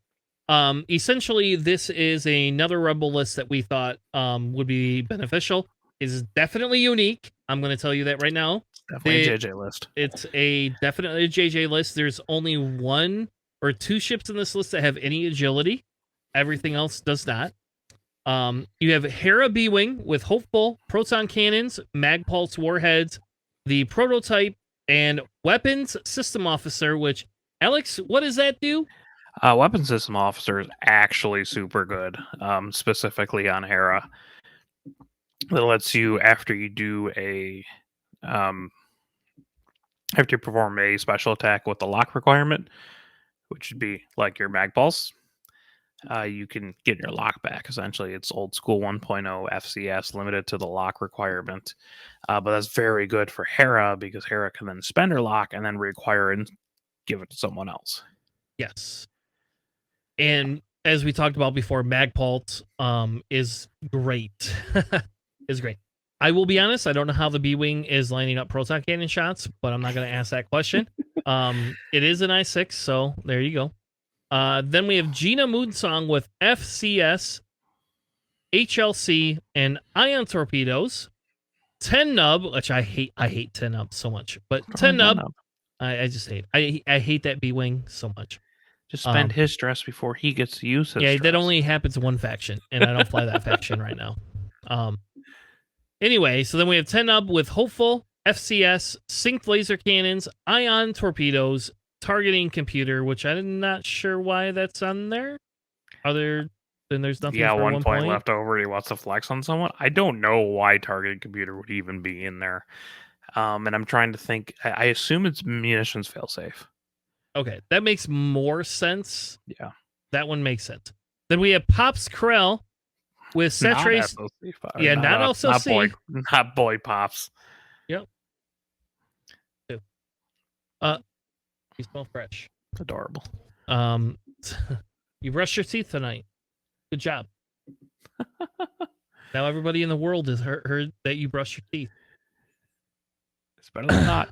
essentially, this is another Rebel list that we thought would be beneficial. Is definitely unique. I'm going to tell you that right now. Definitely a JJ list. It's definitely a JJ list. There's only 1 or 2 ships in this list that have any agility. Everything else does not. You have Hera B-Wing with Hopeful, Proton Cannons, Mag Pulse Warheads, the Prototype, and Weapons System Officer, which, Alex, what does that do? Weapons System Officer is actually super good, specifically on Hera. That lets you, after you do after you perform a special attack with the lock requirement, which would be like your Mag Pulse, you can get your lock back. Essentially, it's old school 1.0 FCS limited to the lock requirement. But that's very good for Hera because Hera can then spend her lock and then require it and give it to someone else. Yes. And as we talked about before, Mag Pulse is great. Is great. I will be honest, I don't know how the B-Wing is lining up proton cannon shots, but I'm not going to ask that question. It is an I6, so there you go. Then we have Gina Moonsong with FCS, HLC, and ion torpedoes. 10 nub, which I hate 10 nub so much, but 10 nub, I just hate. I hate that B-Wing so much. Just spend his stress before he gets to use his stress. That only happens to one faction, and I don't fly that faction right now. Anyway, so then we have 10 nub with Hopeful, FCS, synced laser cannons, ion torpedoes, targeting computer, which I'm not sure why that's on there. Then there's nothing. Yeah, one point left over. He wants to flex on someone. I don't know why targeting computer would even be in there. And I'm trying to think. I assume it's munitions failsafe. Okay, that makes more sense. Yeah, that one makes sense. Then we have Pops Krell with Saturated. Not SOC. Not boy Pops. Yep. You smell fresh. Adorable. You brushed your teeth tonight. Good job. Now everybody in the world has heard that you brush your teeth. It's better than not.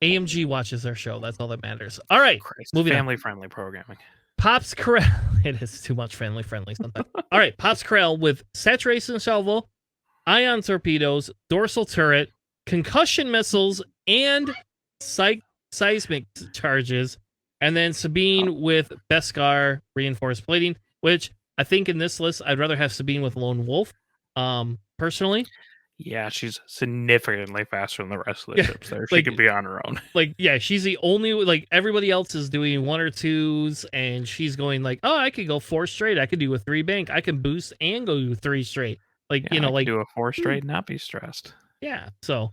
AMG watches our show. That's all that matters. All right. Christ, Moving on. family-friendly programming. Pops Corral. It is too much family-friendly sometimes. All right. Pops Corral with saturation salvo, ion torpedoes, dorsal turret, concussion missiles, and seismic charges. And then Sabine with Beskar reinforced plating, which I think in this list, I'd rather have Sabine with Lone Wolf, personally. Yeah, she's significantly faster than the rest of the ships there. She like- could be on her own. Like, yeah, she's the only, like, everybody else is doing 1 or 2s, and she's going like, oh, I could go 4 straight. I could do a 3 bank. I can boost and go 3 straight. Like, Yeah, you know, I could like, do a 4 straight and not be stressed. yeah. So,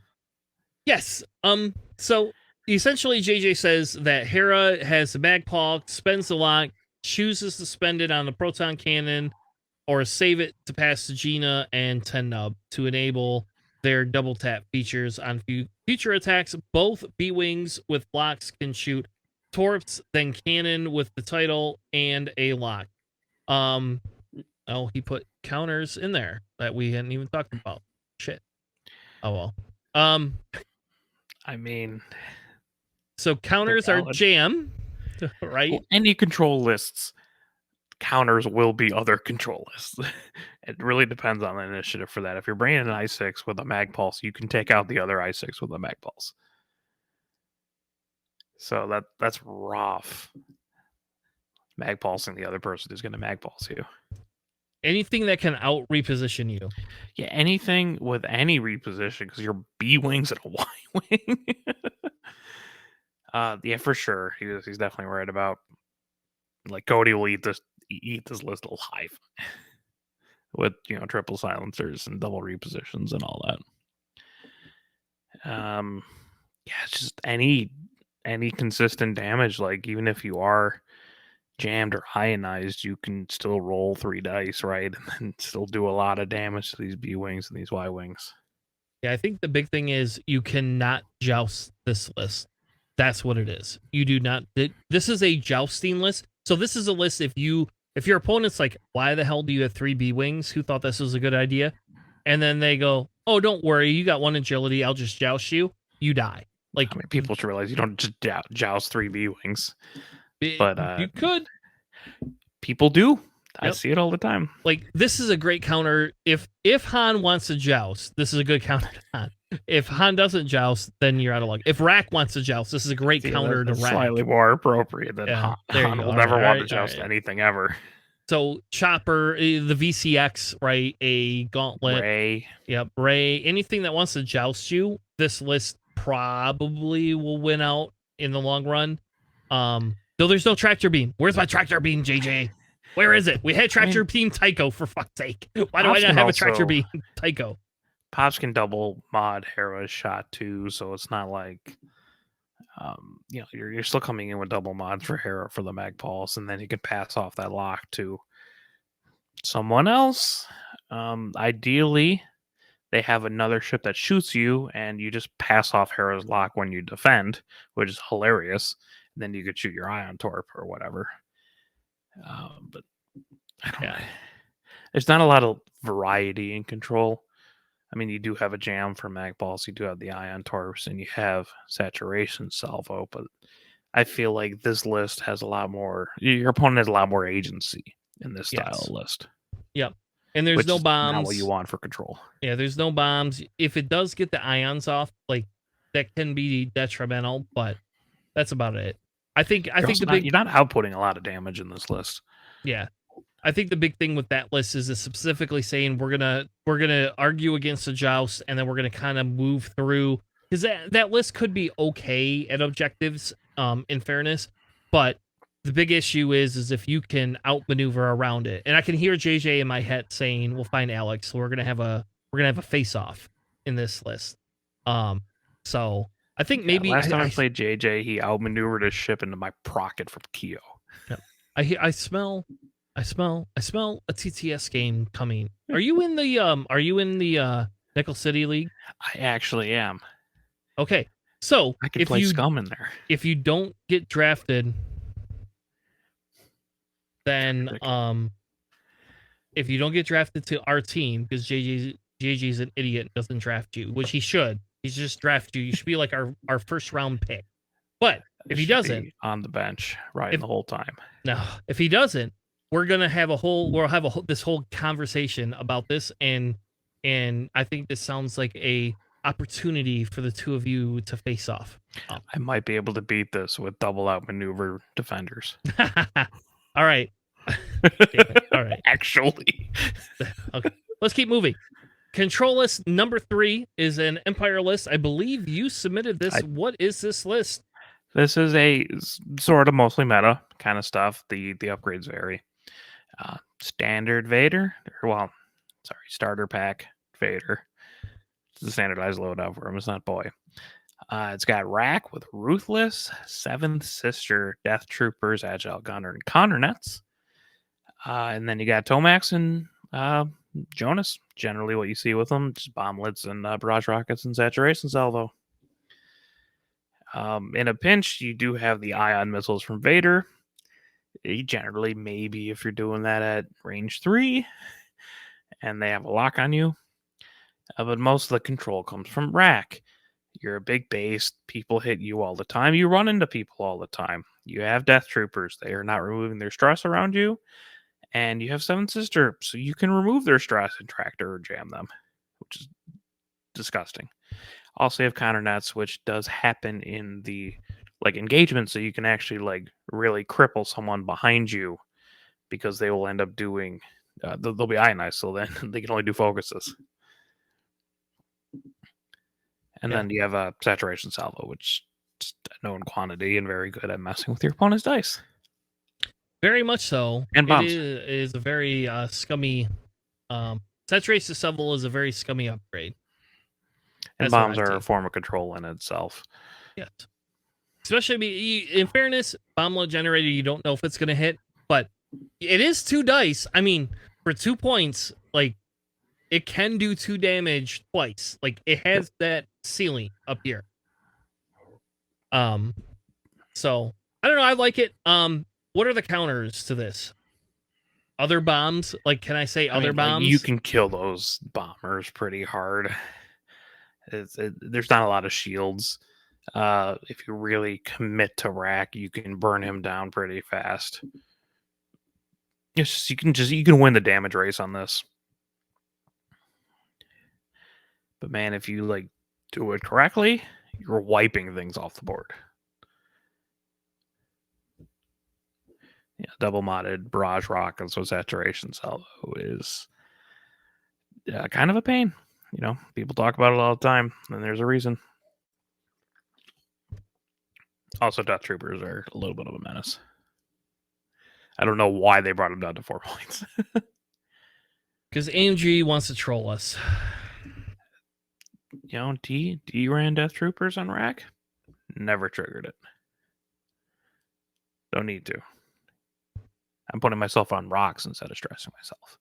yes. So essentially, JJ says that Hera has the Magpaw, spends the lock, chooses to spend it on the proton cannon, or save it to pass to Gina and Tennub to enable their double tap features on future attacks. Both B-Wings with locks can shoot torps, then cannon with the title and a lock. Oh, he put counters in there that we hadn't even talked about. Shit. Oh well. I mean, So counters are valid. jam, right? well, any control lists, counters will be other control lists. It really depends on the initiative for that. If you're bringing an I6 with a mag pulse, you can take out the other I6 with a mag pulse. So that's rough. Mag pulsing the other person is going to mag pulse you. Anything that can out reposition you. Yeah, anything with any reposition because you're B wings and a Y wing. Yeah, for sure. He's definitely right about like Cody will eat this list alive with triple silencers and double repositions and all that. Yeah, it's just any consistent damage. Like even if you are jammed or ionized, you can still roll 3 dice, right, and then still do a lot of damage to these B wings and these Y wings. Yeah, I think the big thing is you cannot joust this list. That's what it is. You do not. This is a jousting list. So this is a list if your opponent's like, why the hell do you have 3 B wings? Who thought this was a good idea? And then they go, oh, don't worry, you got 1 agility. I'll just joust you. You die. Like, I mean, people should realize you don't just joust 3 B wings, but you could. People do. I Yep. see it all the time. Like, this is a great counter. If Han wants to joust, this is a good counter to Han. If Han doesn't joust, then you're out of luck. If Rack wants to joust, this is a great counter to that's Rack. slightly more appropriate than Yeah, Han will never want to joust anything ever. So Chopper, the VCX, right? A Gauntlet. Ray. Yep, Ray. Anything that wants to joust you, this list probably will win out in the long run. Though there's no tractor beam. Where's my tractor beam, JJ? Where is it? We had tractor beam Tycho, for fuck's sake. Why do I not have a tractor beam Tycho? Pops can double mod Hera's shot too, so it's not like you're still coming in with double mods for Hera for the mag pulse, and then you can pass off that lock to someone else. Ideally, they have another ship that shoots you, and you just pass off Hera's lock when you defend, which is hilarious. And then you could shoot your ion torp or whatever. But I don't know. There's not a lot of variety in control. I mean, you do have a jam for mag balls, you do have the ion torps, and you have saturation salvo, but I feel like this list has a lot more. Your opponent has a lot more agency in this style of list. Yep. And there's no bombs. Not what you want for control. Yeah, there's no bombs. If it does get the ions off, like that can be detrimental, but that's about it. I think you're not outputting a lot of damage in this list. Yeah. I think the big thing with that list is specifically saying we're gonna argue against the joust, and then we're gonna kind of move through, because that list could be okay at objectives, in fairness, but the big issue is if you can outmaneuver around it. And I can hear JJ in my head saying, "We'll find Alex, so we're gonna have a face off in this list." So I think maybe last time I played JJ, he outmaneuvered his ship into my Procket from Keo. Yep. I smell a TTS game coming. Are you in the Nickel City League? I actually am. Okay. So I could play Scum in there. if you don't get drafted, then if you don't get drafted to our team, because JJ's an idiot and doesn't draft you, which he should. He's just draft you. You should be like our first round pick. But if he doesn't, on the bench riding the whole time. No, if he doesn't, we'll have this whole conversation about this, and I think this sounds like a opportunity for the two of you to face off. I might be able to beat this with double out maneuver defenders. All right. All right. Actually. Okay. Let's keep moving. Control list number 3 is an Empire list. I believe you submitted this. What is this list? This is a sort of mostly meta kind of stuff. The upgrades vary. Standard Vader, starter pack Vader. It's a standardized loadout for him. It's not boy. It's got Rack with Ruthless, 7th Sister, Death Troopers, Agile Gunner, and Counter-Nets. And then you got Tomax and Jonas. Generally what you see with them, just bomblets and barrage rockets and saturation salvo. In a pinch, you do have the ion missiles from Vader. Generally, maybe if you're doing that at range 3 and they have a lock on you. But most of the control comes from Rack. You're a big base. People hit you all the time. You run into people all the time. You have Death Troopers. They are not removing their stress around you. And you have 7th Sister, so you can remove their stress and tractor or jam them, which is disgusting. Also, you have counter nets, which does happen in the engagement, so you can actually really cripple someone behind you because they will end up doing they'll be ionized, so then they can only do focuses. And then you have a saturation salvo, which is a known quantity and very good at messing with your opponent's dice. Very much so. And bombs. It is a very scummy. Saturation salvo is a very scummy upgrade. And bombs are a form of control in itself. Yes. Especially, in fairness, bomblet generator, you don't know if it's going to hit, but it is 2 dice. I mean, for 2 points, it can do 2 damage twice. It has that ceiling up here. So I don't know. I like it. What are the counters to this? Other bombs? Can I say other bombs? You can kill those bombers pretty hard. There's not a lot of shields. If you really commit to Rack, you can burn him down pretty fast. It's just you can win the damage race on this. But man, if you do it correctly, you're wiping things off the board. Yeah, double modded barrage rock and so saturation salvo is kind of a pain. People talk about it all the time, and there's a reason. Also, Death Troopers are a little bit of a menace. I don't know why they brought them down to 4 points. Because AMG wants to troll us. D ran Death Troopers on Rack. Never triggered it. Don't need to. I'm putting myself on rocks instead of stressing myself.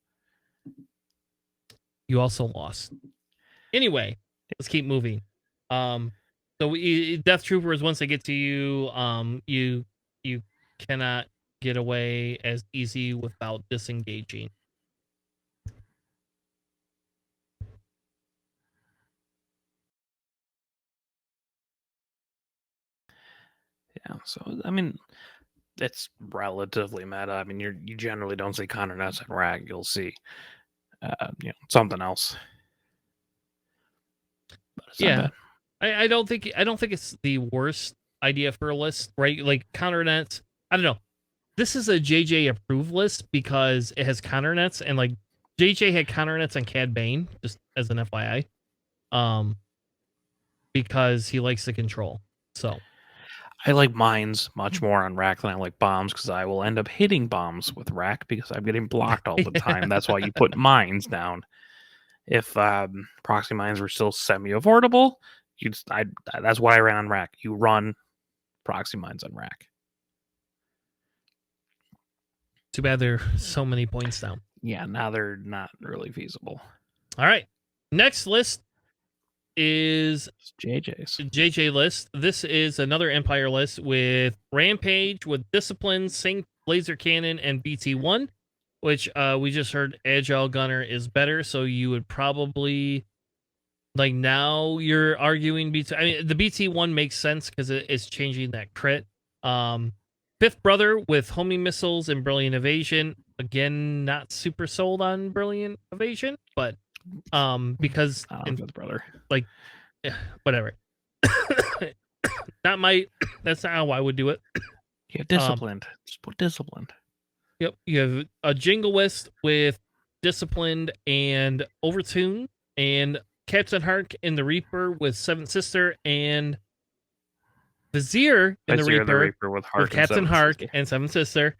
You also lost. Anyway, let's keep moving. So Death Troopers, once they get to you, you cannot get away as easy without disengaging. Yeah, so I mean, it's relatively meta. I mean, you generally don't see counter nets and Rack. You'll see, something else. Yeah, I don't think it's the worst idea for a list, right? Counter nets. I don't know. This is a JJ approved list because it has counter nets, and JJ had counter nets on Cad Bane, just as an FYI, because he likes the control. So I like mines much more on Rack than I like bombs because I will end up hitting bombs with Rack because I'm getting blocked all the time. That's why you put mines down. If proxy mines were still semi-affordable, that's what I ran on Rack. You run proxy mines on Rack. Too bad they're so many points down. Yeah, now they're not really feasible. All right. Next list is It's JJ's. JJ list. This is another Empire list with Rampage, with Discipline, Sync, Laser Cannon, and BT1, which we just heard Agile Gunner is better, so you would probably... Like, now you're arguing BT. I mean, the BT1 makes sense because it's changing that crit. Fifth Brother with homing missiles and Brilliant Evasion. Again, not super sold on Brilliant Evasion, but because Fifth Brother. Like, whatever. That's not how I would do it. You have Disciplined. Just put Disciplined. Yep. You have a Jingoist with Disciplined and Overtune, and Captain Hark in the Reaper with Seventh Sister, and Vizier in the Reaper with Captain Hark and Seventh Sister,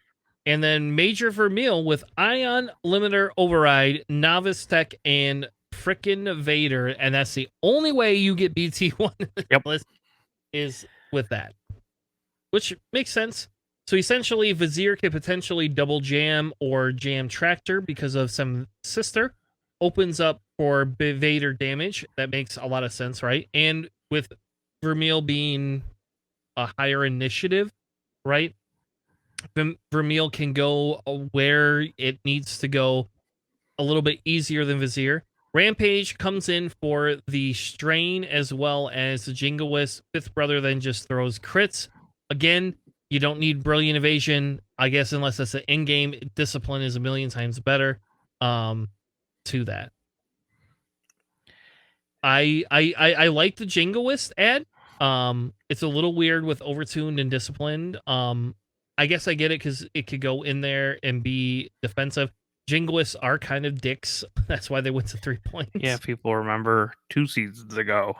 and then Major Vermeil with Ion, Limiter, Override, Novice Tech, and frickin' Vader, and that's the only way you get BT1 in the list is with that, which makes sense. So essentially, Vizier could potentially double jam or jam Tractor because of some Sister. Opens up for Vader damage. That makes a lot of sense, right? And with Vermeil being a higher initiative, right? Vermeil can go where it needs to go a little bit easier than Vizier. Rampage comes in for the strain as well as the Jingoist. Fifth Brother then just throws crits. Again, you don't need Brilliant Evasion, I guess, unless that's an in-game. Discipline is a million times better. To that, I like the Jingoist ad. It's a little weird with Overtuned and Disciplined. I guess I get it because it could go in there and be defensive. Jingoists are kind of dicks. That's why they went to 3 points. Yeah, people remember 2 seasons ago.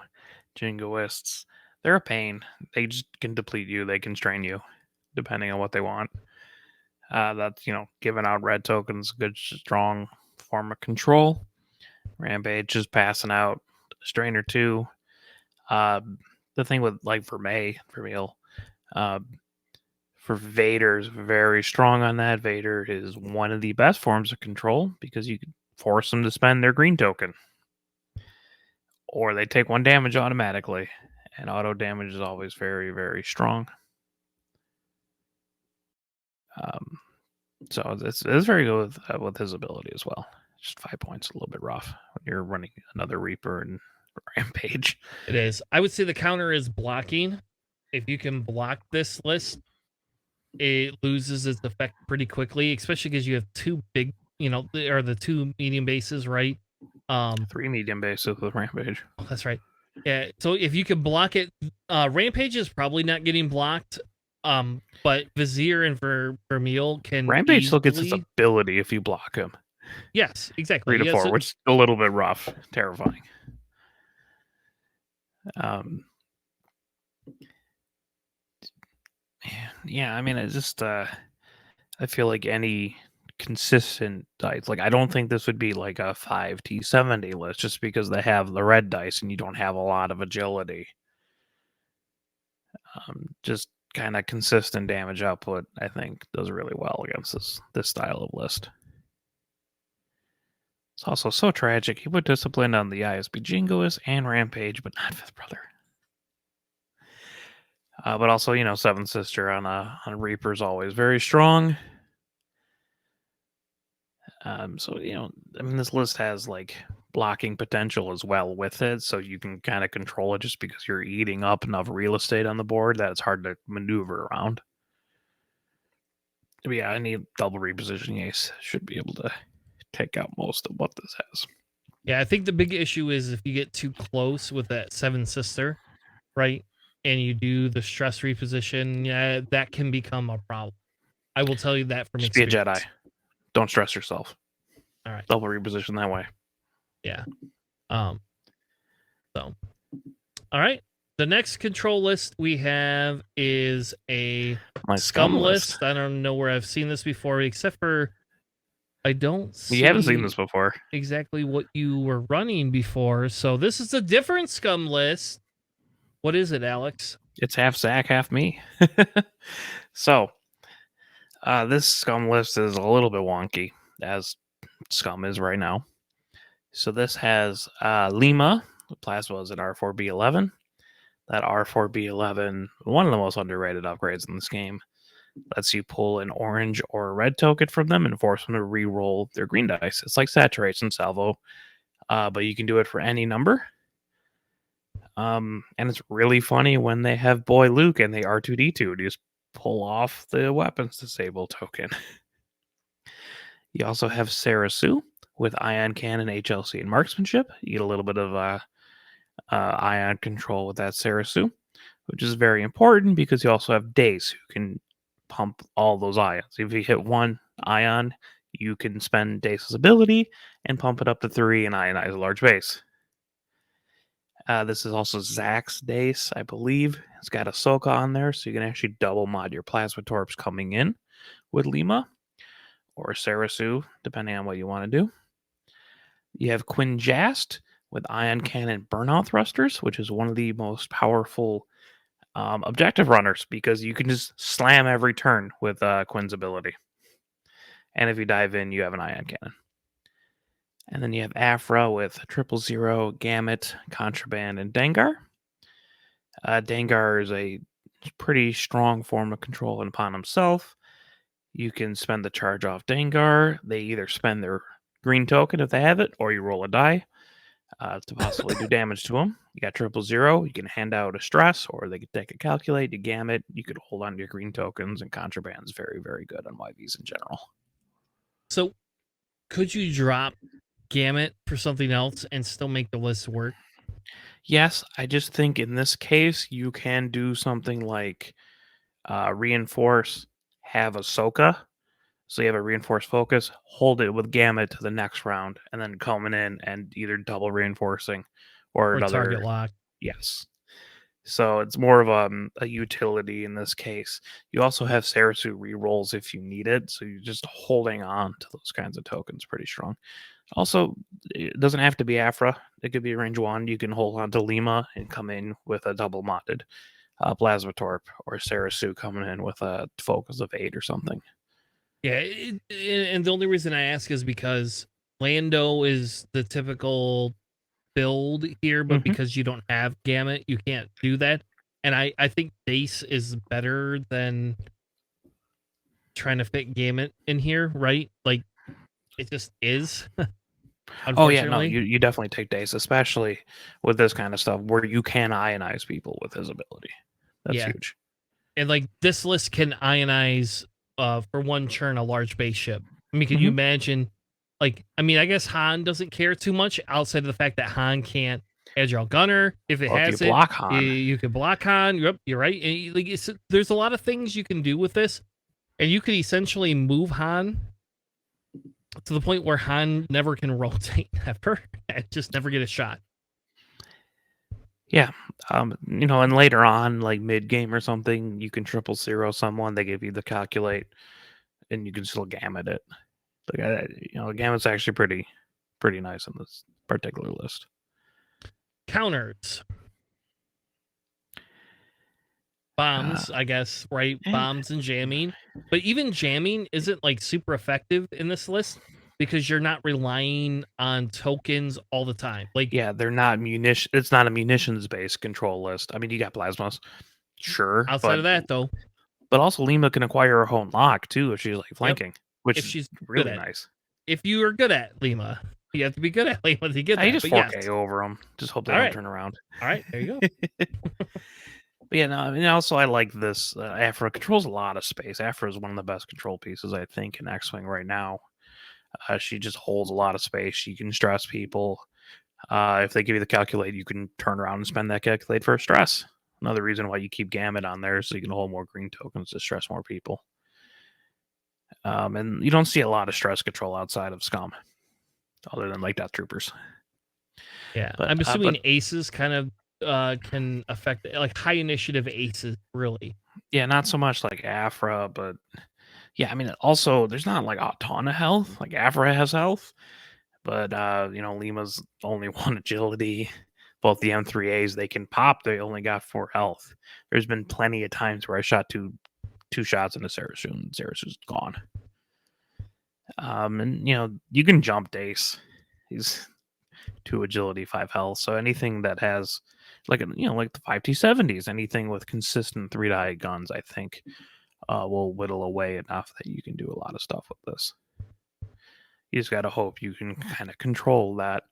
Jingoists, they're a pain. They just can deplete you. They can strain you, depending on what they want. That's, giving out red tokens, good, strong form of control. Rampage is passing out a strain or 2. The thing with Vermeil, for Vader is very strong on that. Vader is one of the best forms of control because you can force them to spend their green token, or they take 1 damage automatically, and auto damage is always very, very strong. So it's very good with his ability as well. Just 5 points, a little bit rough when you're running another Reaper and Rampage. It is. I would say the counter is blocking. If you can block this list, it loses its effect pretty quickly, especially because you have 2 big, or the 2 medium bases, right? 3 medium bases with Rampage. Oh, that's right. Yeah. So if you can block it, Rampage is probably not getting blocked. But Vizier and Vermeil can. Rampage still gets its ability if you block him. Yes, exactly. 3 to 4, which is a little bit rough, terrifying. Yeah, I mean, it's just I feel like any consistent dice, like I don't think this would be like a 5T70 list just because they have the red dice and you don't have a lot of agility. Just kind of consistent damage output, I think, does really well against this style of list. It's also so tragic. He put Discipline on the ISB Jingoist and Rampage, but not Fifth Brother. But also, Seventh Sister on Reaper is always very strong. So, this list has like blocking potential as well with it, so you can kind of control it just because you're eating up enough real estate on the board that it's hard to maneuver around. But yeah, any double repositioning ace should be able to take out most of what this has. Yeah, I think the big issue is if you get too close with that Seventh Sister, right? And you do the stress reposition, yeah, that can become a problem. I will tell you that from experience. Be a Jedi. Don't stress yourself. All right. Double reposition that way. Yeah. So, all right. The next control list we have is a scum list. I don't know where I've seen this before, except for I don't see. You haven't seen this before. Exactly what you were running before. So this is a different scum list. What is it, Alex? It's half Zach, half me. So, this scum list is a little bit wonky, as scum is right now. So this has Lima Plasma is an R4B11. That R4B11, one of the most underrated upgrades in this game, lets you pull an orange or a red token from them and force them to re-roll their green dice. It's like Saturation Salvo, but you can do it for any number. And it's really funny when they have Boy Luke and they R2D2 to just pull off the weapons disable token. You also have Sarah Sue with Ion Cannon, HLC, and Marksmanship. You get a little bit of ion control with that Sarah Sue, which is very important because you also have Dace who can pump all those ions. If you hit one ion, you can spend Dace's ability and pump it up to 3 and ionize a large base. This is also Zax's Dace, I believe. It's got Ahsoka on there, so you can actually double mod your Plasma Torps coming in with Lima or Sarah Sue, depending on what you want to do. You have Quinn Jast with Ion Cannon Burnout Thrusters, which is one of the most powerful objective runners because you can just slam every turn with Quinn's ability. And if you dive in, you have an Ion Cannon. And then you have Afra with 000, Gamut, Contraband, and Dengar. Dengar is a pretty strong form of control upon himself. You can spend the charge off Dengar. They either spend their green token if they have it, or you roll a die to possibly do damage to them. You got 000. You can hand out a stress, or they can calculate. You Gamut. You could hold on to your green tokens, and Contraband is very, very good on YVs in general. So, could you drop Gamut for something else and still make the list work? Yes, I just think in this case you can do something like reinforce, have Ahsoka. So you have a reinforced focus, hold it with Gamut to the next round, and then coming in and either double reinforcing or another target lock. Yes. So it's more of a utility in this case. You also have Sarasu rerolls if you need it, so you're just holding on to those kinds of tokens pretty strong. Also, it doesn't have to be Afra. It could be range 1. You can hold on to Lima and come in with a double modded Plasma Torp, or Sarasu coming in with a focus of 8 or something. Yeah, and the only reason I ask is because Lando is the typical build here, but because you don't have Gamut, you can't do that. And I think Dace is better than trying to fit Gamut in here, right? Like, it just is. Oh yeah, no, you definitely take Dace, especially with this kind of stuff where you can ionize people with his ability. That's huge. And like this list can ionize for one turn a large base ship. I mean, can you imagine? Like, I mean, I guess Han doesn't care too much outside of the fact that Han can't agile gunner. If it has you block Han, you can block Han. Yep, you're right. And, like, there's a lot of things you can do with this, and you could essentially move Han to the point where Han never can rotate ever and just never get a shot. Yeah, and later on, like mid game or something, you can 000 someone. They give you the calculate, and you can still Gamut it. Like Gamut's actually pretty nice on this particular list. Counters. Bombs, I guess, right? Bombs and jamming. But even jamming isn't like super effective in this list because you're not relying on tokens all the time. Like, yeah, they're not munition. It's not a munitions based control list. I mean, you got plasmas, sure. Outside of that, though, but also Lima can acquire her own lock too if she's like flanking, which if she's is really nice. If you are good at Lima, you have to be good at Lima to get that. You just 4K over them. Just hope they don't turn around. All right, there you go. But yeah, no, I mean, also I like this. Afra controls a lot of space. Afra is one of the best control pieces, I think, in X-Wing right now. She just holds a lot of space. She can stress people. If they give you the calculate, you can turn around and spend that calculate for a stress. Another reason why you keep Gamut on there, so you can hold more green tokens to stress more people. And you don't see a lot of stress control outside of Scum, other than like Death Troopers. Yeah, but I'm assuming aces kind of can affect like high initiative aces, really. Yeah, not so much like Afra, but yeah, I mean, also there's not like a ton of health. Like Afra has health, but Lima's only 1 agility. Both the M3As they can pop, they only got 4 health. There's been plenty of times where I shot two shots into Sarasu and Sarasu's gone. And you can jump Dace. 2 agility, 5 health. So anything that has like the 5T70s, anything with consistent 3-die guns, I think will whittle away enough that you can do a lot of stuff with this. You just got to hope you can kind of control that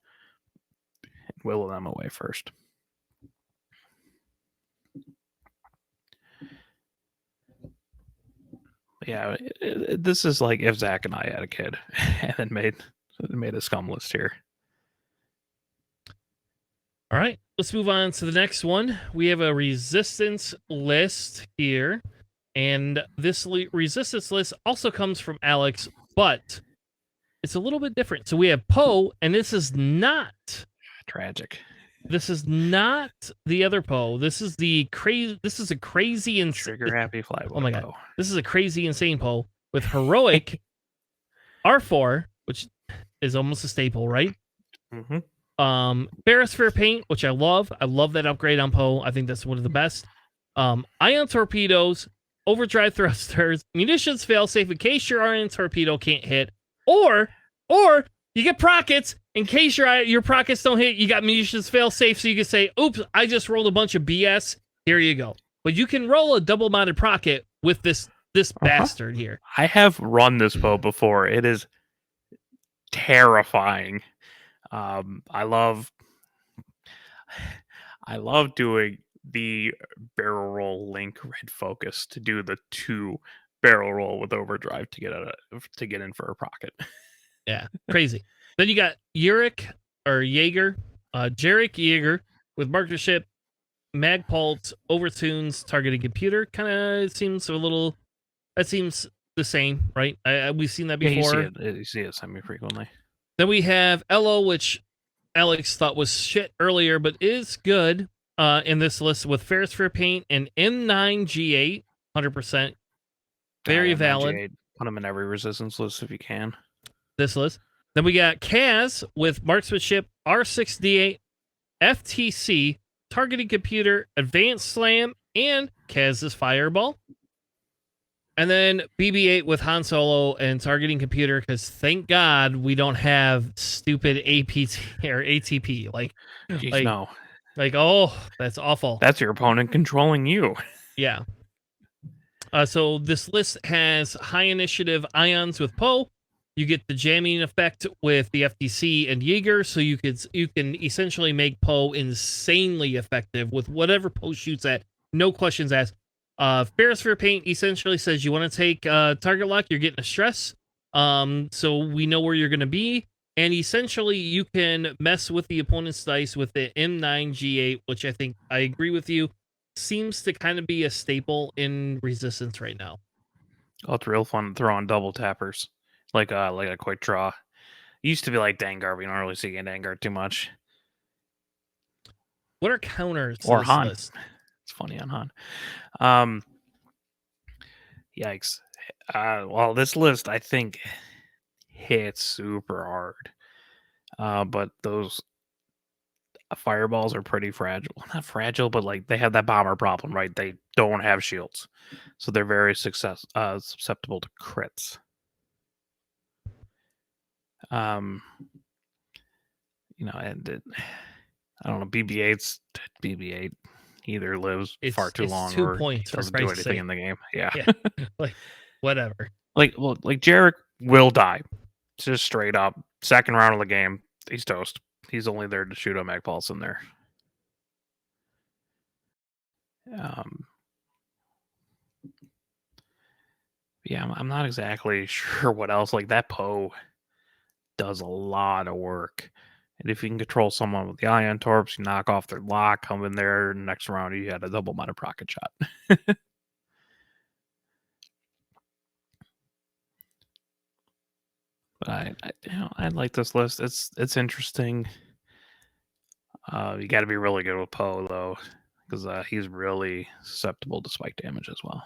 and whittle them away first. Yeah, this is like if Zach and I had a kid and then made a scum list here. All right, let's move on to the next one. We have a resistance list here, and this resistance list also comes from Alex, but it's a little bit different. So we have Poe, and this is not tragic. This is not the other Poe. This is the crazy. This is a crazy and trigger happy flyboy. Oh my god, this is a crazy insane Poe with heroic R4, which is almost a staple, right? Mm-hmm. Barosphere paint, which I love. I love that upgrade on Poe. I think that's one of the best. Ion torpedoes, overdrive thrusters, munitions failsafe in case your ion torpedo can't hit, or you get prockets in case your prockets don't hit. You got munitions failsafe, so you can say, "Oops, I just rolled a bunch of BS." Here you go. But you can roll a double-mounted procket with this bastard here. I have run this Poe before. It is terrifying. I love doing the barrel roll link red focus to do the 2 barrel roll with overdrive to get in for a procket. Yeah, crazy. Then you got Jarek Yeager with marksmanship, mag pulse, overtunes, targeted computer. Kind of seems a little. That seems the same, right? We've seen that before. Yeah, you see it semi-frequently. Then we have Elo, which Alex thought was shit earlier, but is good in this list with Ferrosphere paint and M9G8, 100%. Very valid. G8. Put them in every resistance list if you can. This list. Then we got Kaz with marksmanship, R6D8, FTC, targeting computer, advanced slam, and Kaz's fireball. And then BB-8 with Han Solo and targeting computer, because thank God we don't have stupid APT or ATP. No. Oh, that's awful. That's your opponent controlling you. Yeah. So this list has high initiative ions with Poe. You get the jamming effect with the FTC and Yeager, so you can essentially make Poe insanely effective with whatever Poe shoots at. No questions asked. Barosphere paint essentially says you want to take target lock, you're getting a stress, so we know where you're going to be, and essentially you can mess with the opponent's dice with the M9G8, which I think I agree with you, seems to kind of be a staple in Resistance right now. Oh, it's real fun to throw on double tappers, like a quick draw. It used to be like Dangar, but you don't really see Dangar too much. What are counters or to this Han? list? It's funny on Han. Yikes. Well, this list I think hits super hard. But those fireballs are pretty fragile. Not fragile, but like they have that bomber problem, right? They don't have shields, so they're very susceptible to crits. And I don't know. BB-8 either lives far too long 2 or points, doesn't do anything in the game. Yeah. Like whatever. Like Jarek will die, just straight up. Second round of the game, he's toast. He's only there to shoot a mag pulse in there. Yeah, I'm not exactly sure what else. Like that Poe does a lot of work. And if you can control someone with the ion torps, you knock off their lock, come in there, next round you had a double mounted rocket shot. But I like this list. It's interesting. You got to be really good with Poe though, because he's really susceptible to spike damage as well.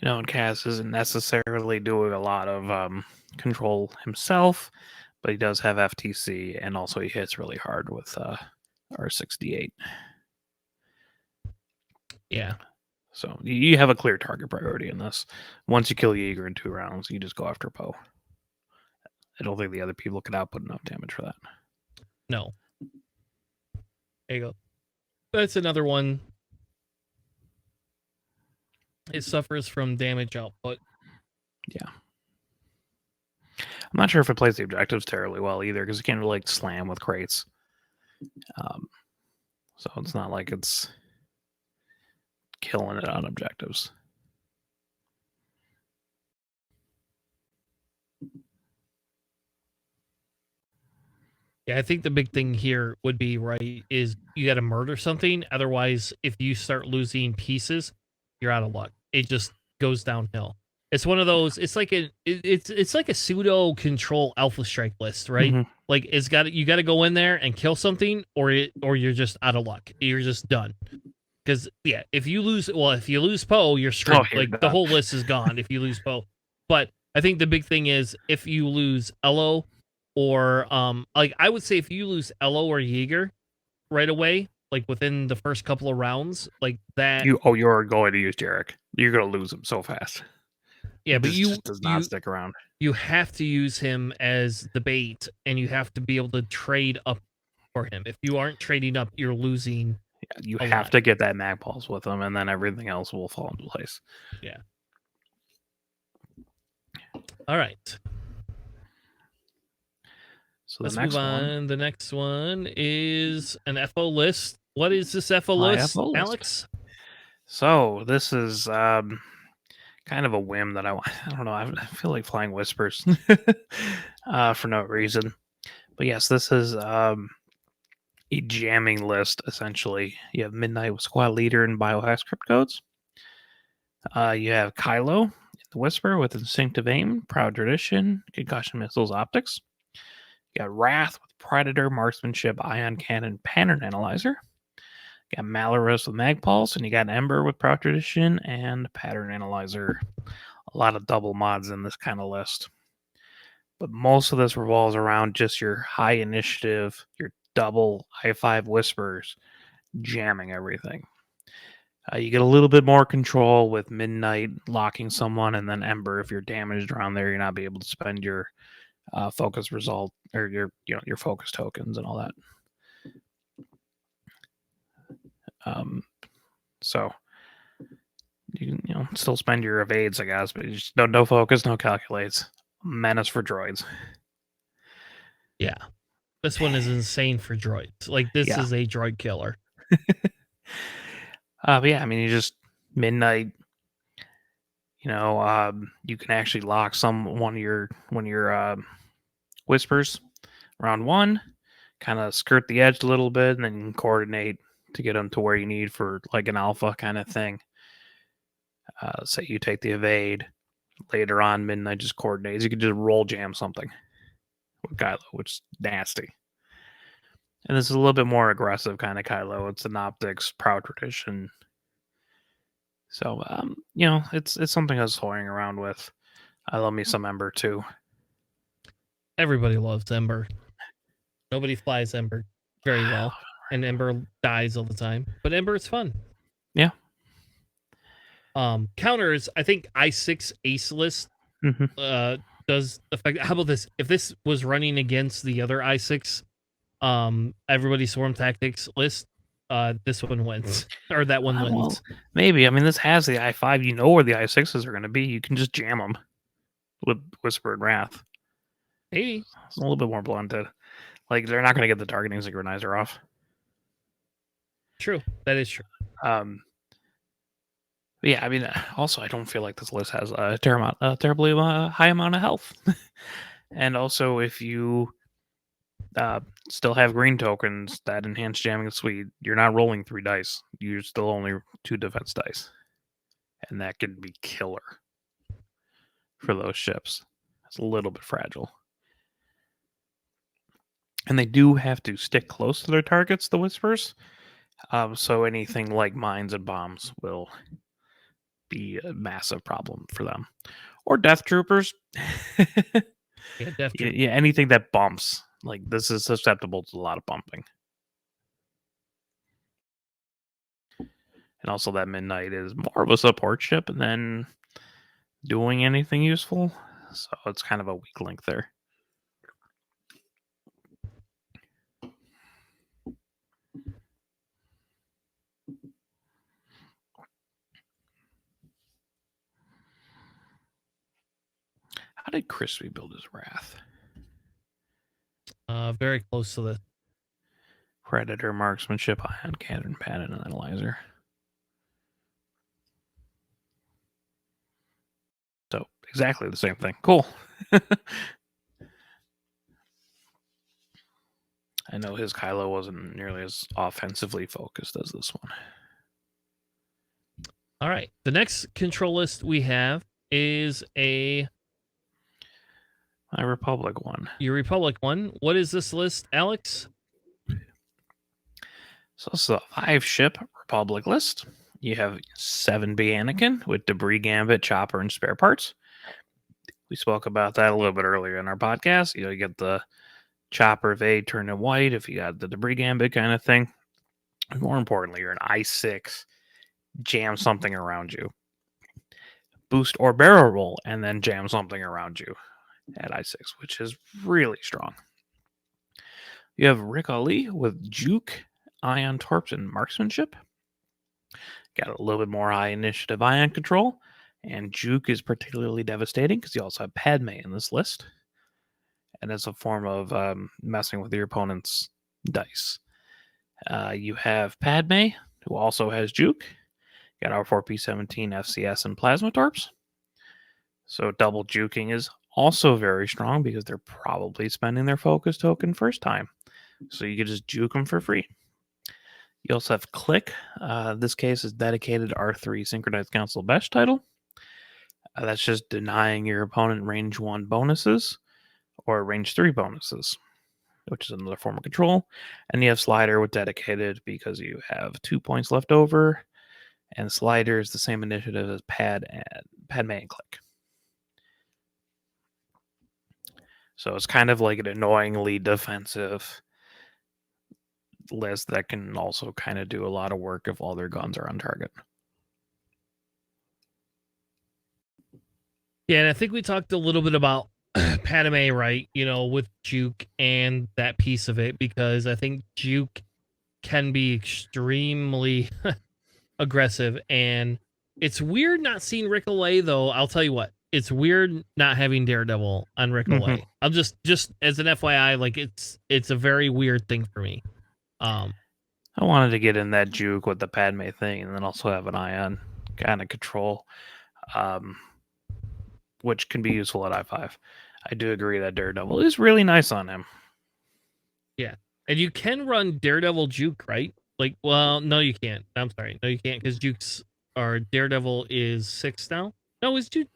And Kaz isn't necessarily doing a lot of control himself, but he does have FTC, and also he hits really hard with R6D8. Yeah. So you have a clear target priority in this. Once you kill Jaeger in 2 rounds, you just go after Poe. I don't think the other people could output enough damage for that. No. There you go. That's another one. It suffers from damage output. Yeah. I'm not sure if it plays the objectives terribly well either, because it can't really slam with crates. So it's not like it's killing it on objectives. Yeah, I think the big thing here would be, right, is you got to murder something. Otherwise, if you start losing pieces, you're out of luck. It just goes downhill. It's one of those. It's like it's like a pseudo control alpha strike list, right? Mm-hmm. Like you got to go in there and kill something, or you're just out of luck. You're just done. Because if you lose Poe, you're screwed. you're Like the done. whole list is gone if you lose Poe. But I think the big thing is if you lose Elo, or I would say if you lose Elo or Jaeger right away, like within the first couple of rounds, like that. You're going to use Jarek. You're going to lose him so fast. Yeah, but this just does not stick around. You have to use him as the bait, and you have to be able to trade up for him. If you aren't trading up, you're losing. Yeah, you have to get that mag pulse with him, and then everything else will fall into place. Yeah. All right. So let's move on. The next one is an FO list. What is this FO list, Alex? So this is kind of a whim that I don't know. I feel like flying whispers for no reason. But yes, this is a jamming list, essentially. You have Midnight with Squad Leader and Biohacks Crypt Codes. You have Kylo, the Whisper with Instinctive Aim, Proud Tradition, Concussion Missiles, Optics. You got Wrath with Predator, Marksmanship, Ion Cannon, Pattern Analyzer. You got Malorus with Mag Pulse, and you got Ember with Proud Tradition and Pattern Analyzer. A lot of double mods in this kind of list. But most of this revolves around just your high initiative, your double I5 Whispers, jamming everything. You get a little bit more control with Midnight locking someone, and then Ember, if you're damaged around there, you're not be able to spend your focus result or your focus tokens and all that. So you can still spend your evades, I guess, but you just no focus, no calculates. Menace for droids. Yeah, this one is insane for droids. Like this is a droid killer. But yeah, I mean, you just Midnight. You can actually lock one of your Whispers round one, kind of skirt the edge a little bit, and then you can coordinate to get them to where you need for like an alpha kind of thing. Say you take the evade, later on Midnight just coordinates. You can just roll jam something with Kylo, which is nasty. And this is a little bit more aggressive kind of Kylo. It's an optics, Proud Tradition. So, it's something I was toying around with. I love me some Ember too. Everybody loves Ember. Nobody flies Ember very well, and Ember dies all the time. But Ember is fun. Yeah. Counters, I think I6 Ace list does affect. How about this? If this was running against the other I6, Everybody Swarm Tactics list, this one wins, or that one wins. Well, maybe. I mean, this has the I5. You know where the I6s are going to be. You can just jam them with Whisper and Wrath. Maybe. It's a little bit more blunted. Like, they're not going to get the targeting synchronizer off. True. That is true. Yeah, I mean, also, I don't feel like this list has a terribly high amount of health. And also, if you still have green tokens that enhance jamming suite, you're not rolling 3 dice. You're still only 2 defense dice. And that can be killer for those ships. It's a little bit fragile. And they do have to stick close to their targets, the Whispers. So anything like mines and bombs will be a massive problem for them. Or Death Troopers. Yeah, Death Troopers. Yeah, anything that bumps. Like, this is susceptible to a lot of bumping. And also that Midnight is more of a support ship than doing anything useful. So it's kind of a weak link there. How did Crispy build his Wrath? Very close to this. Predator, Marksmanship, Ion Cannon, Pattern, and Analyzer. So exactly the same thing. Cool. I know his Kylo wasn't nearly as offensively focused as this one. All right. The next control list we have is My Republic one. Your Republic one. What is this list, Alex? So it's a 5-ship Republic list. You have 7B Anakin with Debris Gambit, Chopper, and spare parts. We spoke about that a little bit earlier in our podcast. You get the Chopper Vade turning white if you got the Debris Gambit kind of thing. And more importantly, you're an I6, jam something around you. Boost or barrel roll, and then jam something around you at I6, which is really strong. You have Rick Ali with Juke, Ion Torps, and Marksmanship. Got a little bit more high initiative ion control, and Juke is particularly devastating because you also have Padme in this list, and it's a form of messing with your opponent's dice. You have Padme, who also has Juke. Got our 4P17, FCS, and Plasma Torps. So double juking is also very strong because they're probably spending their focus token first time. So you can just juke them for free. You also have Click. This case is dedicated R3 Synchronized Council Best title. That's just denying your opponent range 1 bonuses or range 3 bonuses, which is another form of control. And you have Slider with dedicated because you have 2 points left over. And Slider is the same initiative as Padme and Click. So it's kind of like an annoyingly defensive list that can also kind of do a lot of work if all their guns are on target. Yeah, and I think we talked a little bit about Padme, right? With Juke and that piece of it, because I think Juke can be extremely aggressive, and it's weird not seeing Rickalay, though. I'll tell you what, it's weird not having Daredevil on Rickalay. Mm-hmm. I'll just as an FYI, like it's a very weird thing for me. I wanted to get in that Juke with the Padme thing, and then also have an Ion kind of control, which can be useful at I5. I do agree that Daredevil is really nice on him. Yeah, and you can run Daredevil Juke, right? Like, well, no, you can't. I'm sorry, no, you can't, because Jukes or Daredevil is 6 now. No, it's Juke.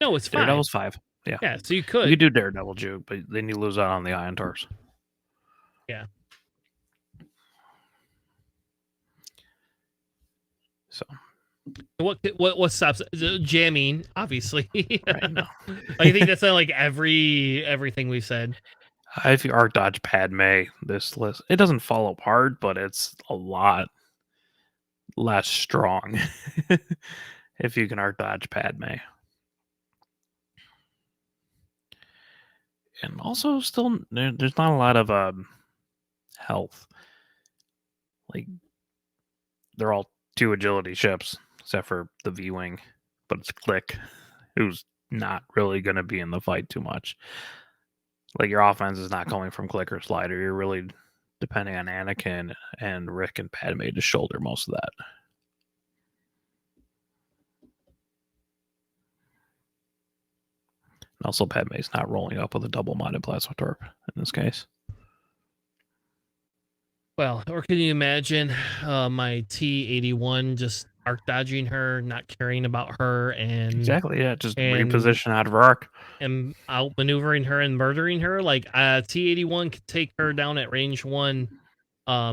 No, it's 5. Daredevil's 5. Yeah. Yeah, so you could. You could do Daredevil Juke, but then you lose out on the Ion Torps. Yeah. So what stops jamming? Obviously, right, no. I think that's like everything we've said. If you arc dodge Padme, this list, it doesn't fall apart, but it's a lot less strong if you can arc dodge Padme. And also, still, there's not a lot of health. Like, they're all 2 agility ships, except for the V-Wing, but it's Click, who's not really going to be in the fight too much. Like, your offense is not coming from Click or Slider. You're really depending on Anakin and Rick and Padme to shoulder most of that. And also, Padme's not rolling up with a double-modded Plasma Torp in this case. Well, or can you imagine my T-81 just arc dodging her, not caring about her, and exactly, yeah, just reposition out of her arc and outmaneuvering her and murdering her? Like, T-81 could take her down at range 1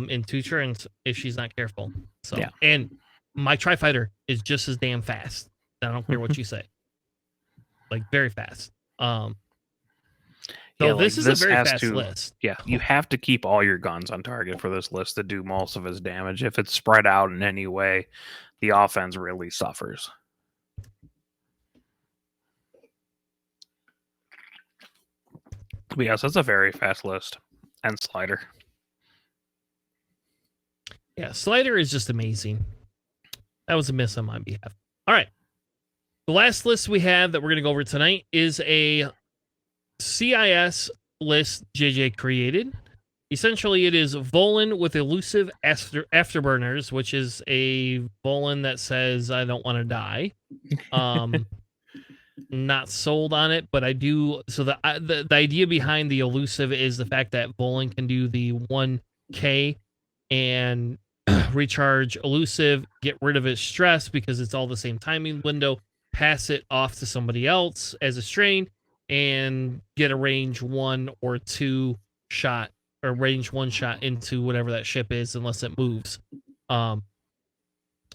in 2 turns if she's not careful. So yeah. And my Tri-Fighter is just as damn fast. I don't care what you say. Like, very fast. So this is a very fast list. Yeah, you have to keep all your guns on target for this list to do most of its damage. If it's spread out in any way, the offense really suffers. But yes, that's a very fast list. And Slider. Yeah, Slider is just amazing. That was a miss on my behalf. All right. The last list we have that we're going to go over tonight is a CIS list JJ created. Essentially, it is Volan with elusive afterburners, which is a Volan that says, I don't want to die. Not sold on it, but I do. So the idea behind the elusive is the fact that Volan can do the 1K and recharge elusive, get rid of its stress because it's all the same timing window, pass it off to somebody else as a strain, and get a range 1 or 2 shot or range 1 shot into whatever that ship is unless it moves.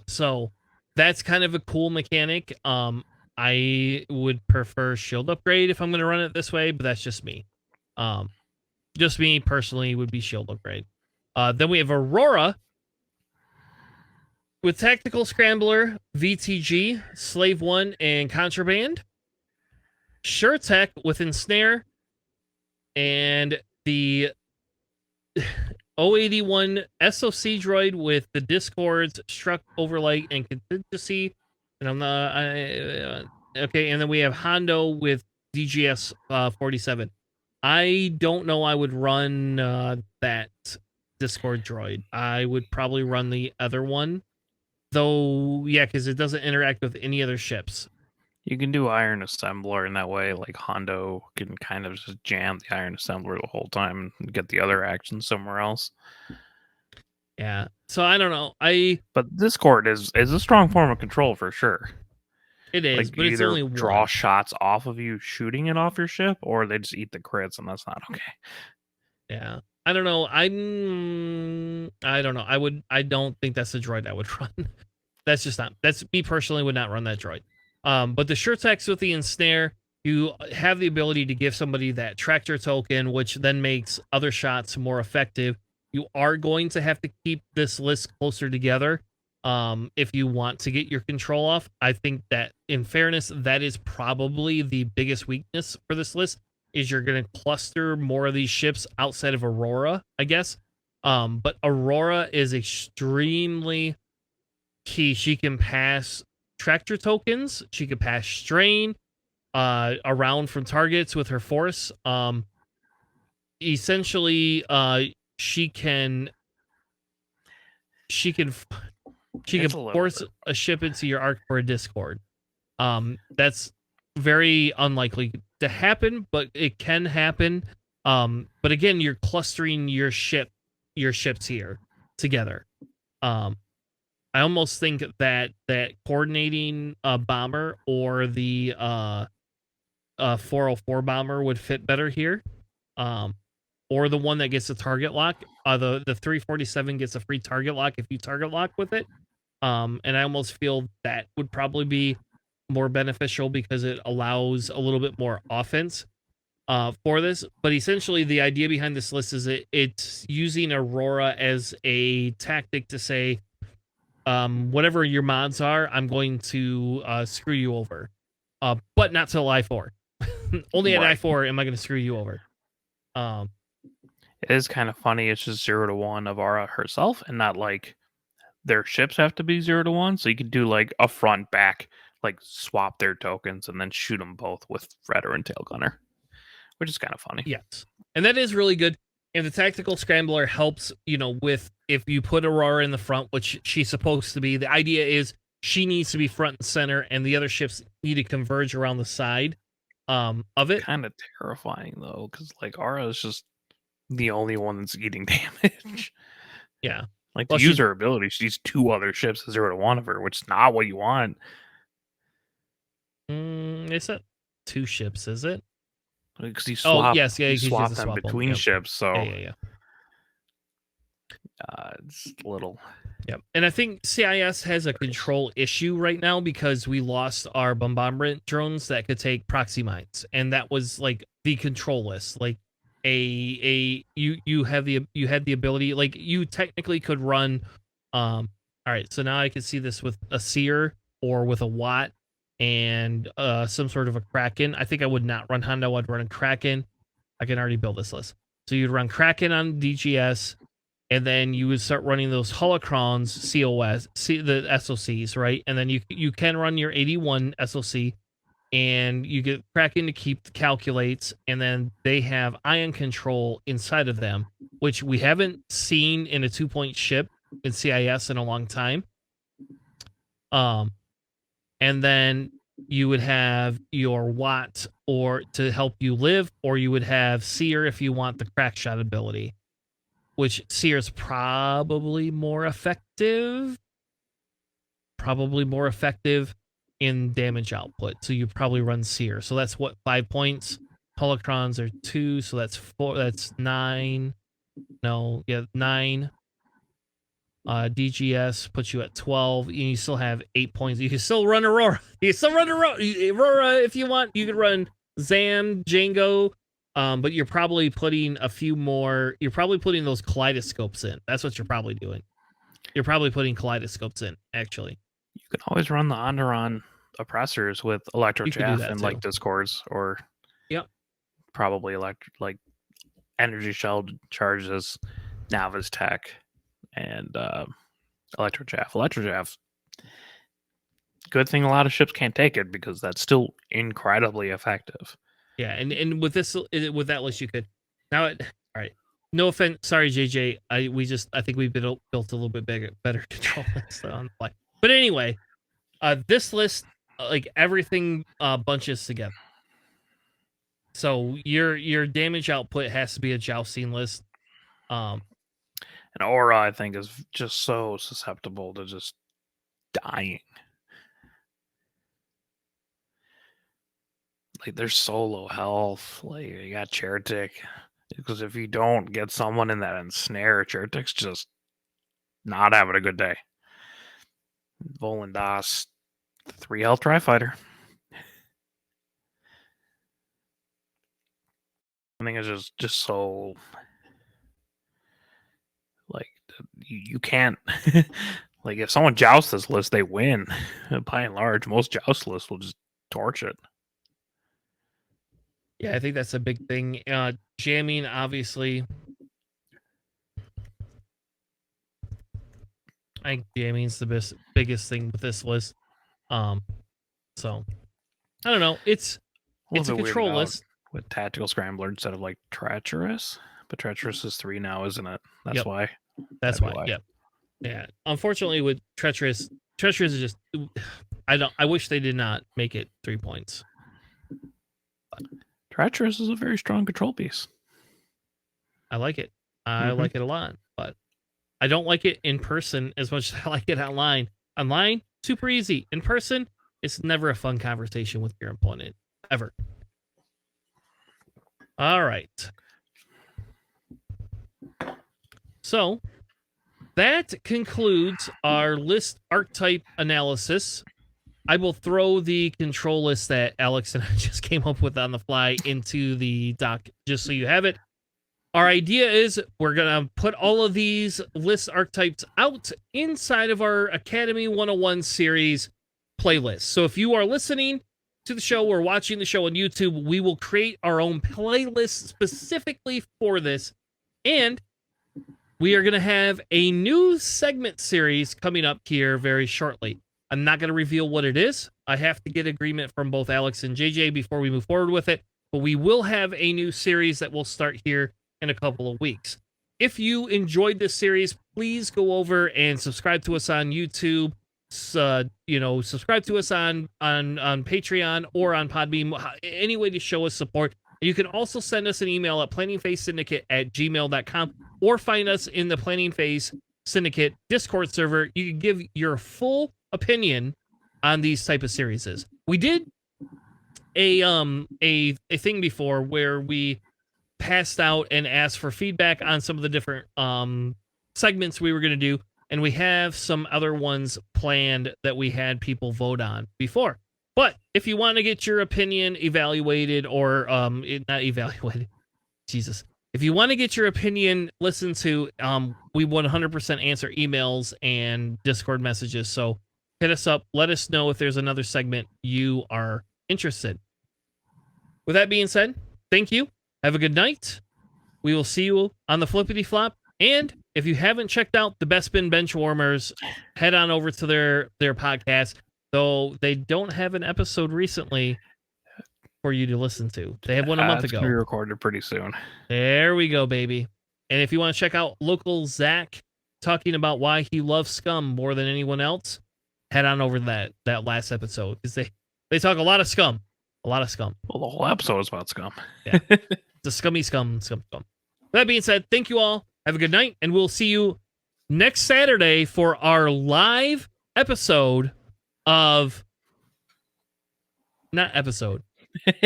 So that's kind of a cool mechanic. I would prefer shield upgrade if I'm going to run it this way, but that's just me. Just me personally would be shield upgrade. Then we have Aurora with Tactical Scrambler, VTG, Slave 1, and Contraband. SureTech with Ensnare, and the 081 SOC droid with the Discords, Struck, Overlight, and Contingency. And I'm not... okay, and then we have Hondo with DGS 47. I don't know I would run that Discord droid. I would probably run the other one. Though, yeah, because it doesn't interact with any other ships. You can do Iron Assembler in that way. Like Hondo can kind of just jam the Iron Assembler the whole time and get the other action somewhere else. Yeah. So I don't know. But Discord is a strong form of control for sure. It is, like, but it's only draw one. shots off of you shooting it off your ship, or they just eat the crits, and that's not okay. Yeah. I don't know. I don't know. I don't think that's the droid I would run. That's just not. That's me personally would not run that droid. But the SureTech with the Ensnare, you have the ability to give somebody that tractor token, which then makes other shots more effective. You are going to have to keep this list closer together if you want to get your control off. I think that, in fairness, that is probably the biggest weakness for this list, is you're going to cluster more of these ships outside of Aurora, I guess. But Aurora is extremely key. She can pass tractor tokens. She can pass strain around from targets with her force. Essentially, she can force a ship into your arc for a Discord. That's very unlikely to happen, but it can happen. But again, you're clustering your ships here together. I almost think that coordinating a bomber or the 404 bomber would fit better here. Or the one that gets a target lock. The 347 gets a free target lock if you target lock with it. And I almost feel that would probably be more beneficial because it allows a little bit more offense for this. But essentially, the idea behind this list is it's using Aurora as a tactic to say, whatever your mods are, I'm going to screw you over. But not till I4. Only at I4 am I going to screw you over. It is kind of funny. It's just 0 to 1 of Aura herself, and not like their ships have to be 0 to 1. So you could do like a front back, like swap their tokens and then shoot them both with Redder and Tail Gunner, which is kind of funny. Yes, and that is really good. And the Tactical Scrambler helps, with if you put Aurora in the front, which she's supposed to be. The idea is she needs to be front and center, and the other ships need to converge around the side of it. Kind of terrifying though, because like Aura is just the only one that's eating damage. Yeah, like to use her ability, she needs 2 other ships 0 to 1 of her, which is not what you want. It's not 2 ships, is it? Because you swap, you swap them between ships, so yeah. It's a little. Yep. And I think CIS has a control issue right now because we lost our bombardment drones that could take proxy mines, and that was like the control list. Like you had the ability, like you technically could run All right, so now I can see this with a seer or with a watt and some sort of a Kraken. I think I would not run Hondo. I'd run a Kraken. I can already build this list. So you'd run Kraken on DGS, and then you would start running those holocrons, the SOCs, right? And then you can run your 81 SOC, and you get Kraken to keep the calculates, and then they have ion control inside of them, which we haven't seen in a 2-point ship in CIS in a long time. And then you would have your Watt or to help you live, or you would have Seer if you want the crack shot ability, which Seer is probably more effective. Probably more effective in damage output. So you probably run Seer. So that's what, 5 points. Holocrons are 2, so that's 4. That's 9. No, yeah, 9. DGS puts you at 12, and you still have 8 points. You can still run Aurora. You can still run Aurora if you want. You could run Zan, Django, but you're probably putting a few more. You're probably putting those kaleidoscopes in. That's what you're probably doing. You're probably putting kaleidoscopes in, actually. You can always run the Onderon oppressors with Electro Chaff and like Discords, or probably like Energy Shell charges, Navis Tech, and Electro Chaff. Electro Chaff, good thing a lot of ships can't take it because that's still incredibly effective. Yeah, and with that list you could. Now, all right. No offense, sorry JJ. I think we've built a little bit better control list on the fly. But anyway, this list, like everything, bunches together. So your damage output has to be a jousting list. And Aura, I think, is just so susceptible to just dying. Like, there's so low health. Like, you got Chertik. Because if you don't get someone in that ensnare, Chertik's just not having a good day. Volandas, 3 health Tri-Fighter. I think it's just so, like, you can't, like, if someone jousts this list, they win. By and large, most joust lists will just torch it. Yeah, I think that's a big thing. Jamming, obviously. I think jamming's the biggest thing with this list. So I don't know. It's a control list with Tactical Scrambler instead of like Treacherous, but Treacherous is 3 now, isn't it? That's why. That's why. Yep. Yeah. Unfortunately, with Treacherous is just. I wish they did not make it 3 points. But Treacherous is a very strong control piece. I like it. I like it a lot, but I don't like it in person as much as I like it online. Online, super easy. In person, it's never a fun conversation with your opponent, ever. All right. So that concludes our list archetype analysis. I will throw the control list that Alex and I just came up with on the fly into the doc, just so you have it. Our idea is we're going to put all of these list archetypes out inside of our Academy 101 series playlist. So if you are listening to the show or watching the show on YouTube, we will create our own playlist specifically for this. And we are going to have a new segment series coming up here very shortly. I'm not going to reveal what it is. I have to get agreement from both Alex and JJ before we move forward with it. But we will have a new series that will start here in a couple of weeks. If you enjoyed this series, please go over and subscribe to us on YouTube. Subscribe to us on Patreon or on Podbean. Any way to show us support. You can also send us an email at planningphasesyndicate@gmail.com or find us in the Planning Phase Syndicate Discord server. You can give your full opinion on these type of series. We did a thing before where we passed out and asked for feedback on some of the different segments we were going to do, and we have some other ones planned that we had people vote on before. But if you want to get your opinion evaluated or not evaluated, Jesus, If you want to get your opinion listened to, we 100% answer emails and Discord messages. So hit us up. Let us know if there's another segment you are interested. With that being said, thank you. Have a good night. We will see you on the Flippity Flop. And if you haven't checked out the Best Spin Bench Warmers, head on over to their podcast. Though they don't have an episode recently for you to listen to. They have one a month It's ago. going to be recorded pretty soon. There we go, baby. And if you want to check out local Zach talking about why he loves Scum more than anyone else, head on over to that last episode, because they talk a lot of Scum. A lot of Scum. Well, the whole episode is about Scum. Yeah. The scummy scum. That being said, thank you all. Have a good night, and we'll see you next Saturday for our live episode of... Not episode.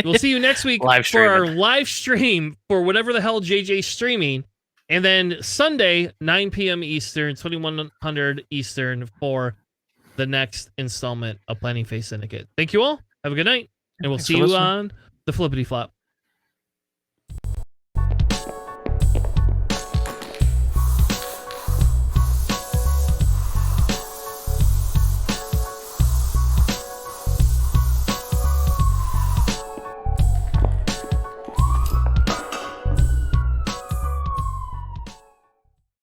We'll see you next week for our live stream for whatever the hell JJ's streaming. And then Sunday, 9 p.m. Eastern, 2100 Eastern for the next installment of Planning Phase Syndicate. Thank you all. Have a good night. And we'll see you on the Flippity Flop.